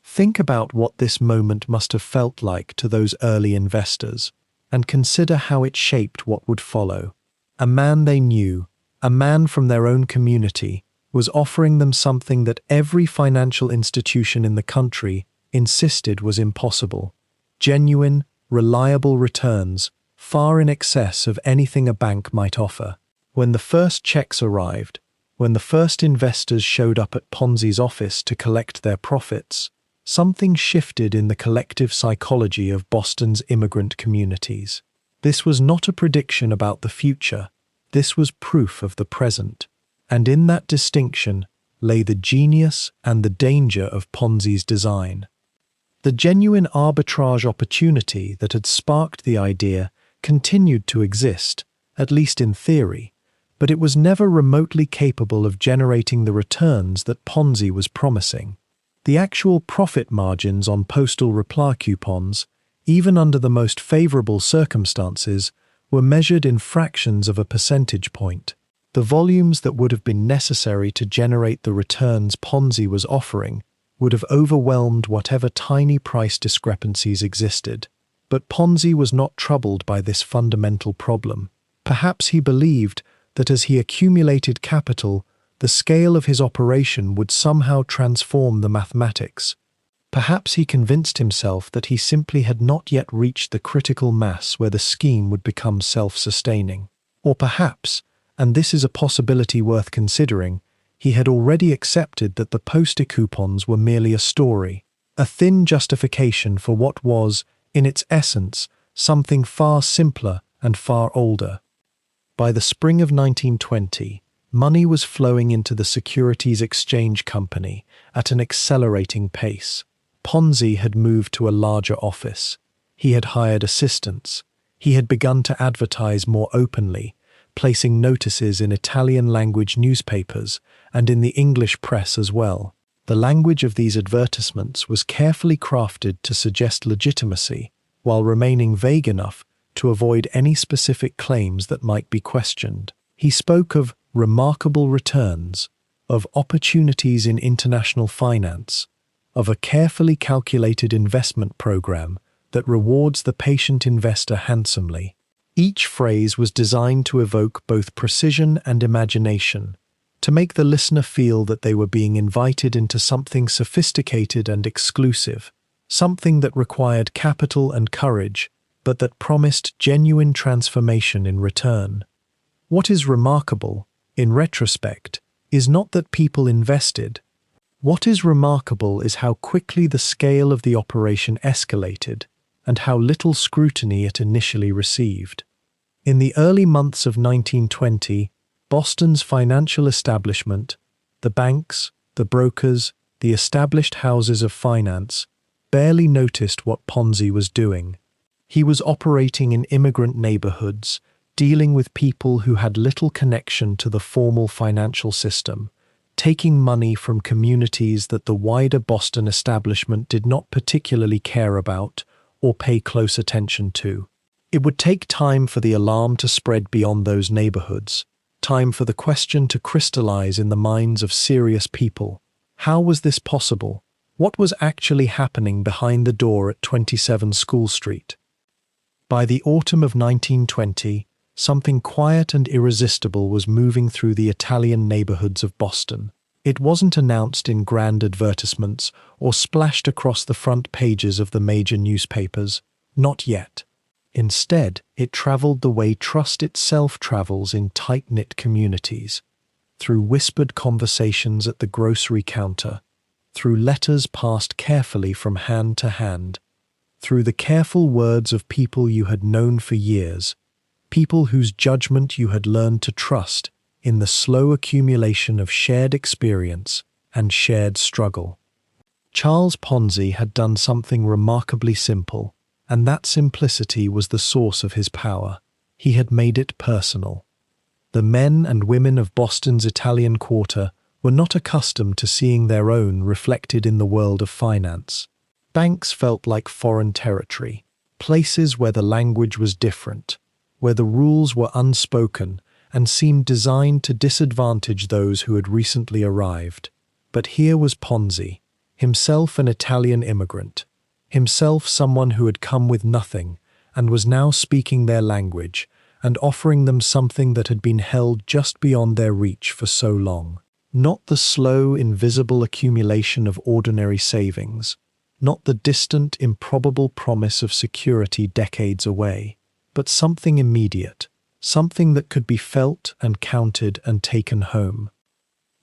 Think about what this moment must have felt like to those early investors, and consider how it shaped what would follow. A man they knew, a man from their own community, was offering them something that every financial institution in the country insisted was impossible. Genuine, reliable returns, far in excess of anything a bank might offer. When the first checks arrived, when the first investors showed up at Ponzi's office to collect their profits, something shifted in the collective psychology of Boston's immigrant communities. This was not a prediction about the future, this was proof of the present. And in that distinction lay the genius and the danger of Ponzi's design. The genuine arbitrage opportunity that had sparked the idea continued to exist, at least in theory, but it was never remotely capable of generating the returns that Ponzi was promising. The actual profit margins on postal reply coupons, even under the most favorable circumstances, were measured in fractions of a percentage point. The volumes that would have been necessary to generate the returns Ponzi was offering would have overwhelmed whatever tiny price discrepancies existed. But Ponzi was not troubled by this fundamental problem. Perhaps he believed that as he accumulated capital, the scale of his operation would somehow transform the mathematics. Perhaps he convinced himself that he simply had not yet reached the critical mass where the scheme would become self-sustaining. Or perhaps, and this is a possibility worth considering, he had already accepted that the poster coupons were merely a story, a thin justification for what was, in its essence, something far simpler and far older. By the spring of 1920, money was flowing into the Securities Exchange Company at an accelerating pace. Ponzi had moved to a larger office. He had hired assistants. He had begun to advertise more openly, placing notices in Italian-language newspapers and in the English press as well. The language of these advertisements was carefully crafted to suggest legitimacy, while remaining vague enough to avoid any specific claims that might be questioned. He spoke of remarkable returns, of opportunities in international finance, of a carefully calculated investment program that rewards the patient investor handsomely. Each phrase was designed to evoke both precision and imagination, to make the listener feel that they were being invited into something sophisticated and exclusive, something that required capital and courage, but that promised genuine transformation in return. What is remarkable, in retrospect, is not that people invested. What is remarkable is how quickly the scale of the operation escalated and how little scrutiny it initially received. In the early months of 1920, Boston's financial establishment, the banks, the brokers, the established houses of finance, barely noticed what Ponzi was doing. He was operating in immigrant neighborhoods, dealing with people who had little connection to the formal financial system, taking money from communities that the wider Boston establishment did not particularly care about or pay close attention to. It would take time for the alarm to spread beyond those neighborhoods, time for the question to crystallize in the minds of serious people. How was this possible? What was actually happening behind the door at 27 School Street? By the autumn of 1920, something quiet and irresistible was moving through the Italian neighborhoods of Boston. It wasn't announced in grand advertisements or splashed across the front pages of the major newspapers. Not yet. Instead, it traveled the way trust itself travels in tight-knit communities, through whispered conversations at the grocery counter, through letters passed carefully from hand to hand, through the careful words of people you had known for years, people whose judgment you had learned to trust in the slow accumulation of shared experience and shared struggle. Charles Ponzi had done something remarkably simple, and that simplicity was the source of his power. He had made it personal. The men and women of Boston's Italian Quarter were not accustomed to seeing their own reflected in the world of finance. Banks felt like foreign territory, places where the language was different, where the rules were unspoken and seemed designed to disadvantage those who had recently arrived. But here was Ponzi, himself an Italian immigrant, himself someone who had come with nothing and was now speaking their language and offering them something that had been held just beyond their reach for so long. Not the slow, invisible accumulation of ordinary savings, not the distant, improbable promise of security decades away, but something immediate, something that could be felt and counted and taken home.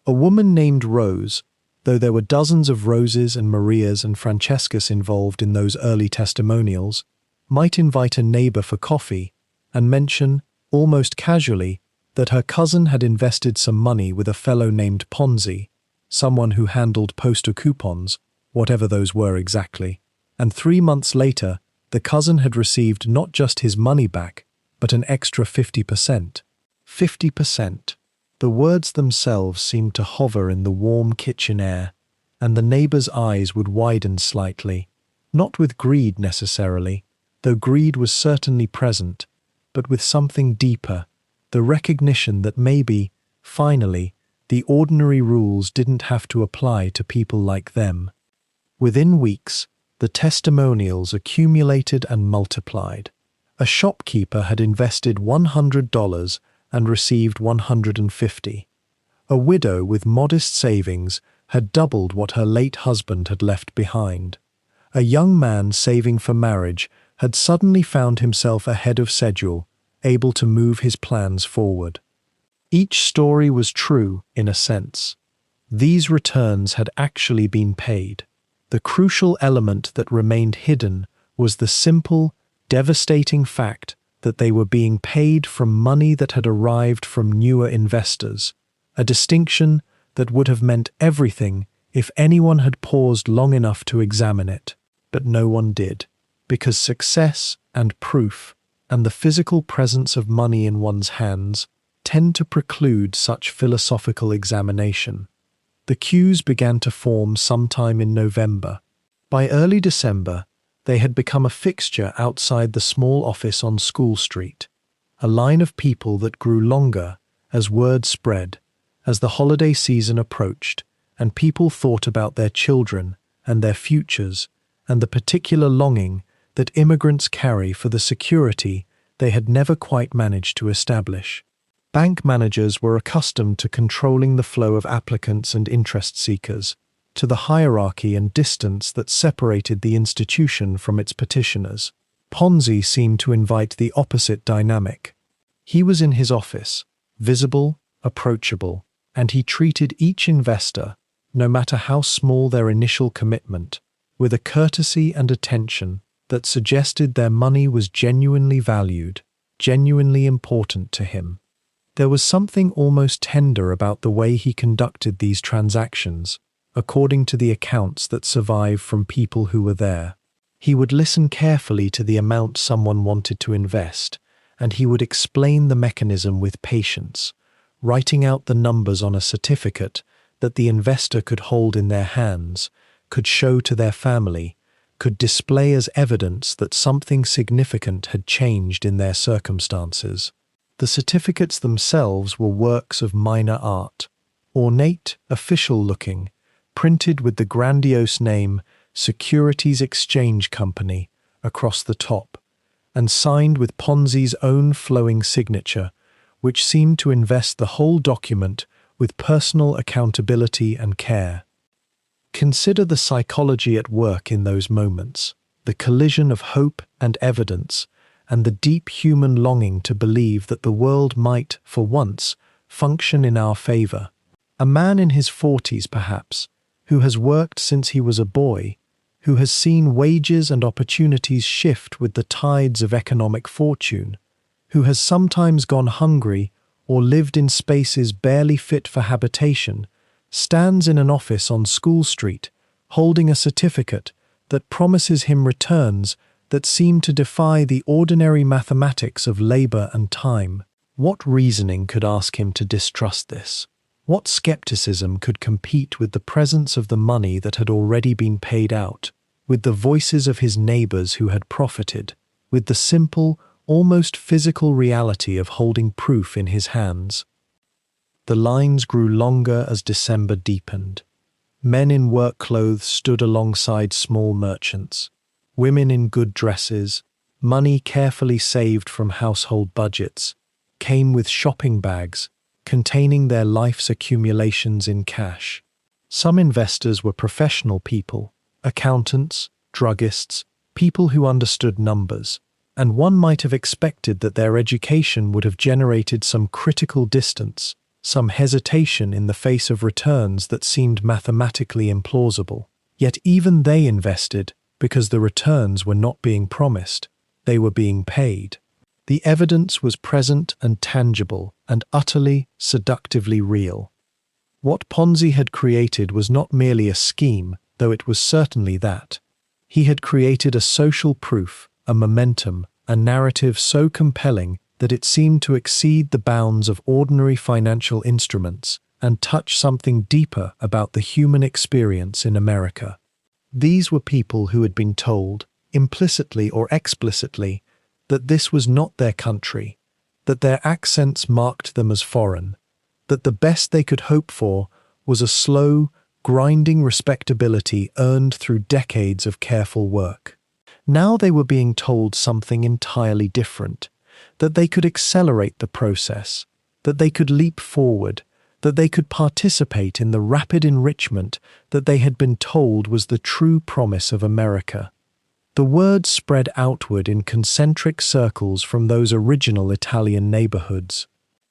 A woman named Rose, though there were dozens of Roses and Marias and Francescas involved in those early testimonials, might invite a neighbor for coffee and mention, almost casually, that her cousin had invested some money with a fellow named Ponzi, someone who handled poster coupons, whatever those were exactly, and 3 months later, the cousin had received not just his money back, but an extra 50%. 50%. The words themselves seemed to hover in the warm kitchen air, and the neighbor's eyes would widen slightly, not with greed necessarily, though greed was certainly present, but with something deeper, the recognition that maybe, finally, the ordinary rules didn't have to apply to people like them. Within weeks, the testimonials accumulated and multiplied. A shopkeeper had invested $100 and received $150. A widow with modest savings had doubled what her late husband had left behind. A young man saving for marriage had suddenly found himself ahead of schedule, able to move his plans forward. Each story was true, in a sense. These returns had actually been paid. The crucial element that remained hidden was the simple, devastating fact that they were being paid from money that had arrived from newer investors, a distinction that would have meant everything if anyone had paused long enough to examine it. But no one did, because success and proof and the physical presence of money in one's hands tend to preclude such philosophical examination. The queues began to form sometime in November. By early December, they had become a fixture outside the small office on School Street, a line of people that grew longer as word spread, as the holiday season approached, and people thought about their children and their futures and the particular longing that immigrants carry for the security they had never quite managed to establish. Bank managers were accustomed to controlling the flow of applicants and interest seekers, to the hierarchy and distance that separated the institution from its petitioners. Ponzi seemed to invite the opposite dynamic. He was in his office, visible, approachable, and he treated each investor, no matter how small their initial commitment, with a courtesy and attention that suggested their money was genuinely valued, genuinely important to him. There was something almost tender about the way he conducted these transactions, according to the accounts that survive from people who were there. He would listen carefully to the amount someone wanted to invest, and he would explain the mechanism with patience, writing out the numbers on a certificate that the investor could hold in their hands, could show to their family, could display as evidence that something significant had changed in their circumstances. The certificates themselves were works of minor art, ornate, official-looking, printed with the grandiose name Securities Exchange Company across the top, and signed with Ponzi's own flowing signature, which seemed to invest the whole document with personal accountability and care. Consider the psychology at work in those moments, the collision of hope and evidence, and the deep human longing to believe that the world might, for once, function in our favor. A man in his 40s, perhaps, who has worked since he was a boy, who has seen wages and opportunities shift with the tides of economic fortune, who has sometimes gone hungry or lived in spaces barely fit for habitation, stands in an office on School Street, holding a certificate that promises him returns that seem to defy the ordinary mathematics of labor and time. What reasoning could ask him to distrust this? What skepticism could compete with the presence of the money that had already been paid out, with the voices of his neighbors who had profited, with the simple, almost physical reality of holding proof in his hands? The lines grew longer as December deepened. Men in work clothes stood alongside small merchants. Women in good dresses, money carefully saved from household budgets, came with shopping bags containing their life's accumulations in cash. Some investors were professional people, accountants, druggists, people who understood numbers, and one might have expected that their education would have generated some critical distance, some hesitation in the face of returns that seemed mathematically implausible. Yet even they invested, because the returns were not being promised, they were being paid. The evidence was present and tangible and utterly, seductively real. What Ponzi had created was not merely a scheme, though it was certainly that. He had created a social proof, a momentum, a narrative so compelling that it seemed to exceed the bounds of ordinary financial instruments and touch something deeper about the human experience in America. These were people who had been told, implicitly or explicitly, that this was not their country, that their accents marked them as foreign, that the best they could hope for was a slow, grinding respectability earned through decades of careful work. Now they were being told something entirely different, that they could accelerate the process, that they could leap forward, that they could participate in the rapid enrichment that they had been told was the true promise of America. The word spread outward in concentric circles from those original Italian neighborhoods.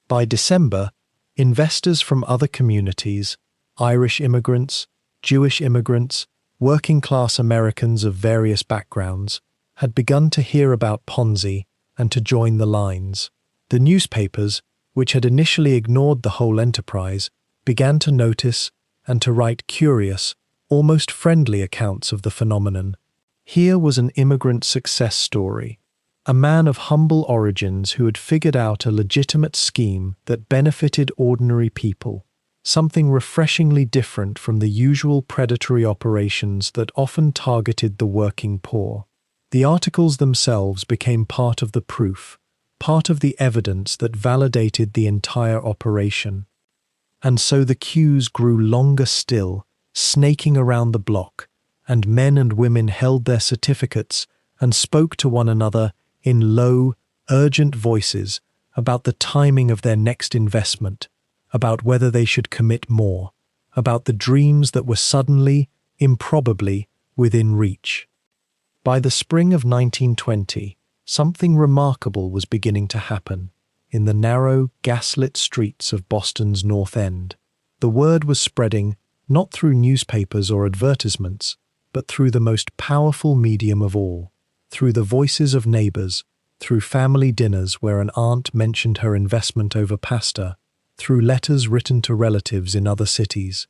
By December, investors from other communities, Irish immigrants, Jewish immigrants, working-class Americans of various backgrounds, had begun to hear about Ponzi and to join the lines. The newspapers, which had initially ignored the whole enterprise, began to notice and to write curious, almost friendly accounts of the phenomenon. Here was an immigrant success story, a man of humble origins who had figured out a legitimate scheme that benefited ordinary people, something refreshingly different from the usual predatory operations that often targeted the working poor. The articles themselves became part of the proof, part of the evidence that validated the entire operation. And so the queues grew longer still, snaking around the block, and men and women held their certificates and spoke to one another in low, urgent voices about the timing of their next investment, about whether they should commit more, about the dreams that were suddenly, improbably, within reach. By the spring of 1920, something remarkable was beginning to happen in the narrow, gaslit streets of Boston's North End. The word was spreading not through newspapers or advertisements, but through the most powerful medium of all, through the voices of neighbors, through family dinners where an aunt mentioned her investment over pasta, through letters written to relatives in other cities.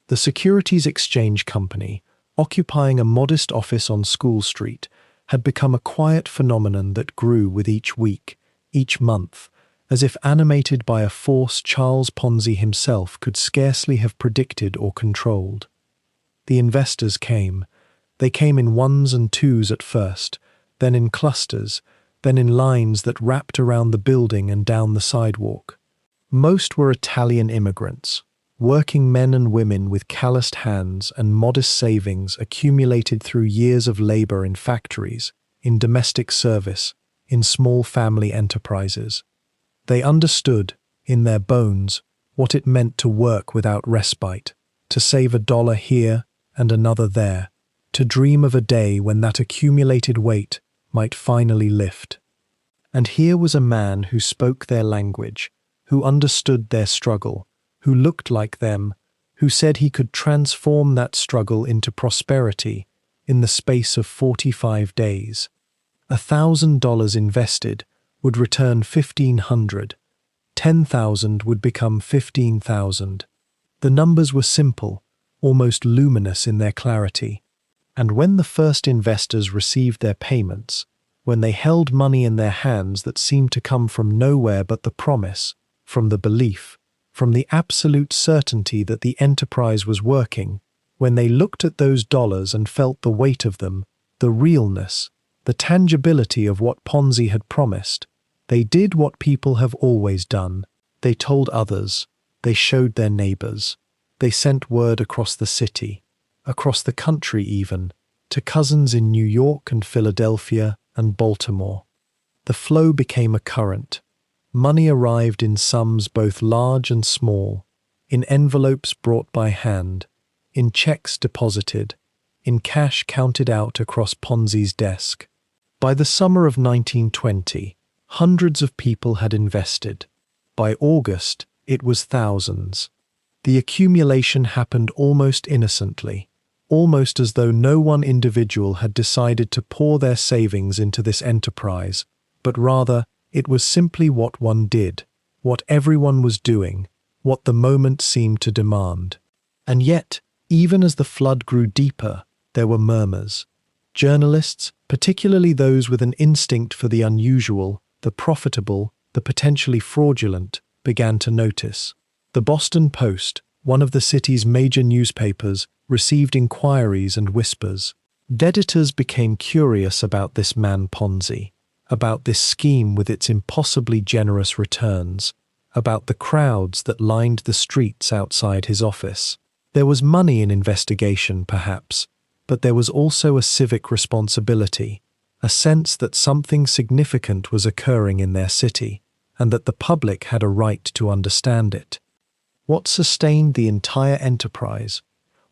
The Securities Exchange Company, occupying a modest office on School Street, had become a quiet phenomenon that grew with each week, each month, as if animated by a force Charles Ponzi himself could scarcely have predicted or controlled. The investors came. They came in ones and twos at first, then in clusters, then in lines that wrapped around the building and down the sidewalk. Most were Italian immigrants, working men and women with calloused hands and modest savings accumulated through years of labor in factories, in domestic service, in small family enterprises. They understood, in their bones, what it meant to work without respite, to save $1 here and another there, to dream of a day when that accumulated weight might finally lift. And here was a man who spoke their language, who understood their struggle, who looked like them, who said he could transform that struggle into prosperity in the space of 45 days. $1,000 invested would return 1,500. 10,000 would become 15,000. The numbers were simple, almost luminous in their clarity. And when the first investors received their payments, when they held money in their hands that seemed to come from nowhere but the promise, from the belief, from the absolute certainty that the enterprise was working, when they looked at those dollars and felt the weight of them, the realness, the tangibility of what Ponzi had promised, they did what people have always done. They told others, they showed their neighbors, they sent word across the city, across the country even, to cousins in New York and Philadelphia and Baltimore. The flow became a current. Money arrived in sums both large and small, in envelopes brought by hand, in checks deposited, in cash counted out across Ponzi's desk. By the summer of 1920, hundreds of people had invested. By August, it was thousands. The accumulation happened almost innocently, almost as though no one individual had decided to pour their savings into this enterprise, but rather it was simply what one did, what everyone was doing, what the moment seemed to demand. And yet, even as the flood grew deeper, there were murmurs. Journalists, particularly those with an instinct for the unusual, the profitable, the potentially fraudulent, began to notice. The Boston Post, one of the city's major newspapers, received inquiries and whispers. Editors became curious about this man Ponzi, about this scheme with its impossibly generous returns, about the crowds that lined the streets outside his office. There was money in investigation, perhaps, but there was also a civic responsibility, a sense that something significant was occurring in their city, and that the public had a right to understand it. What sustained the entire enterprise?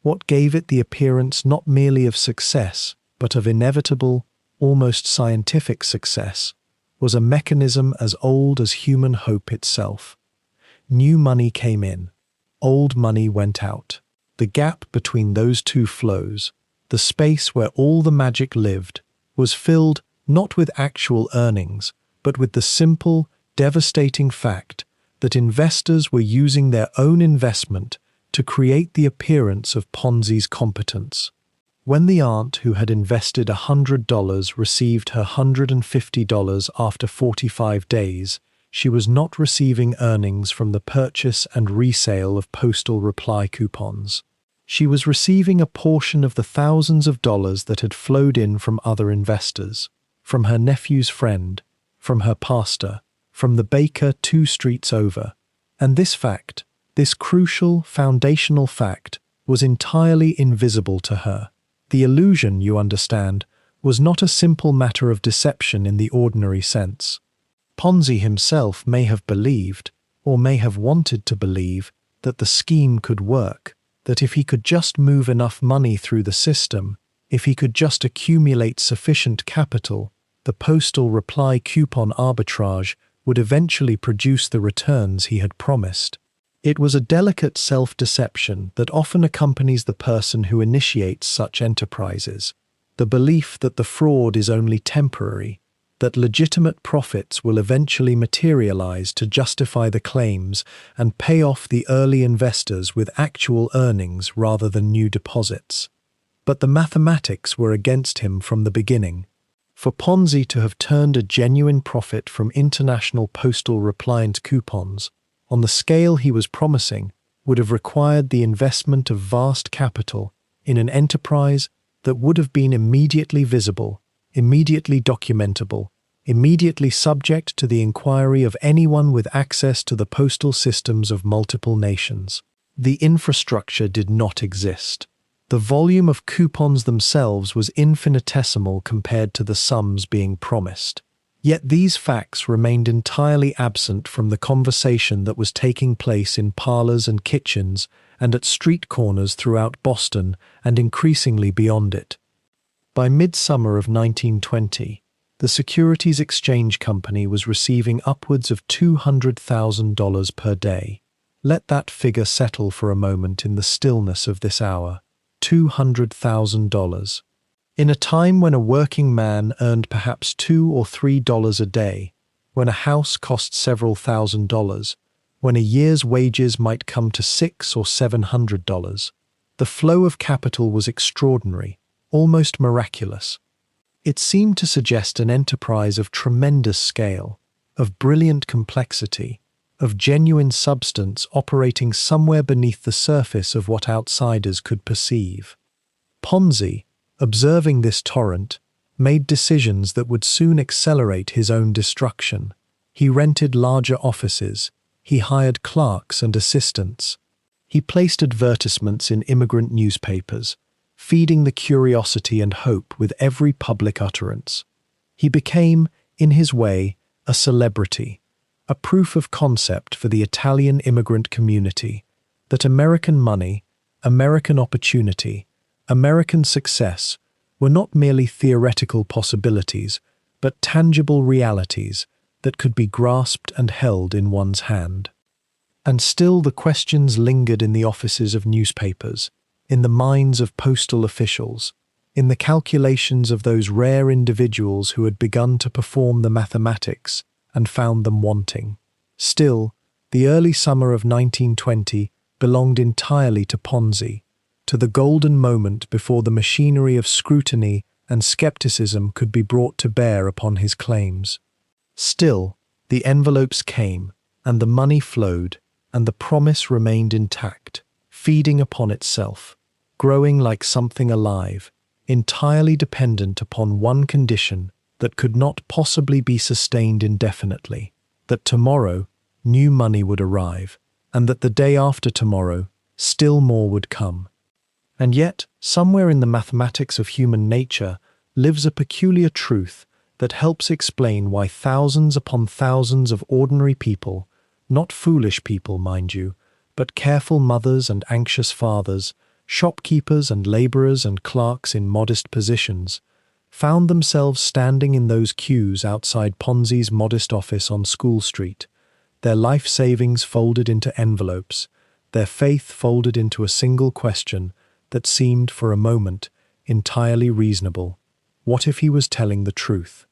What gave it the appearance not merely of success, but of inevitable, almost scientific success, was a mechanism as old as human hope itself. New money came in, old money went out. The gap between those two flows, the space where all the magic lived, was filled not with actual earnings, but with the simple, devastating fact that investors were using their own investment to create the appearance of Ponzi's competence. When the aunt who had invested $100 received her $150 after 45 days, she was not receiving earnings from the purchase and resale of postal reply coupons. She was receiving a portion of the thousands of dollars that had flowed in from other investors, from her nephew's friend, from her pastor, from the baker 2 streets over. And this fact, this crucial, foundational fact, was entirely invisible to her. The illusion, you understand, was not a simple matter of deception in the ordinary sense. Ponzi himself may have believed, or may have wanted to believe, that the scheme could work, that if he could just move enough money through the system, if he could just accumulate sufficient capital, the postal reply coupon arbitrage would eventually produce the returns he had promised. It was a delicate self-deception that often accompanies the person who initiates such enterprises, the belief that the fraud is only temporary, that legitimate profits will eventually materialize to justify the claims and pay off the early investors with actual earnings rather than new deposits. But the mathematics were against him from the beginning. For Ponzi to have turned a genuine profit from international postal reply coupons, on the scale he was promising, would have required the investment of vast capital in an enterprise that would have been immediately visible, immediately documentable, immediately subject to the inquiry of anyone with access to the postal systems of multiple nations. The infrastructure did not exist. The volume of coupons themselves was infinitesimal compared to the sums being promised. Yet these facts remained entirely absent from the conversation that was taking place in parlors and kitchens and at street corners throughout Boston and increasingly beyond it. By midsummer of 1920, the Securities Exchange Company was receiving upwards of $200,000 per day. Let that figure settle for a moment in the stillness of this hour. $200,000. In a time when a working man earned perhaps $2 or $3 a day, when a house cost several $1,000s, when a year's wages might come to $600 or $700, the flow of capital was extraordinary, almost miraculous. It seemed to suggest an enterprise of tremendous scale, of brilliant complexity, of genuine substance operating somewhere beneath the surface of what outsiders could perceive. Ponzi, observing this torrent, made decisions that would soon accelerate his own destruction. He rented larger offices. He hired clerks and assistants. He placed advertisements in immigrant newspapers, feeding the curiosity and hope with every public utterance. He became, in his way, a celebrity, a proof of concept for the Italian immigrant community that American money, American opportunity, American success were not merely theoretical possibilities, but tangible realities that could be grasped and held in one's hand. And still the questions lingered in the offices of newspapers, in the minds of postal officials, in the calculations of those rare individuals who had begun to perform the mathematics and found them wanting. Still, the early summer of 1920 belonged entirely to Ponzi, to the golden moment before the machinery of scrutiny and skepticism could be brought to bear upon his claims. Still, the envelopes came, and the money flowed, and the promise remained intact, feeding upon itself, growing like something alive, entirely dependent upon one condition that could not possibly be sustained indefinitely, that tomorrow new money would arrive, and that the day after tomorrow still more would come. And yet, somewhere in the mathematics of human nature lives a peculiar truth that helps explain why thousands upon thousands of ordinary people, not foolish people, mind you, But careful mothers and anxious fathers, shopkeepers and laborers and clerks in modest positions, found themselves standing in those queues outside Ponzi's modest office on School Street, their life savings folded into envelopes, their faith folded into a single question that seemed, for a moment, entirely reasonable. What if he was telling the truth?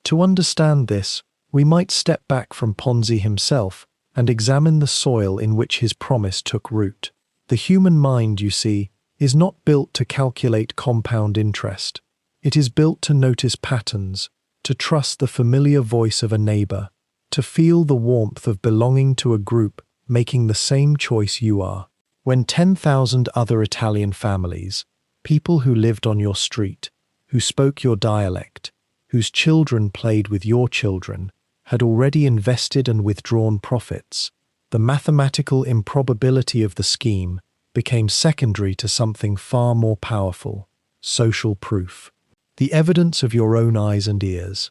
To understand this, we might step back from Ponzi himself and examine the soil in which his promise took root. The human mind, you see, is not built to calculate compound interest. It is built to notice patterns, to trust the familiar voice of a neighbor, to feel the warmth of belonging to a group making the same choice you are. When 10,000 other Italian families, people who lived on your street, who spoke your dialect, whose children played with your children, had already invested and withdrawn profits, the mathematical improbability of the scheme became secondary to something far more powerful: social proof. The evidence of your own eyes and ears.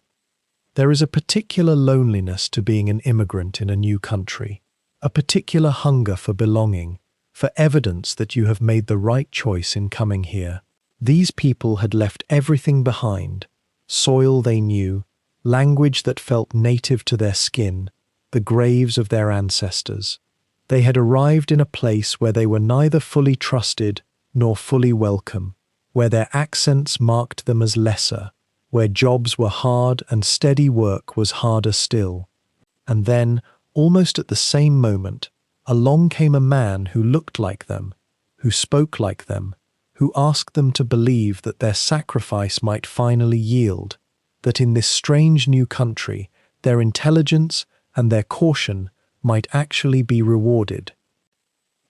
There is a particular loneliness to being an immigrant in a new country, a particular hunger for belonging, for evidence that you have made the right choice in coming here. These people had left everything behind: soil they knew, language that felt native to their skin, the graves of their ancestors. They had arrived in a place where they were neither fully trusted nor fully welcome, where their accents marked them as lesser, where jobs were hard and steady work was harder still. And then, almost at the same moment, along came a man who looked like them, who spoke like them, who asked them to believe that their sacrifice might finally yield, that in this strange new country, their intelligence and their caution might actually be rewarded.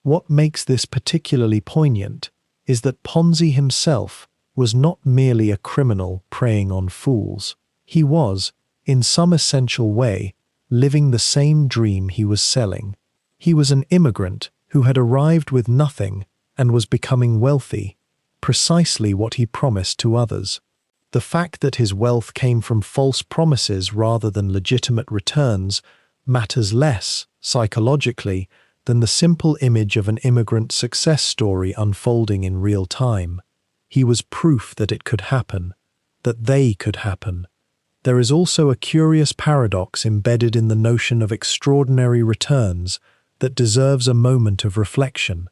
What makes this particularly poignant is that Ponzi himself was not merely a criminal preying on fools. He was, in some essential way, living the same dream he was selling. He was an immigrant who had arrived with nothing and was becoming wealthy, precisely what he promised to others. The fact that his wealth came from false promises rather than legitimate returns matters less, psychologically, than the simple image of an immigrant success story unfolding in real time. He was proof that it could happen, that they could happen. There is also a curious paradox embedded in the notion of extraordinary returns that deserves a moment of reflection.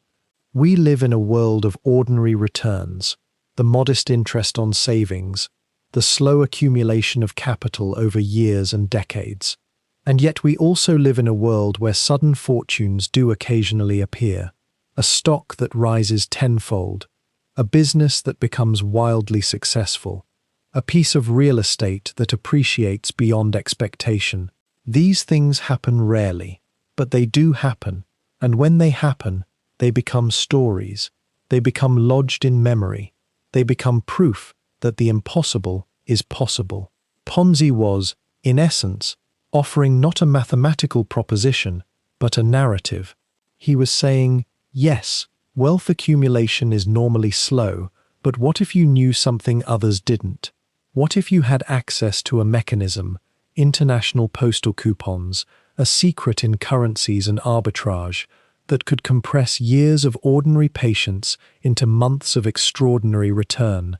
We live in a world of ordinary returns, the modest interest on savings, the slow accumulation of capital over years and decades. And yet we also live in a world where sudden fortunes do occasionally appear, a stock that rises tenfold, a business that becomes wildly successful, a piece of real estate that appreciates beyond expectation. These things happen rarely, but they do happen, and when they happen, they become stories, they become lodged in memory, they become proof that the impossible is possible. Ponzi was, in essence, offering not a mathematical proposition, but a narrative. He was saying, yes, wealth accumulation is normally slow, but what if you knew something others didn't? What if you had access to a mechanism, international postal coupons, a secret in currencies and arbitrage, that could compress years of ordinary patience into months of extraordinary return?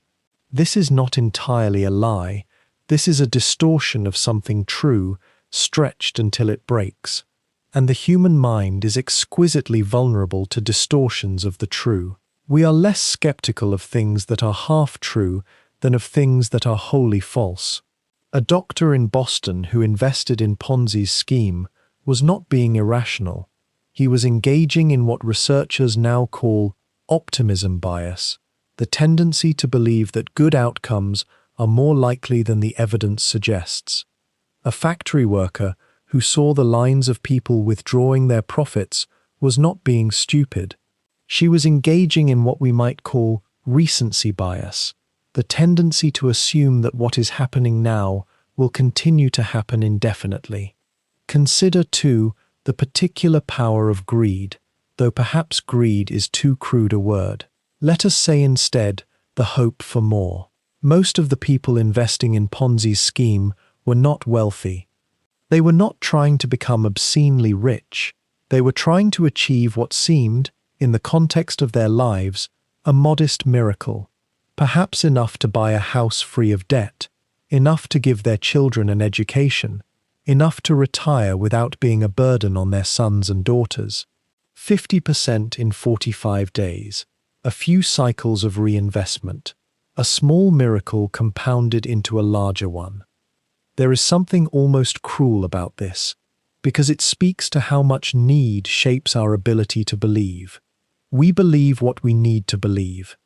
This is not entirely a lie. This is a distortion of something true, stretched until it breaks. And the human mind is exquisitely vulnerable to distortions of the true. We are less skeptical of things that are half true than of things that are wholly false. A doctor in Boston who invested in Ponzi's scheme was not being irrational. He was engaging in what researchers now call optimism bias, the tendency to believe that good outcomes are more likely than the evidence suggests. A factory worker who saw the lines of people withdrawing their profits was not being stupid. She was engaging in what we might call recency bias, the tendency to assume that what is happening now will continue to happen indefinitely. Consider, too, the particular power of greed, though perhaps greed is too crude a word. Let us say instead the hope for more. Most of the people investing in Ponzi's scheme were not wealthy. They were not trying to become obscenely rich. They were trying to achieve what seemed, in the context of their lives, a modest miracle, perhaps enough to buy a house free of debt, enough to give their children an education, enough to retire without being a burden on their sons and daughters. 50% in 45 days, a few cycles of reinvestment, a small miracle compounded into a larger one. There is something almost cruel about this, because it speaks to how much need shapes our ability to believe. We believe what we need to believe.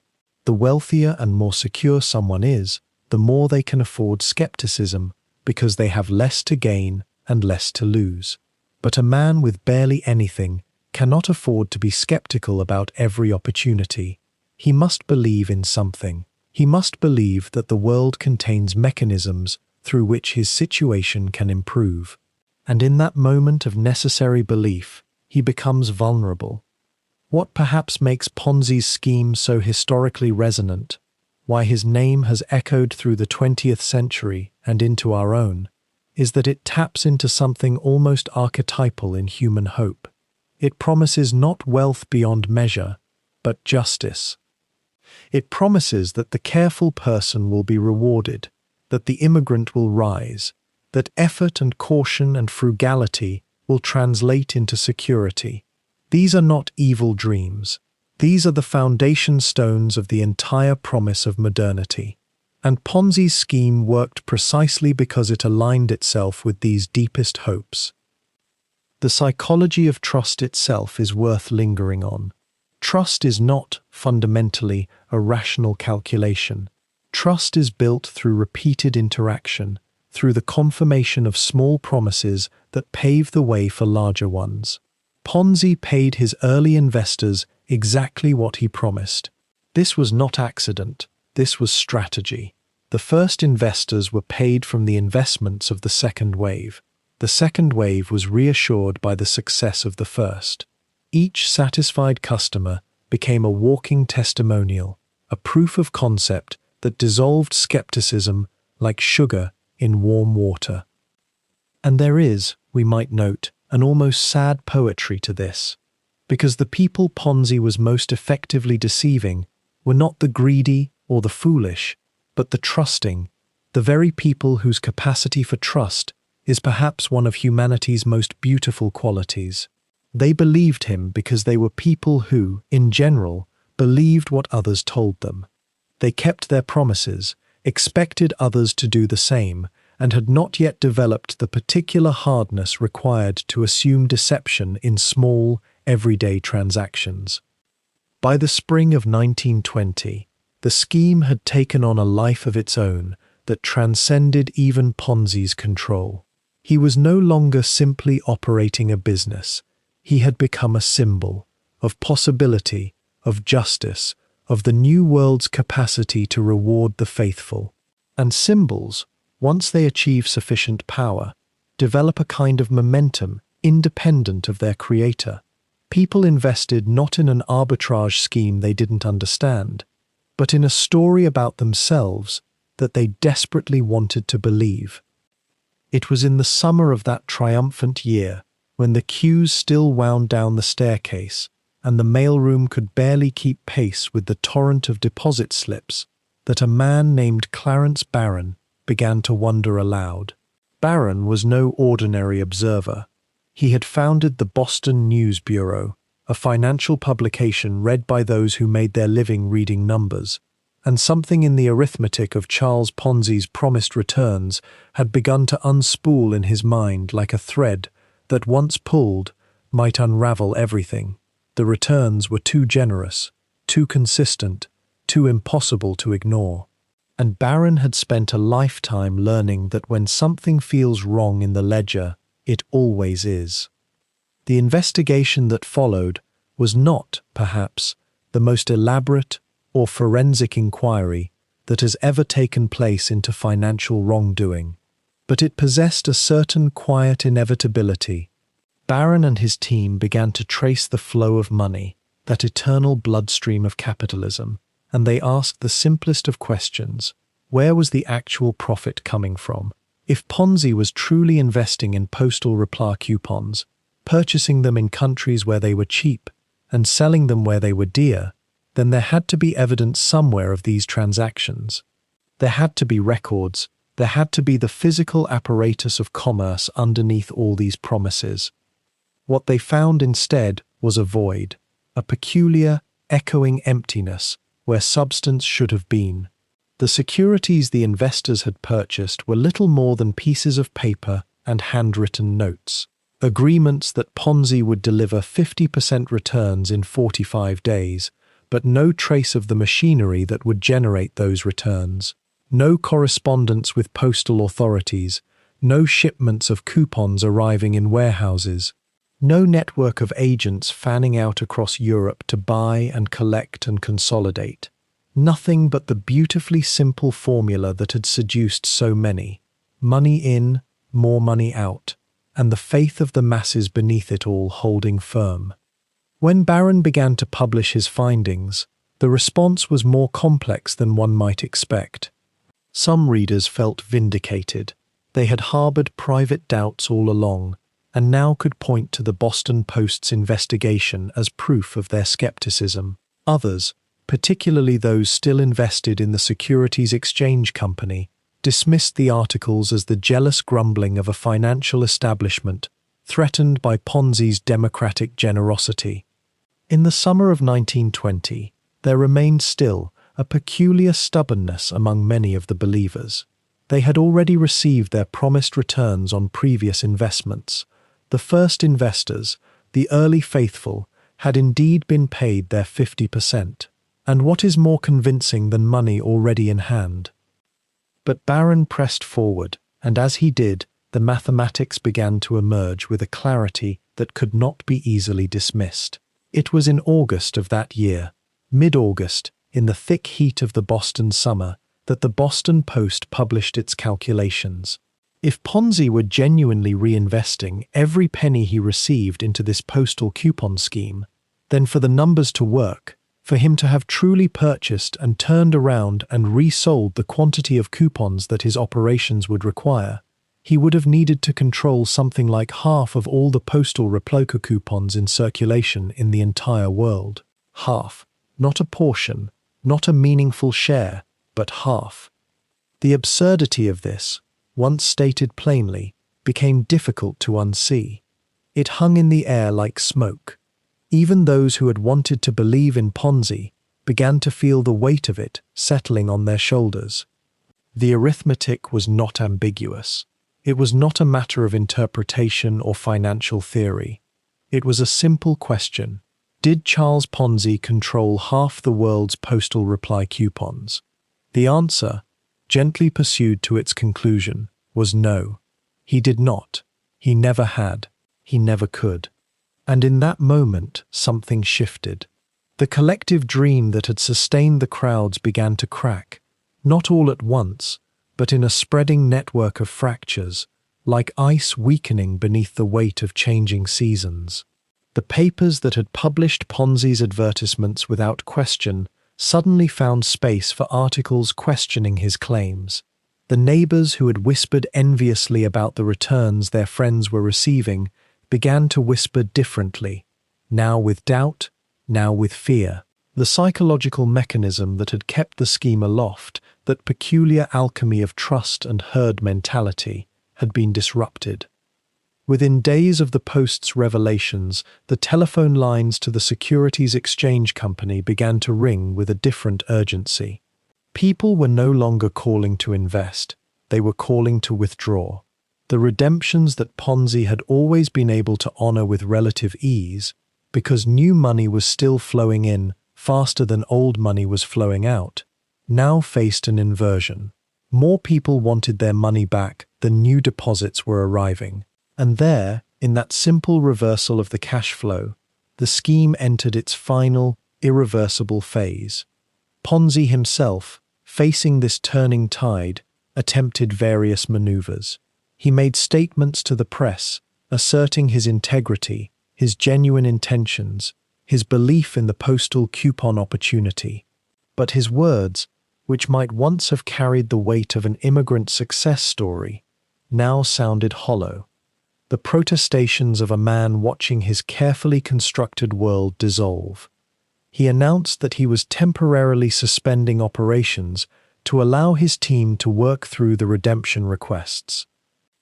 The wealthier and more secure someone is, the more they can afford skepticism, because they have less to gain and less to lose. But a man with barely anything cannot afford to be skeptical about every opportunity. He must believe in something. He must believe that the world contains mechanisms through which his situation can improve. And in that moment of necessary belief, he becomes vulnerable. What perhaps makes Ponzi's scheme so historically resonant, why his name has echoed through the 20th century and into our own, is that it taps into something almost archetypal in human hope. It promises not wealth beyond measure, but justice. It promises that the careful person will be rewarded, that the immigrant will rise, that effort and caution and frugality will translate into security. These are not evil dreams. These are the foundation stones of the entire promise of modernity. And Ponzi's scheme worked precisely because it aligned itself with these deepest hopes. The psychology of trust itself is worth lingering on. Trust is not, fundamentally, a rational calculation. Trust is built through repeated interaction, through the confirmation of small promises that pave the way for larger ones. Ponzi paid his early investors exactly what he promised. This was not accident, this was strategy. The first investors were paid from the investments of the second wave. The second wave was reassured by the success of the first. Each satisfied customer became a walking testimonial, a proof of concept that dissolved skepticism like sugar in warm water. And there is, we might note, an almost sad poetry to this, because the people Ponzi was most effectively deceiving were not the greedy or the foolish, but the trusting, the very people whose capacity for trust is perhaps one of humanity's most beautiful qualities. They believed him because they were people who, in general, believed what others told them. They kept their promises, expected others to do the same, and had not yet developed the particular hardness required to assume deception in small, everyday transactions. By the spring of 1920, the scheme had taken on a life of its own that transcended even Ponzi's control. He was no longer simply operating a business. He had become a symbol of possibility, of justice, of the new world's capacity to reward the faithful. And symbols, once they achieve sufficient power, develop a kind of momentum independent of their creator. People invested not in an arbitrage scheme they didn't understand, but in a story about themselves that they desperately wanted to believe. It was in the summer of that triumphant year, when the queues still wound down the staircase and the mailroom could barely keep pace with the torrent of deposit slips, that a man named Clarence Barron began to wonder aloud. Barron was no ordinary observer. He had founded the Boston News Bureau, a financial publication read by those who made their living reading numbers, and something in the arithmetic of Charles Ponzi's promised returns had begun to unspool in his mind like a thread that, once pulled, might unravel everything. The returns were too generous, too consistent, too impossible to ignore. And Barron had spent a lifetime learning that when something feels wrong in the ledger, it always is. The investigation that followed was not, perhaps, the most elaborate or forensic inquiry that has ever taken place into financial wrongdoing, but it possessed a certain quiet inevitability. Barron and his team began to trace the flow of money, that eternal bloodstream of capitalism, and they asked the simplest of questions: where was the actual profit coming from? If Ponzi was truly investing in postal reply coupons, purchasing them in countries where they were cheap and selling them where they were dear, then there had to be evidence somewhere of these transactions. There had to be records, there had to be the physical apparatus of commerce underneath all these promises. What they found instead was a void, a peculiar, echoing emptiness where substance should have been. The securities the investors had purchased were little more than pieces of paper and handwritten notes, agreements that Ponzi would deliver 50% returns in 45 days, but no trace of the machinery that would generate those returns. No correspondence with postal authorities, no shipments of coupons arriving in warehouses, no network of agents fanning out across Europe to buy and collect and consolidate. Nothing but the beautifully simple formula that had seduced so many. Money in, more money out, and the faith of the masses beneath it all holding firm. When Barron began to publish his findings, the response was more complex than one might expect. Some readers felt vindicated. They had harbored private doubts all along, and now could point to the Boston Post's investigation as proof of their skepticism. Others, particularly those still invested in the Securities Exchange Company, dismissed the articles as the jealous grumbling of a financial establishment threatened by Ponzi's democratic generosity. In the summer of 1920, there remained still a peculiar stubbornness among many of the believers. They had already received their promised returns on previous investments. The first investors, the early faithful, had indeed been paid their 50%. And what is more convincing than money already in hand? But Barron pressed forward, and as he did, the mathematics began to emerge with a clarity that could not be easily dismissed. It was in August of that year, mid-August, in the thick heat of the Boston summer, that the Boston Post published its calculations. If Ponzi were genuinely reinvesting every penny he received into this postal coupon scheme, then for the numbers to work, for him to have truly purchased and turned around and resold the quantity of coupons that his operations would require, he would have needed to control something like half of all the postal replica coupons in circulation in the entire world. Half, not a portion, not a meaningful share, but half. The absurdity of this, once stated plainly, became difficult to unsee. It hung in the air like smoke. Even those who had wanted to believe in Ponzi began to feel the weight of it settling on their shoulders. The arithmetic was not ambiguous. It was not a matter of interpretation or financial theory. It was a simple question. Did Charles Ponzi control half the world's postal reply coupons? The answer, gently pursued to its conclusion, was no. He did not. He never had. He never could. And in that moment, something shifted. The collective dream that had sustained the crowds began to crack, not all at once, but in a spreading network of fractures, like ice weakening beneath the weight of changing seasons. The papers that had published Ponzi's advertisements without question suddenly found space for articles questioning his claims. The neighbors who had whispered enviously about the returns their friends were receiving began to whisper differently, now with doubt, now with fear. The psychological mechanism that had kept the scheme aloft, that peculiar alchemy of trust and herd mentality, had been disrupted. Within days of the Post's revelations, the telephone lines to the Securities Exchange Company began to ring with a different urgency. People were no longer calling to invest, they were calling to withdraw. The redemptions that Ponzi had always been able to honor with relative ease, because new money was still flowing in faster than old money was flowing out, now faced an inversion. More people wanted their money back than new deposits were arriving. And there, in that simple reversal of the cash flow, the scheme entered its final, irreversible phase. Ponzi himself, facing this turning tide, attempted various maneuvers. He made statements to the press, asserting his integrity, his genuine intentions, his belief in the postal coupon opportunity. But his words, which might once have carried the weight of an immigrant success story, now sounded hollow. the protestations of a man watching his carefully constructed world dissolve. He announced that he was temporarily suspending operations to allow his team to work through the redemption requests.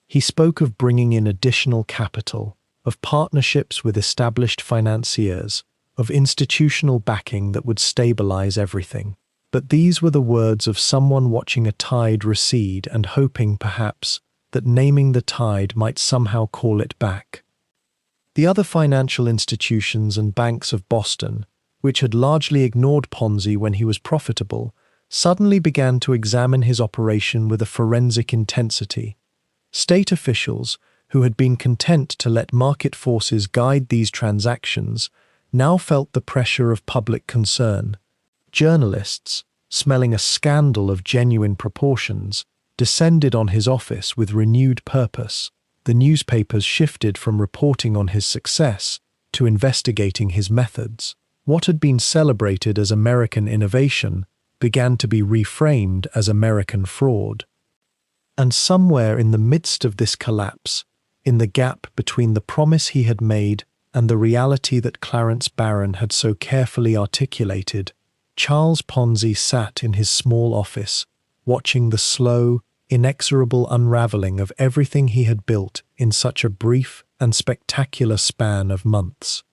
He spoke of bringing in additional capital, of partnerships with established financiers, of institutional backing that would stabilize everything. But these were the words of someone watching a tide recede and hoping, perhaps, that naming the tide might somehow call it back. The other financial institutions and banks of Boston, which had largely ignored Ponzi when he was profitable, suddenly began to examine his operation with a forensic intensity. State officials, who had been content to let market forces guide these transactions, now felt the pressure of public concern. Journalists, smelling a scandal of genuine proportions, descended on his office with renewed purpose. The newspapers shifted from reporting on his success to investigating his methods. What had been celebrated as American innovation began to be reframed as American fraud. And somewhere in the midst of this collapse, in the gap between the promise he had made and the reality that Clarence Barron had so carefully articulated, Charles Ponzi sat in his small office, watching the slow, inexorable unraveling of everything he had built in such a brief and spectacular span of months.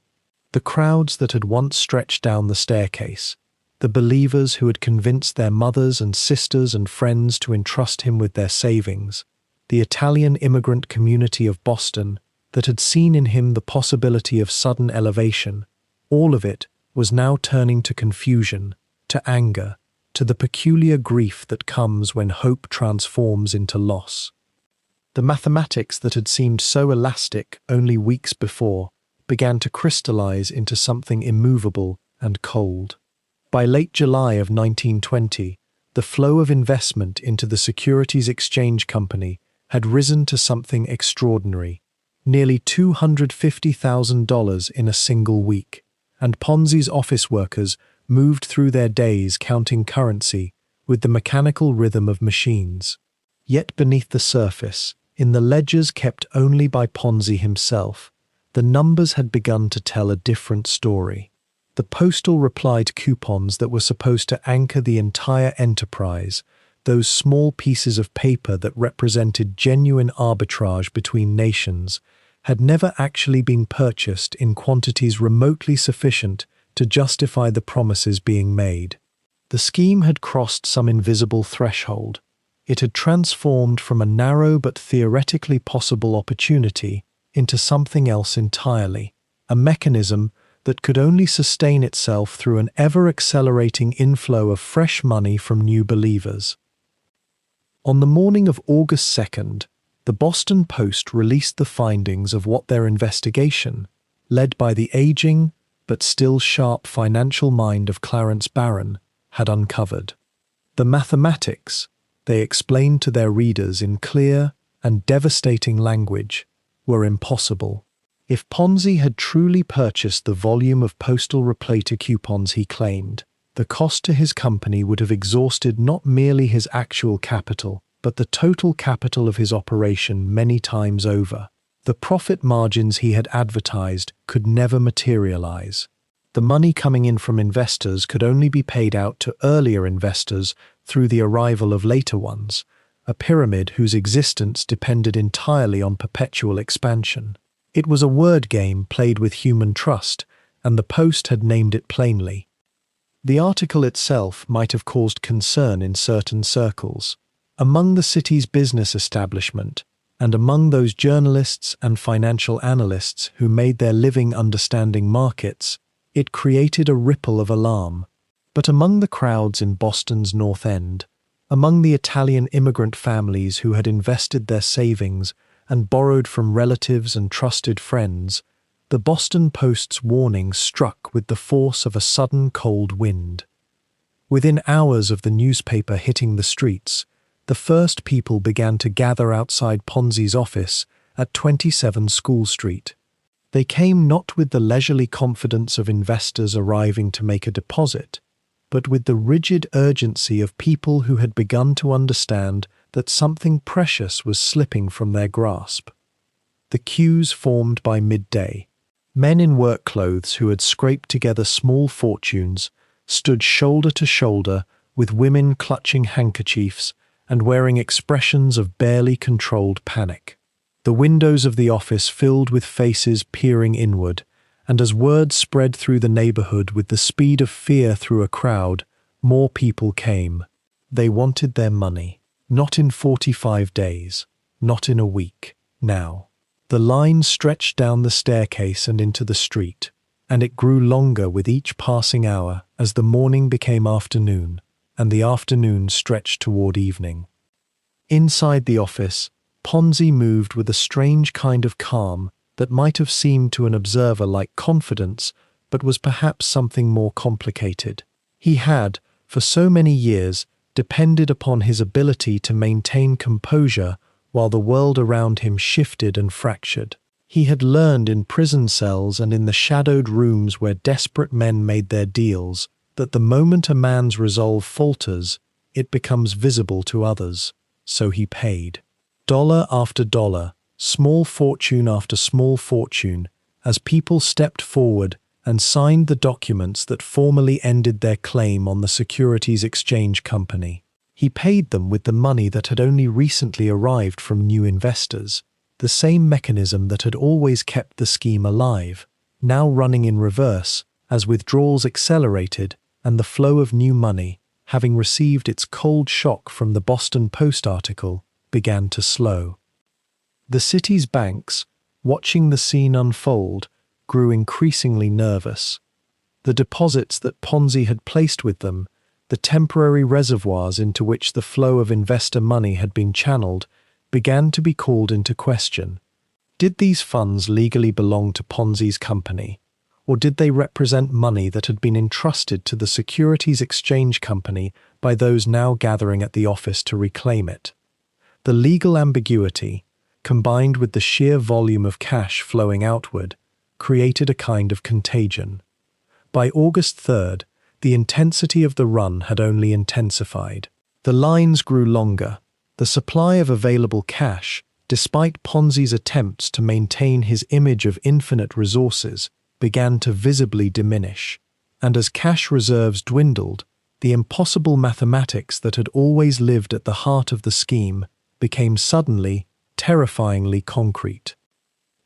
The crowds that had once stretched down the staircase, the believers who had convinced their mothers and sisters and friends to entrust him with their savings, the Italian immigrant community of Boston that had seen in him the possibility of sudden elevation, all of it was now turning to confusion, to anger, to the peculiar grief that comes when hope transforms into loss. The mathematics that had seemed so elastic only weeks before began to crystallize into something immovable and cold. By late July of 1920, the flow of investment into the Securities Exchange Company had risen to something extraordinary, nearly $250,000 in a single week, and Ponzi's office workers moved through their days counting currency with the mechanical rhythm of machines. Yet beneath the surface, in the ledgers kept only by Ponzi himself, the numbers had begun to tell a different story. The postal replied coupons that were supposed to anchor the entire enterprise, those small pieces of paper that represented genuine arbitrage between nations, had never actually been purchased in quantities remotely sufficient to justify the promises being made. The scheme had crossed some invisible threshold. It had transformed from a narrow but theoretically possible opportunity into something else entirely, a mechanism that could only sustain itself through an ever-accelerating inflow of fresh money from new believers. On the morning of August 2nd, the Boston Post released the findings of what their investigation, led by the aging but still sharp financial mind of Clarence Barron, had uncovered. The mathematics, they explained to their readers in clear and devastating language, were impossible. If Ponzi had truly purchased the volume of postal replater coupons he claimed, the cost to his company would have exhausted not merely his actual capital, but the total capital of his operation many times over. The profit margins he had advertised could never materialize. The money coming in from investors could only be paid out to earlier investors through the arrival of later ones, a pyramid whose existence depended entirely on perpetual expansion. It was a word game played with human trust, and the Post had named it plainly. The article itself might have caused concern in certain circles, among the city's business establishment, and among those journalists and financial analysts who made their living understanding markets. It created a ripple of alarm. But among the crowds in Boston's North End, among the Italian immigrant families who had invested their savings and borrowed from relatives and trusted friends, the Boston Post's warning struck with the force of a sudden cold wind. Within hours of the newspaper hitting the streets, the first people began to gather outside Ponzi's office at 27 School Street. They came not with the leisurely confidence of investors arriving to make a deposit, but with the rigid urgency of people who had begun to understand that something precious was slipping from their grasp. the queues formed by midday. Men in work clothes who had scraped together small fortunes stood shoulder to shoulder with women clutching handkerchiefs and wearing expressions of barely controlled panic. The windows of the office filled with faces peering inward, and as word spread through the neighborhood with the speed of fear through a crowd, more people came. They wanted their money, not in 45 days, not in a week, now. The line stretched down the staircase and into the street, and it grew longer with each passing hour as the morning became afternoon, and the afternoon stretched toward evening. Inside the office, Ponzi moved with a strange kind of calm that might have seemed to an observer like confidence, but was perhaps something more complicated. He had, for so many years, depended upon his ability to maintain composure while the world around him shifted and fractured. He had learned in prison cells and in the shadowed rooms where desperate men made their deals that the moment a man's resolve falters, it becomes visible to others. So he paid. Dollar after dollar, small fortune after small fortune, as people stepped forward and signed the documents that formally ended their claim on the Securities Exchange Company. He paid them with the money that had only recently arrived from new investors, the same mechanism that had always kept the scheme alive, now running in reverse as withdrawals accelerated and the flow of new money, having received its cold shock from the Boston Post article, began to slow. The city's banks, watching the scene unfold, grew increasingly nervous. The deposits that Ponzi had placed with them, the temporary reservoirs into which the flow of investor money had been channeled, began to be called into question. Did these funds legally belong to Ponzi's company, or did they represent money that had been entrusted to the Securities Exchange Company by those now gathering at the office to reclaim it? The legal ambiguity, combined with the sheer volume of cash flowing outward, created a kind of contagion. By August 3rd, the intensity of the run had only intensified. The lines grew longer. The supply of available cash, despite Ponzi's attempts to maintain his image of infinite resources, began to visibly diminish. And as cash reserves dwindled, the impossible mathematics that had always lived at the heart of the scheme became suddenly, terrifyingly concrete.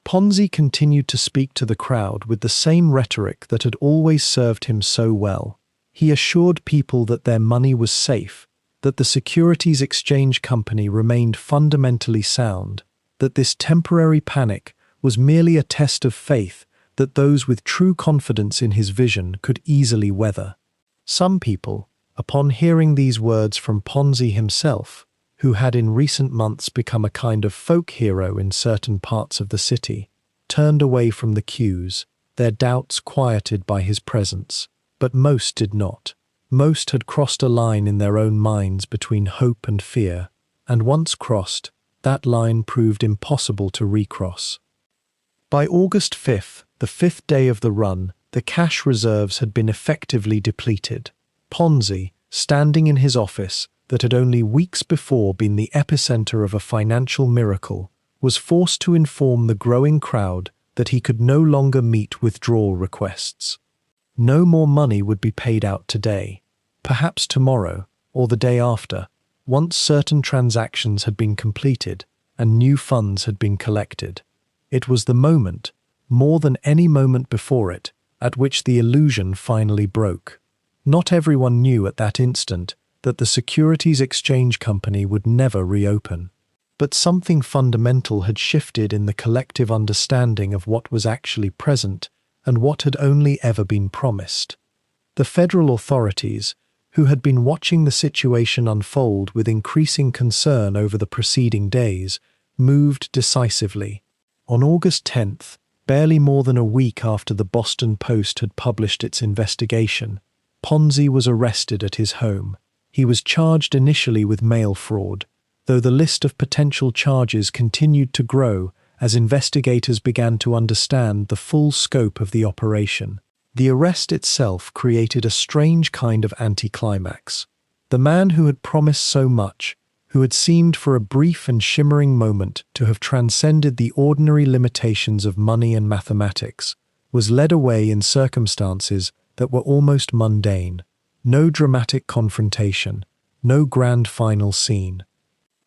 Ponzi continued to speak to the crowd with the same rhetoric that had always served him so well. He assured people that their money was safe, that the Securities Exchange Company remained fundamentally sound, that this temporary panic was merely a test of faith that those with true confidence in his vision could easily weather. Some people, upon hearing these words from Ponzi himself, who had in recent months become a kind of folk hero in certain parts of the city, turned away from the queues, their doubts quieted by his presence. But most did not. Most had crossed a line in their own minds between hope and fear, and once crossed, that line proved impossible to recross. By August 5th, the fifth day of the run, the cash reserves had been effectively depleted. Ponzi, standing in his office that had only weeks before been the epicenter of a financial miracle, was forced to inform the growing crowd that he could no longer meet withdrawal requests. No more money would be paid out today, perhaps tomorrow or the day after, once certain transactions had been completed and new funds had been collected. It was the moment, more than any moment before it, at which the illusion finally broke. Not everyone knew at that instant that the Securities Exchange Company would never reopen. But something fundamental had shifted in the collective understanding of what was actually present and what had only ever been promised. The federal authorities, who had been watching the situation unfold with increasing concern over the preceding days, moved decisively. On August 10th, barely more than a week after the Boston Post had published its investigation, Ponzi was arrested at his home. He was charged initially with mail fraud, though the list of potential charges continued to grow as investigators began to understand the full scope of the operation. The arrest itself created a strange kind of anticlimax. The man who had promised so much, who had seemed for a brief and shimmering moment to have transcended the ordinary limitations of money and mathematics, was led away in circumstances that were almost mundane. No dramatic confrontation, no grand final scene.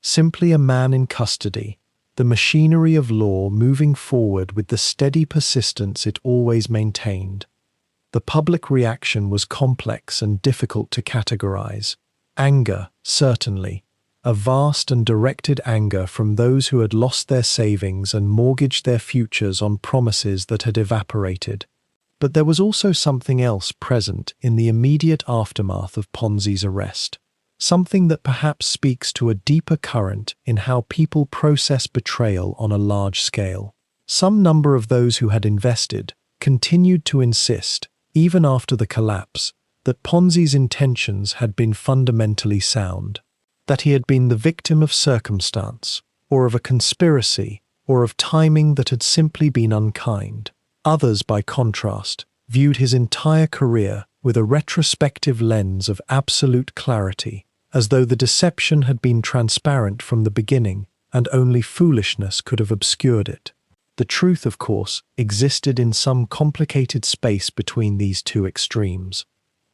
Simply a man in custody, the machinery of law moving forward with the steady persistence it always maintained. The public reaction was complex and difficult to categorize. Anger, certainly, a vast and directed anger from those who had lost their savings and mortgaged their futures on promises that had evaporated. But there was also something else present in the immediate aftermath of Ponzi's arrest, something that perhaps speaks to a deeper current in how people process betrayal on a large scale. Some number of those who had invested continued to insist, even after the collapse, that Ponzi's intentions had been fundamentally sound, that he had been the victim of circumstance, or of a conspiracy, or of timing that had simply been unkind. Others, by contrast, viewed his entire career with a retrospective lens of absolute clarity, as though the deception had been transparent from the beginning and only foolishness could have obscured it. The truth, of course, existed in some complicated space between these two extremes.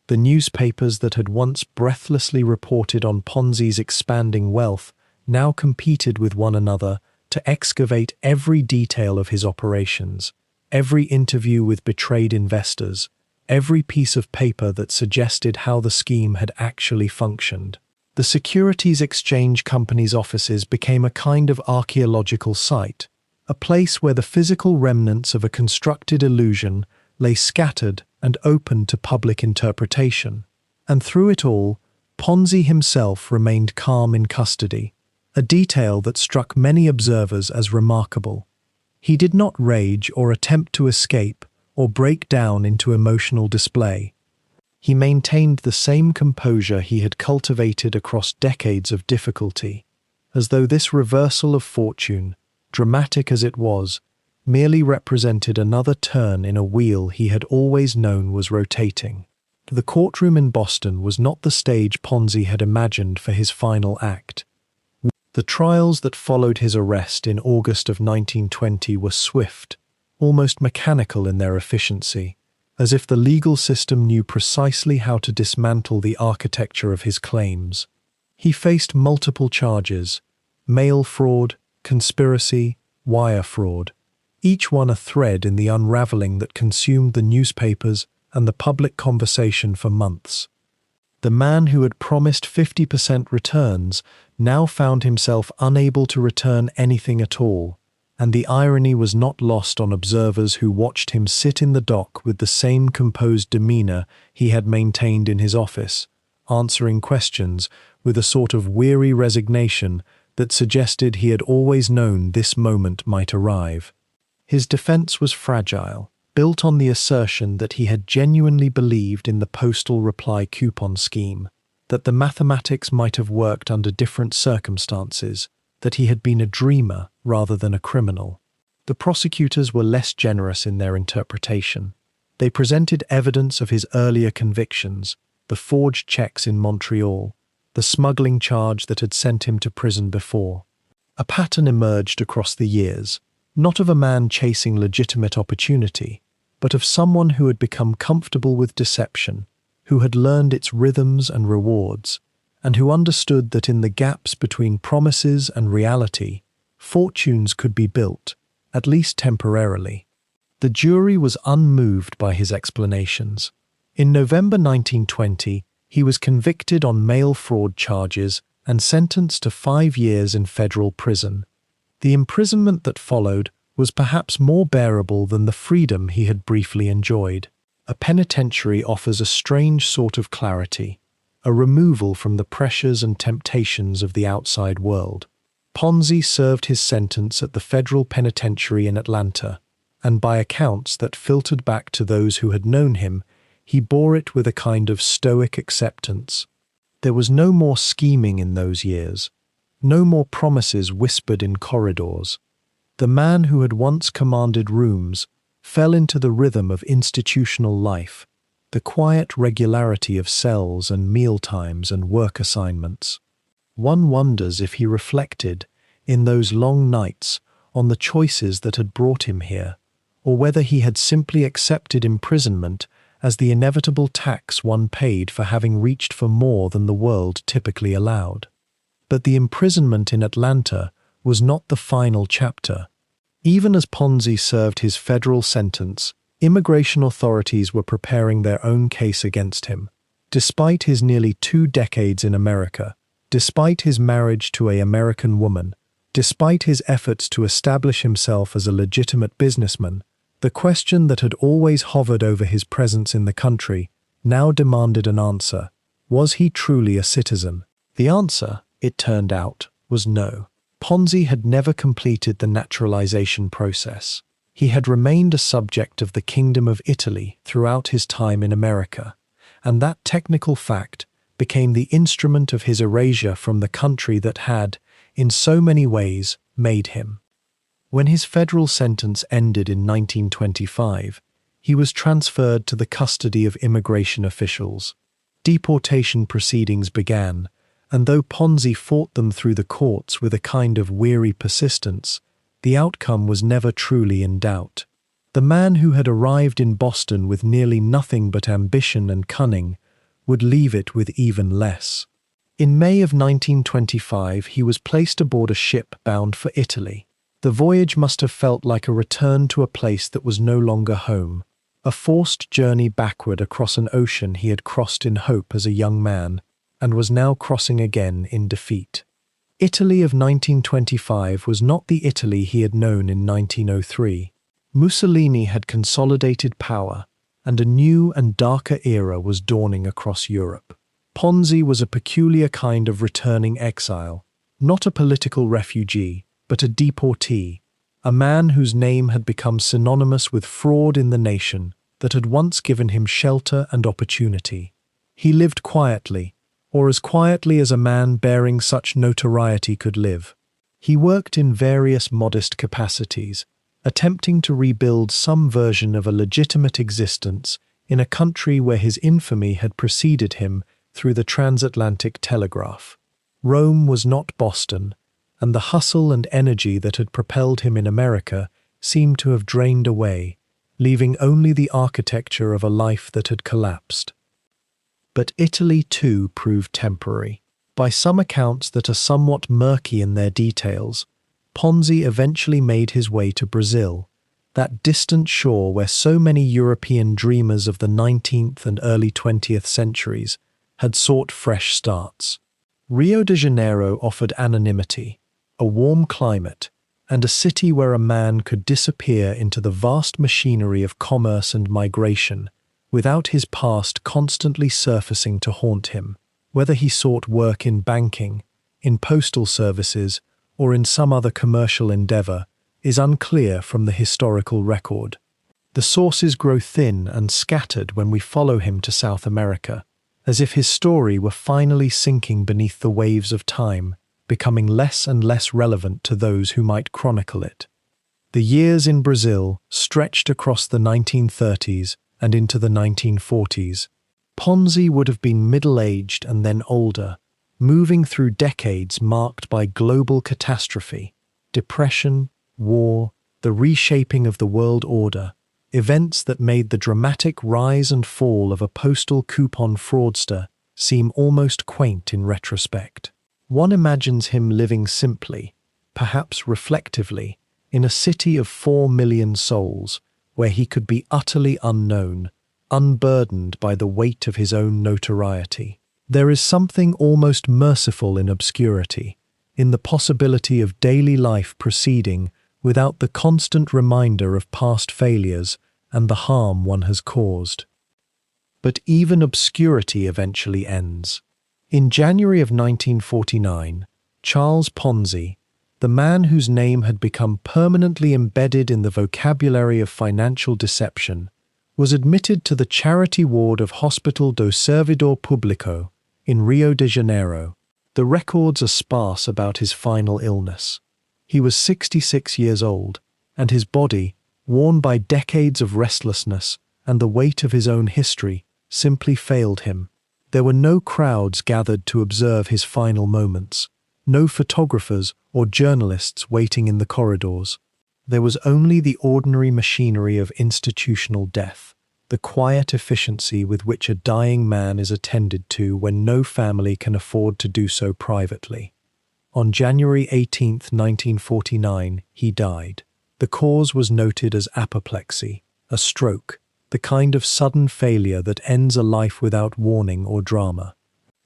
The newspapers that had once breathlessly reported on Ponzi's expanding wealth now competed with one another to excavate every detail of his operations, every interview with betrayed investors, every piece of paper that suggested how the scheme had actually functioned. The Securities Exchange Company's offices became a kind of archaeological site, a place where the physical remnants of a constructed illusion lay scattered and open to public interpretation. And through it all, Ponzi himself remained calm in custody, a detail that struck many observers as remarkable. He did not rage or attempt to escape or break down into emotional display. He maintained the same composure he had cultivated across decades of difficulty, as though this reversal of fortune, dramatic as it was, merely represented another turn in a wheel he had always known was rotating. The courtroom in Boston was not the stage Ponzi had imagined for his final act. The trials that followed his arrest in August of 1920 were swift, almost mechanical in their efficiency, as if the legal system knew precisely how to dismantle the architecture of his claims. He faced multiple charges: mail fraud, conspiracy, wire fraud, each one a thread in the unraveling that consumed the newspapers and the public conversation for months. The man who had promised 50% returns now found himself unable to return anything at all, and the irony was not lost on observers who watched him sit in the dock with the same composed demeanor he had maintained in his office, answering questions with a sort of weary resignation that suggested he had always known this moment might arrive. His defense was fragile, built on the assertion that he had genuinely believed in the postal reply coupon scheme, that the mathematics might have worked under different circumstances, that he had been a dreamer rather than a criminal. The prosecutors were less generous in their interpretation. They presented evidence of his earlier convictions, the forged checks in Montreal, the smuggling charge that had sent him to prison before. A pattern emerged across the years, not of a man chasing legitimate opportunity, but of someone who had become comfortable with deception, who had learned its rhythms and rewards, and who understood that in the gaps between promises and reality, fortunes could be built, at least temporarily. The jury was unmoved by his explanations. In November 1920, he was convicted on mail fraud charges and sentenced to 5 years in federal prison. The imprisonment that followed was perhaps more bearable than the freedom he had briefly enjoyed. A penitentiary offers a strange sort of clarity, a removal from the pressures and temptations of the outside world. Ponzi served his sentence at the federal penitentiary in Atlanta, and by accounts that filtered back to those who had known him, he bore it with a kind of stoic acceptance. There was no more scheming in those years, no more promises whispered in corridors. The man who had once commanded rooms fell into the rhythm of institutional life, the quiet regularity of cells and meal times and work assignments. One wonders if he reflected, in those long nights, on the choices that had brought him here, or whether he had simply accepted imprisonment as the inevitable tax one paid for having reached for more than the world typically allowed. But the imprisonment in Atlanta was not the final chapter. Even as Ponzi served his federal sentence, immigration authorities were preparing their own case against him. Despite his nearly 2 decades in America, despite his marriage to an American woman, despite his efforts to establish himself as a legitimate businessman, the question that had always hovered over his presence in the country now demanded an answer. Was he truly a citizen? The answer, it turned out, was no. Ponzi had never completed the naturalization process. He had remained a subject of the Kingdom of Italy throughout his time in America, and that technical fact became the instrument of his erasure from the country that had, in so many ways, made him. When his federal sentence ended in 1925, he was transferred to the custody of immigration officials. Deportation proceedings began, and though Ponzi fought them through the courts with a kind of weary persistence, the outcome was never truly in doubt. The man who had arrived in Boston with nearly nothing but ambition and cunning would leave it with even less. In May of 1925, he was placed aboard a ship bound for Italy. The voyage must have felt like a return to a place that was no longer home, a forced journey backward across an ocean he had crossed in hope as a young man, and was now crossing again in defeat. Italy of 1925 was not the Italy he had known in 1903. Mussolini had consolidated power, and a new and darker era was dawning across Europe. Ponzi was a peculiar kind of returning exile, not a political refugee, but a deportee, a man whose name had become synonymous with fraud in the nation that had once given him shelter and opportunity. He lived quietly, or as quietly as a man bearing such notoriety could live. He worked in various modest capacities, attempting to rebuild some version of a legitimate existence in a country where his infamy had preceded him through the transatlantic telegraph. Rome was not Boston, and the hustle and energy that had propelled him in America seemed to have drained away, leaving only the architecture of a life that had collapsed. But Italy too proved temporary. By some accounts that are somewhat murky in their details, Ponzi eventually made his way to Brazil, that distant shore where so many European dreamers of the 19th and early 20th centuries had sought fresh starts. Rio de Janeiro offered anonymity, a warm climate, and a city where a man could disappear into the vast machinery of commerce and migration without his past constantly surfacing to haunt him, whether he sought work in banking, in postal services, or in some other commercial endeavor, is unclear from the historical record. The sources grow thin and scattered when we follow him to South America, as if his story were finally sinking beneath the waves of time, becoming less and less relevant to those who might chronicle it. The years in Brazil stretched across the 1930s and into the 1940s. Ponzi would have been middle-aged and then older, moving through decades marked by global catastrophe, depression, war, the reshaping of the world order, events that made the dramatic rise and fall of a postal coupon fraudster seem almost quaint in retrospect. One imagines him living simply, perhaps reflectively, in a city of 4 million souls, where he could be utterly unknown, unburdened by the weight of his own notoriety. There is something almost merciful in obscurity, in the possibility of daily life proceeding without the constant reminder of past failures and the harm one has caused. But even obscurity eventually ends. In January of 1949, Charles Ponzi, the man whose name had become permanently embedded in the vocabulary of financial deception, was admitted to the charity ward of Hospital do Servidor Público in Rio de Janeiro. The records are sparse about his final illness. He was 66 years old, and his body, worn by decades of restlessness and the weight of his own history, simply failed him. There were no crowds gathered to observe his final moments, no photographers or journalists waiting in the corridors. There was only the ordinary machinery of institutional death, the quiet efficiency with which a dying man is attended to when no family can afford to do so privately. On January 18, 1949, he died. The cause was noted as apoplexy, a stroke, the kind of sudden failure that ends a life without warning or drama.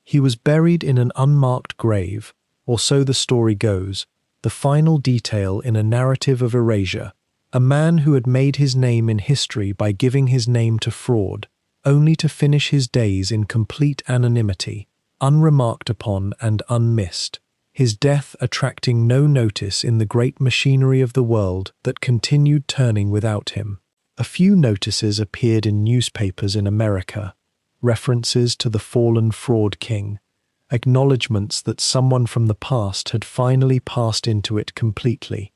He was buried in an unmarked grave, or so the story goes, the final detail in a narrative of erasure, a man who had made his name in history by giving his name to fraud, only to finish his days in complete anonymity, unremarked upon and unmissed, his death attracting no notice in the great machinery of the world that continued turning without him. A few notices appeared in newspapers in America, references to the fallen fraud king, acknowledgements that someone from the past had finally passed into it completely.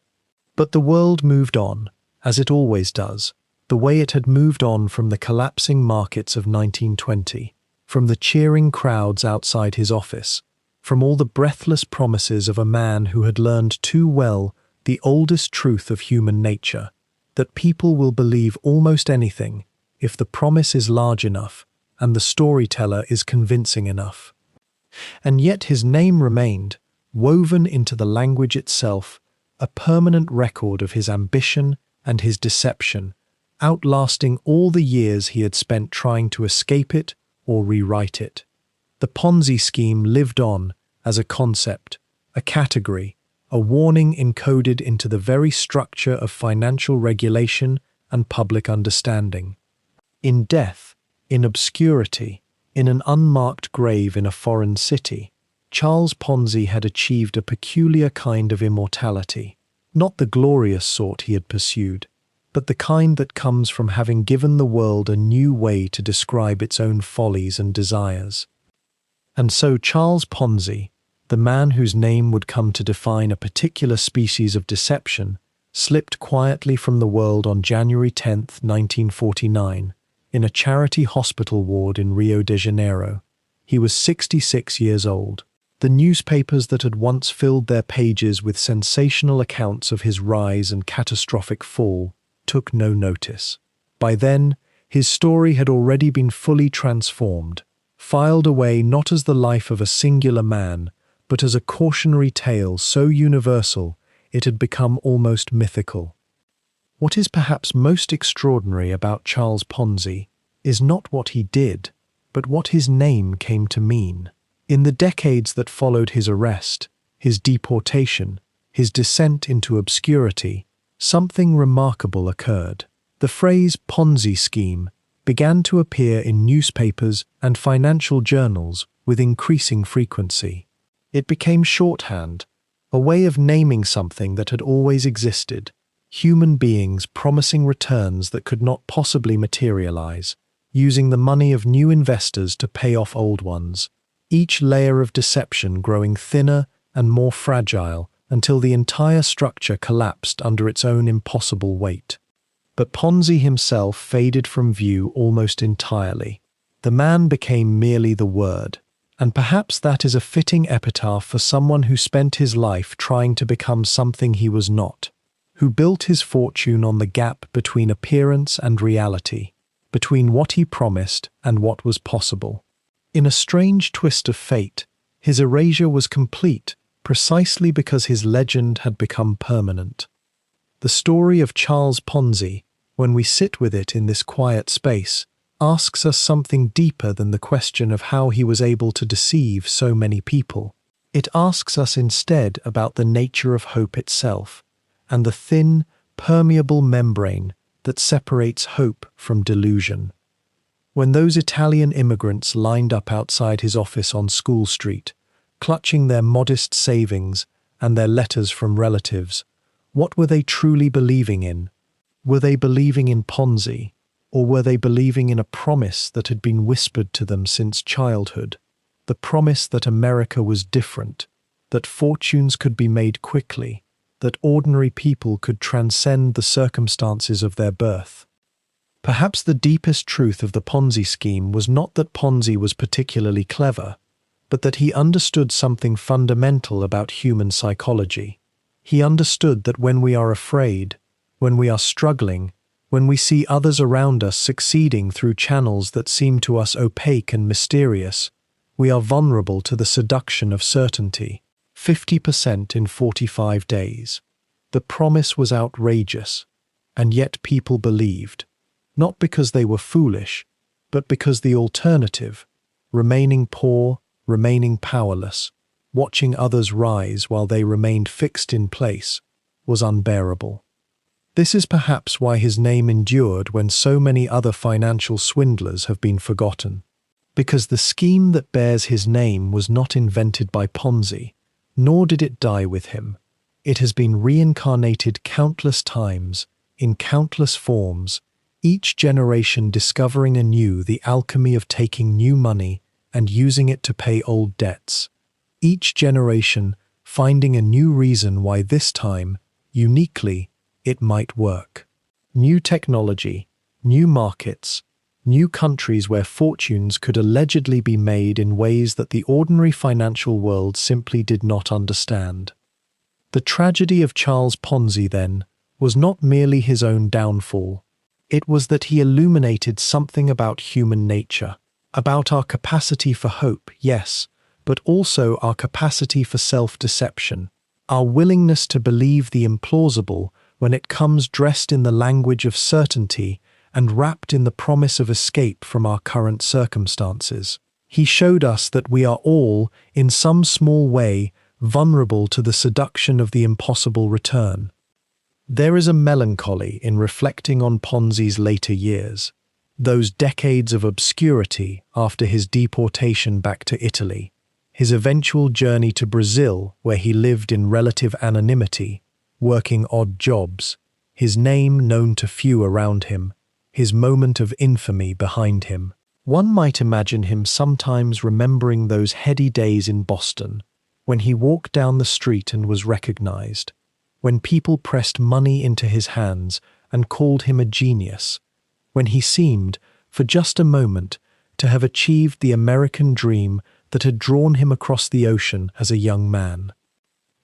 But the world moved on, as it always does, the way it had moved on from the collapsing markets of 1920, from the cheering crowds outside his office, from all the breathless promises of a man who had learned too well the oldest truth of human nature, that people will believe almost anything if the promise is large enough and the storyteller is convincing enough. And yet his name remained, woven into the language itself, a permanent record of his ambition and his deception, outlasting all the years he had spent trying to escape it or rewrite it. The Ponzi scheme lived on as a concept, a category, a warning encoded into the very structure of financial regulation and public understanding. In death, in obscurity, in an unmarked grave in a foreign city, Charles Ponzi had achieved a peculiar kind of immortality, not the glorious sort he had pursued, but the kind that comes from having given the world a new way to describe its own follies and desires. And so Charles Ponzi, the man whose name would come to define a particular species of deception, slipped quietly from the world on January 10, 1949, in a charity hospital ward in Rio de Janeiro. He was 66 years old. The newspapers that had once filled their pages with sensational accounts of his rise and catastrophic fall took no notice. By then, his story had already been fully transformed, filed away not as the life of a singular man, but as a cautionary tale so universal it had become almost mythical. What is perhaps most extraordinary about Charles Ponzi is not what he did, but what his name came to mean. In the decades that followed his arrest, his deportation, his descent into obscurity, something remarkable occurred. The phrase Ponzi scheme began to appear in newspapers and financial journals with increasing frequency. It became shorthand, a way of naming something that had always existed, human beings promising returns that could not possibly materialize, using the money of new investors to pay off old ones, each layer of deception growing thinner and more fragile until the entire structure collapsed under its own impossible weight. But Ponzi himself faded from view almost entirely. The man became merely the word, and perhaps that is a fitting epitaph for someone who spent his life trying to become something he was not, who built his fortune on the gap between appearance and reality, between what he promised and what was possible. In a strange twist of fate, his erasure was complete precisely because his legend had become permanent. The story of Charles Ponzi, when we sit with it in this quiet space, asks us something deeper than the question of how he was able to deceive so many people. It asks us instead about the nature of hope itself, and the thin, permeable membrane that separates hope from delusion. When those Italian immigrants lined up outside his office on School Street, clutching their modest savings and their letters from relatives, what were they truly believing in? Were they believing in Ponzi, or were they believing in a promise that had been whispered to them since childhood? The promise that America was different, that fortunes could be made quickly, that ordinary people could transcend the circumstances of their birth. Perhaps the deepest truth of the Ponzi scheme was not that Ponzi was particularly clever, but that he understood something fundamental about human psychology. He understood that when we are afraid, when we are struggling, when we see others around us succeeding through channels that seem to us opaque and mysterious, we are vulnerable to the seduction of certainty. 50% in 45 days. The promise was outrageous, and yet people believed, not because they were foolish, but because the alternative, remaining poor, remaining powerless, watching others rise while they remained fixed in place, was unbearable. This is perhaps why his name endured when so many other financial swindlers have been forgotten. Because the scheme that bears his name was not invented by Ponzi, nor did it die with him. It has been reincarnated countless times, in countless forms, each generation discovering anew the alchemy of taking new money and using it to pay old debts. Each generation finding a new reason why this time, uniquely, it might work. New technology, new markets, new countries where fortunes could allegedly be made in ways that the ordinary financial world simply did not understand. The tragedy of Charles Ponzi, then, was not merely his own downfall. It was that he illuminated something about human nature, about our capacity for hope, yes, but also our capacity for self-deception, our willingness to believe the implausible when it comes dressed in the language of certainty and wrapped in the promise of escape from our current circumstances. He showed us that we are all, in some small way, vulnerable to the seduction of the impossible return. There is a melancholy in reflecting on Ponzi's later years, those decades of obscurity after his deportation back to Italy, his eventual journey to Brazil where he lived in relative anonymity, working odd jobs, his name known to few around him, his moment of infamy behind him. One might imagine him sometimes remembering those heady days in Boston, when he walked down the street and was recognized, when people pressed money into his hands and called him a genius, when he seemed, for just a moment, to have achieved the American dream that had drawn him across the ocean as a young man.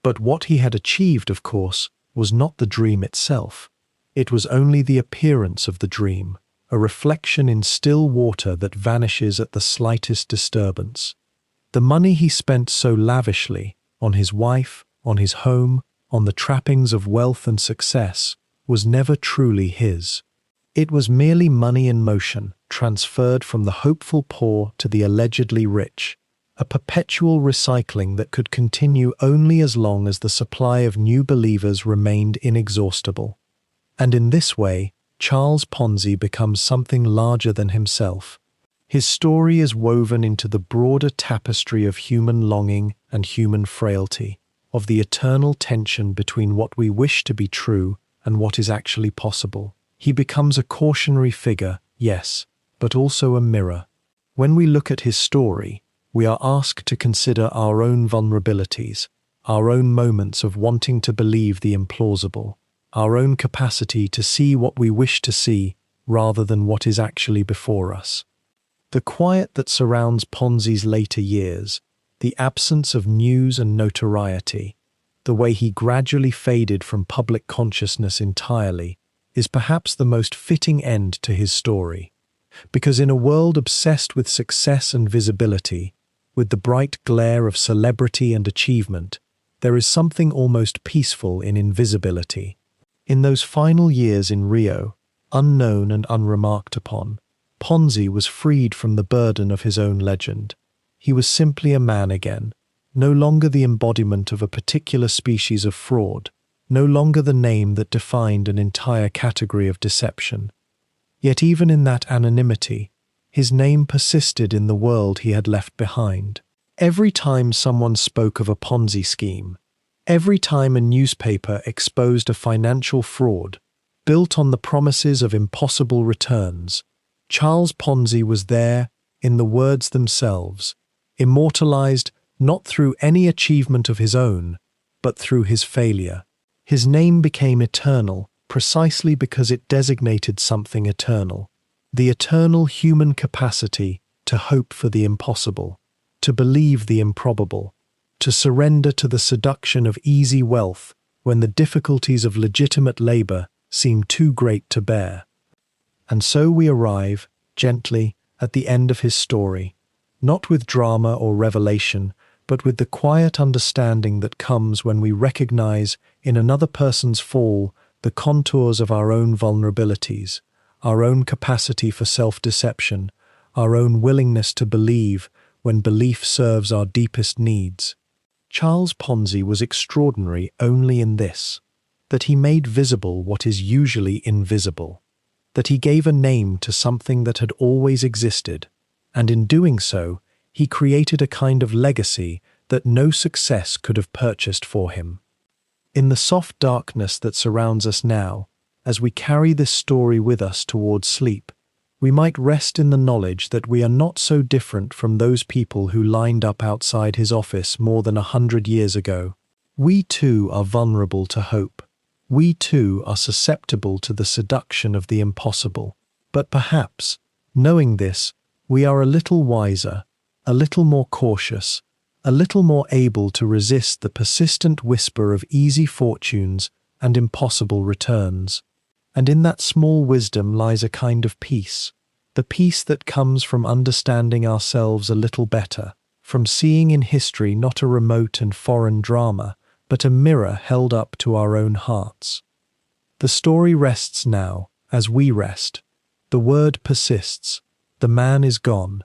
But what he had achieved, of course, was not the dream itself. It was only the appearance of the dream, a reflection in still water that vanishes at the slightest disturbance. The money he spent so lavishly, on his wife, on his home, on the trappings of wealth and success, was never truly his. It was merely money in motion, transferred from the hopeful poor to the allegedly rich, a perpetual recycling that could continue only as long as the supply of new believers remained inexhaustible. And in this way, Charles Ponzi becomes something larger than himself. His story is woven into the broader tapestry of human longing and human frailty, of the eternal tension between what we wish to be true and what is actually possible. He becomes a cautionary figure, yes, but also a mirror. When we look at his story, we are asked to consider our own vulnerabilities, our own moments of wanting to believe the implausible, our own capacity to see what we wish to see rather than what is actually before us. The quiet that surrounds Ponzi's later years, the absence of news and notoriety, the way he gradually faded from public consciousness entirely, is perhaps the most fitting end to his story. Because in a world obsessed with success and visibility, with the bright glare of celebrity and achievement, there is something almost peaceful in invisibility. In those final years in Rio, unknown and unremarked upon, Ponzi was freed from the burden of his own legend. He was simply a man again, no longer the embodiment of a particular species of fraud, no longer the name that defined an entire category of deception. Yet even in that anonymity, his name persisted in the world he had left behind. Every time someone spoke of a Ponzi scheme, every time a newspaper exposed a financial fraud built on the promises of impossible returns, Charles Ponzi was there in the words themselves, immortalized not through any achievement of his own, but through his failure. His name became eternal precisely because it designated something eternal. the eternal human capacity to hope for the impossible, to believe the improbable, to surrender to the seduction of easy wealth when the difficulties of legitimate labor seem too great to bear. And so we arrive, gently, at the end of his story, not with drama or revelation, but with the quiet understanding that comes when we recognize in another person's fall the contours of our own vulnerabilities, our own capacity for self-deception, our own willingness to believe when belief serves our deepest needs. Charles Ponzi was extraordinary only in this, that he made visible what is usually invisible, that he gave a name to something that had always existed, and in doing so, he created a kind of legacy that no success could have purchased for him. In the soft darkness that surrounds us now, as we carry this story with us towards sleep, we might rest in the knowledge that we are not so different from those people who lined up outside his office more than 100 years ago. We too are vulnerable to hope. We too are susceptible to the seduction of the impossible. But perhaps, knowing this, we are a little wiser, a little more cautious, a little more able to resist the persistent whisper of easy fortunes and impossible returns. And in that small wisdom lies a kind of peace, the peace that comes from understanding ourselves a little better, from seeing in history not a remote and foreign drama, but a mirror held up to our own hearts. The story rests now, as we rest. The word persists. The man is gone,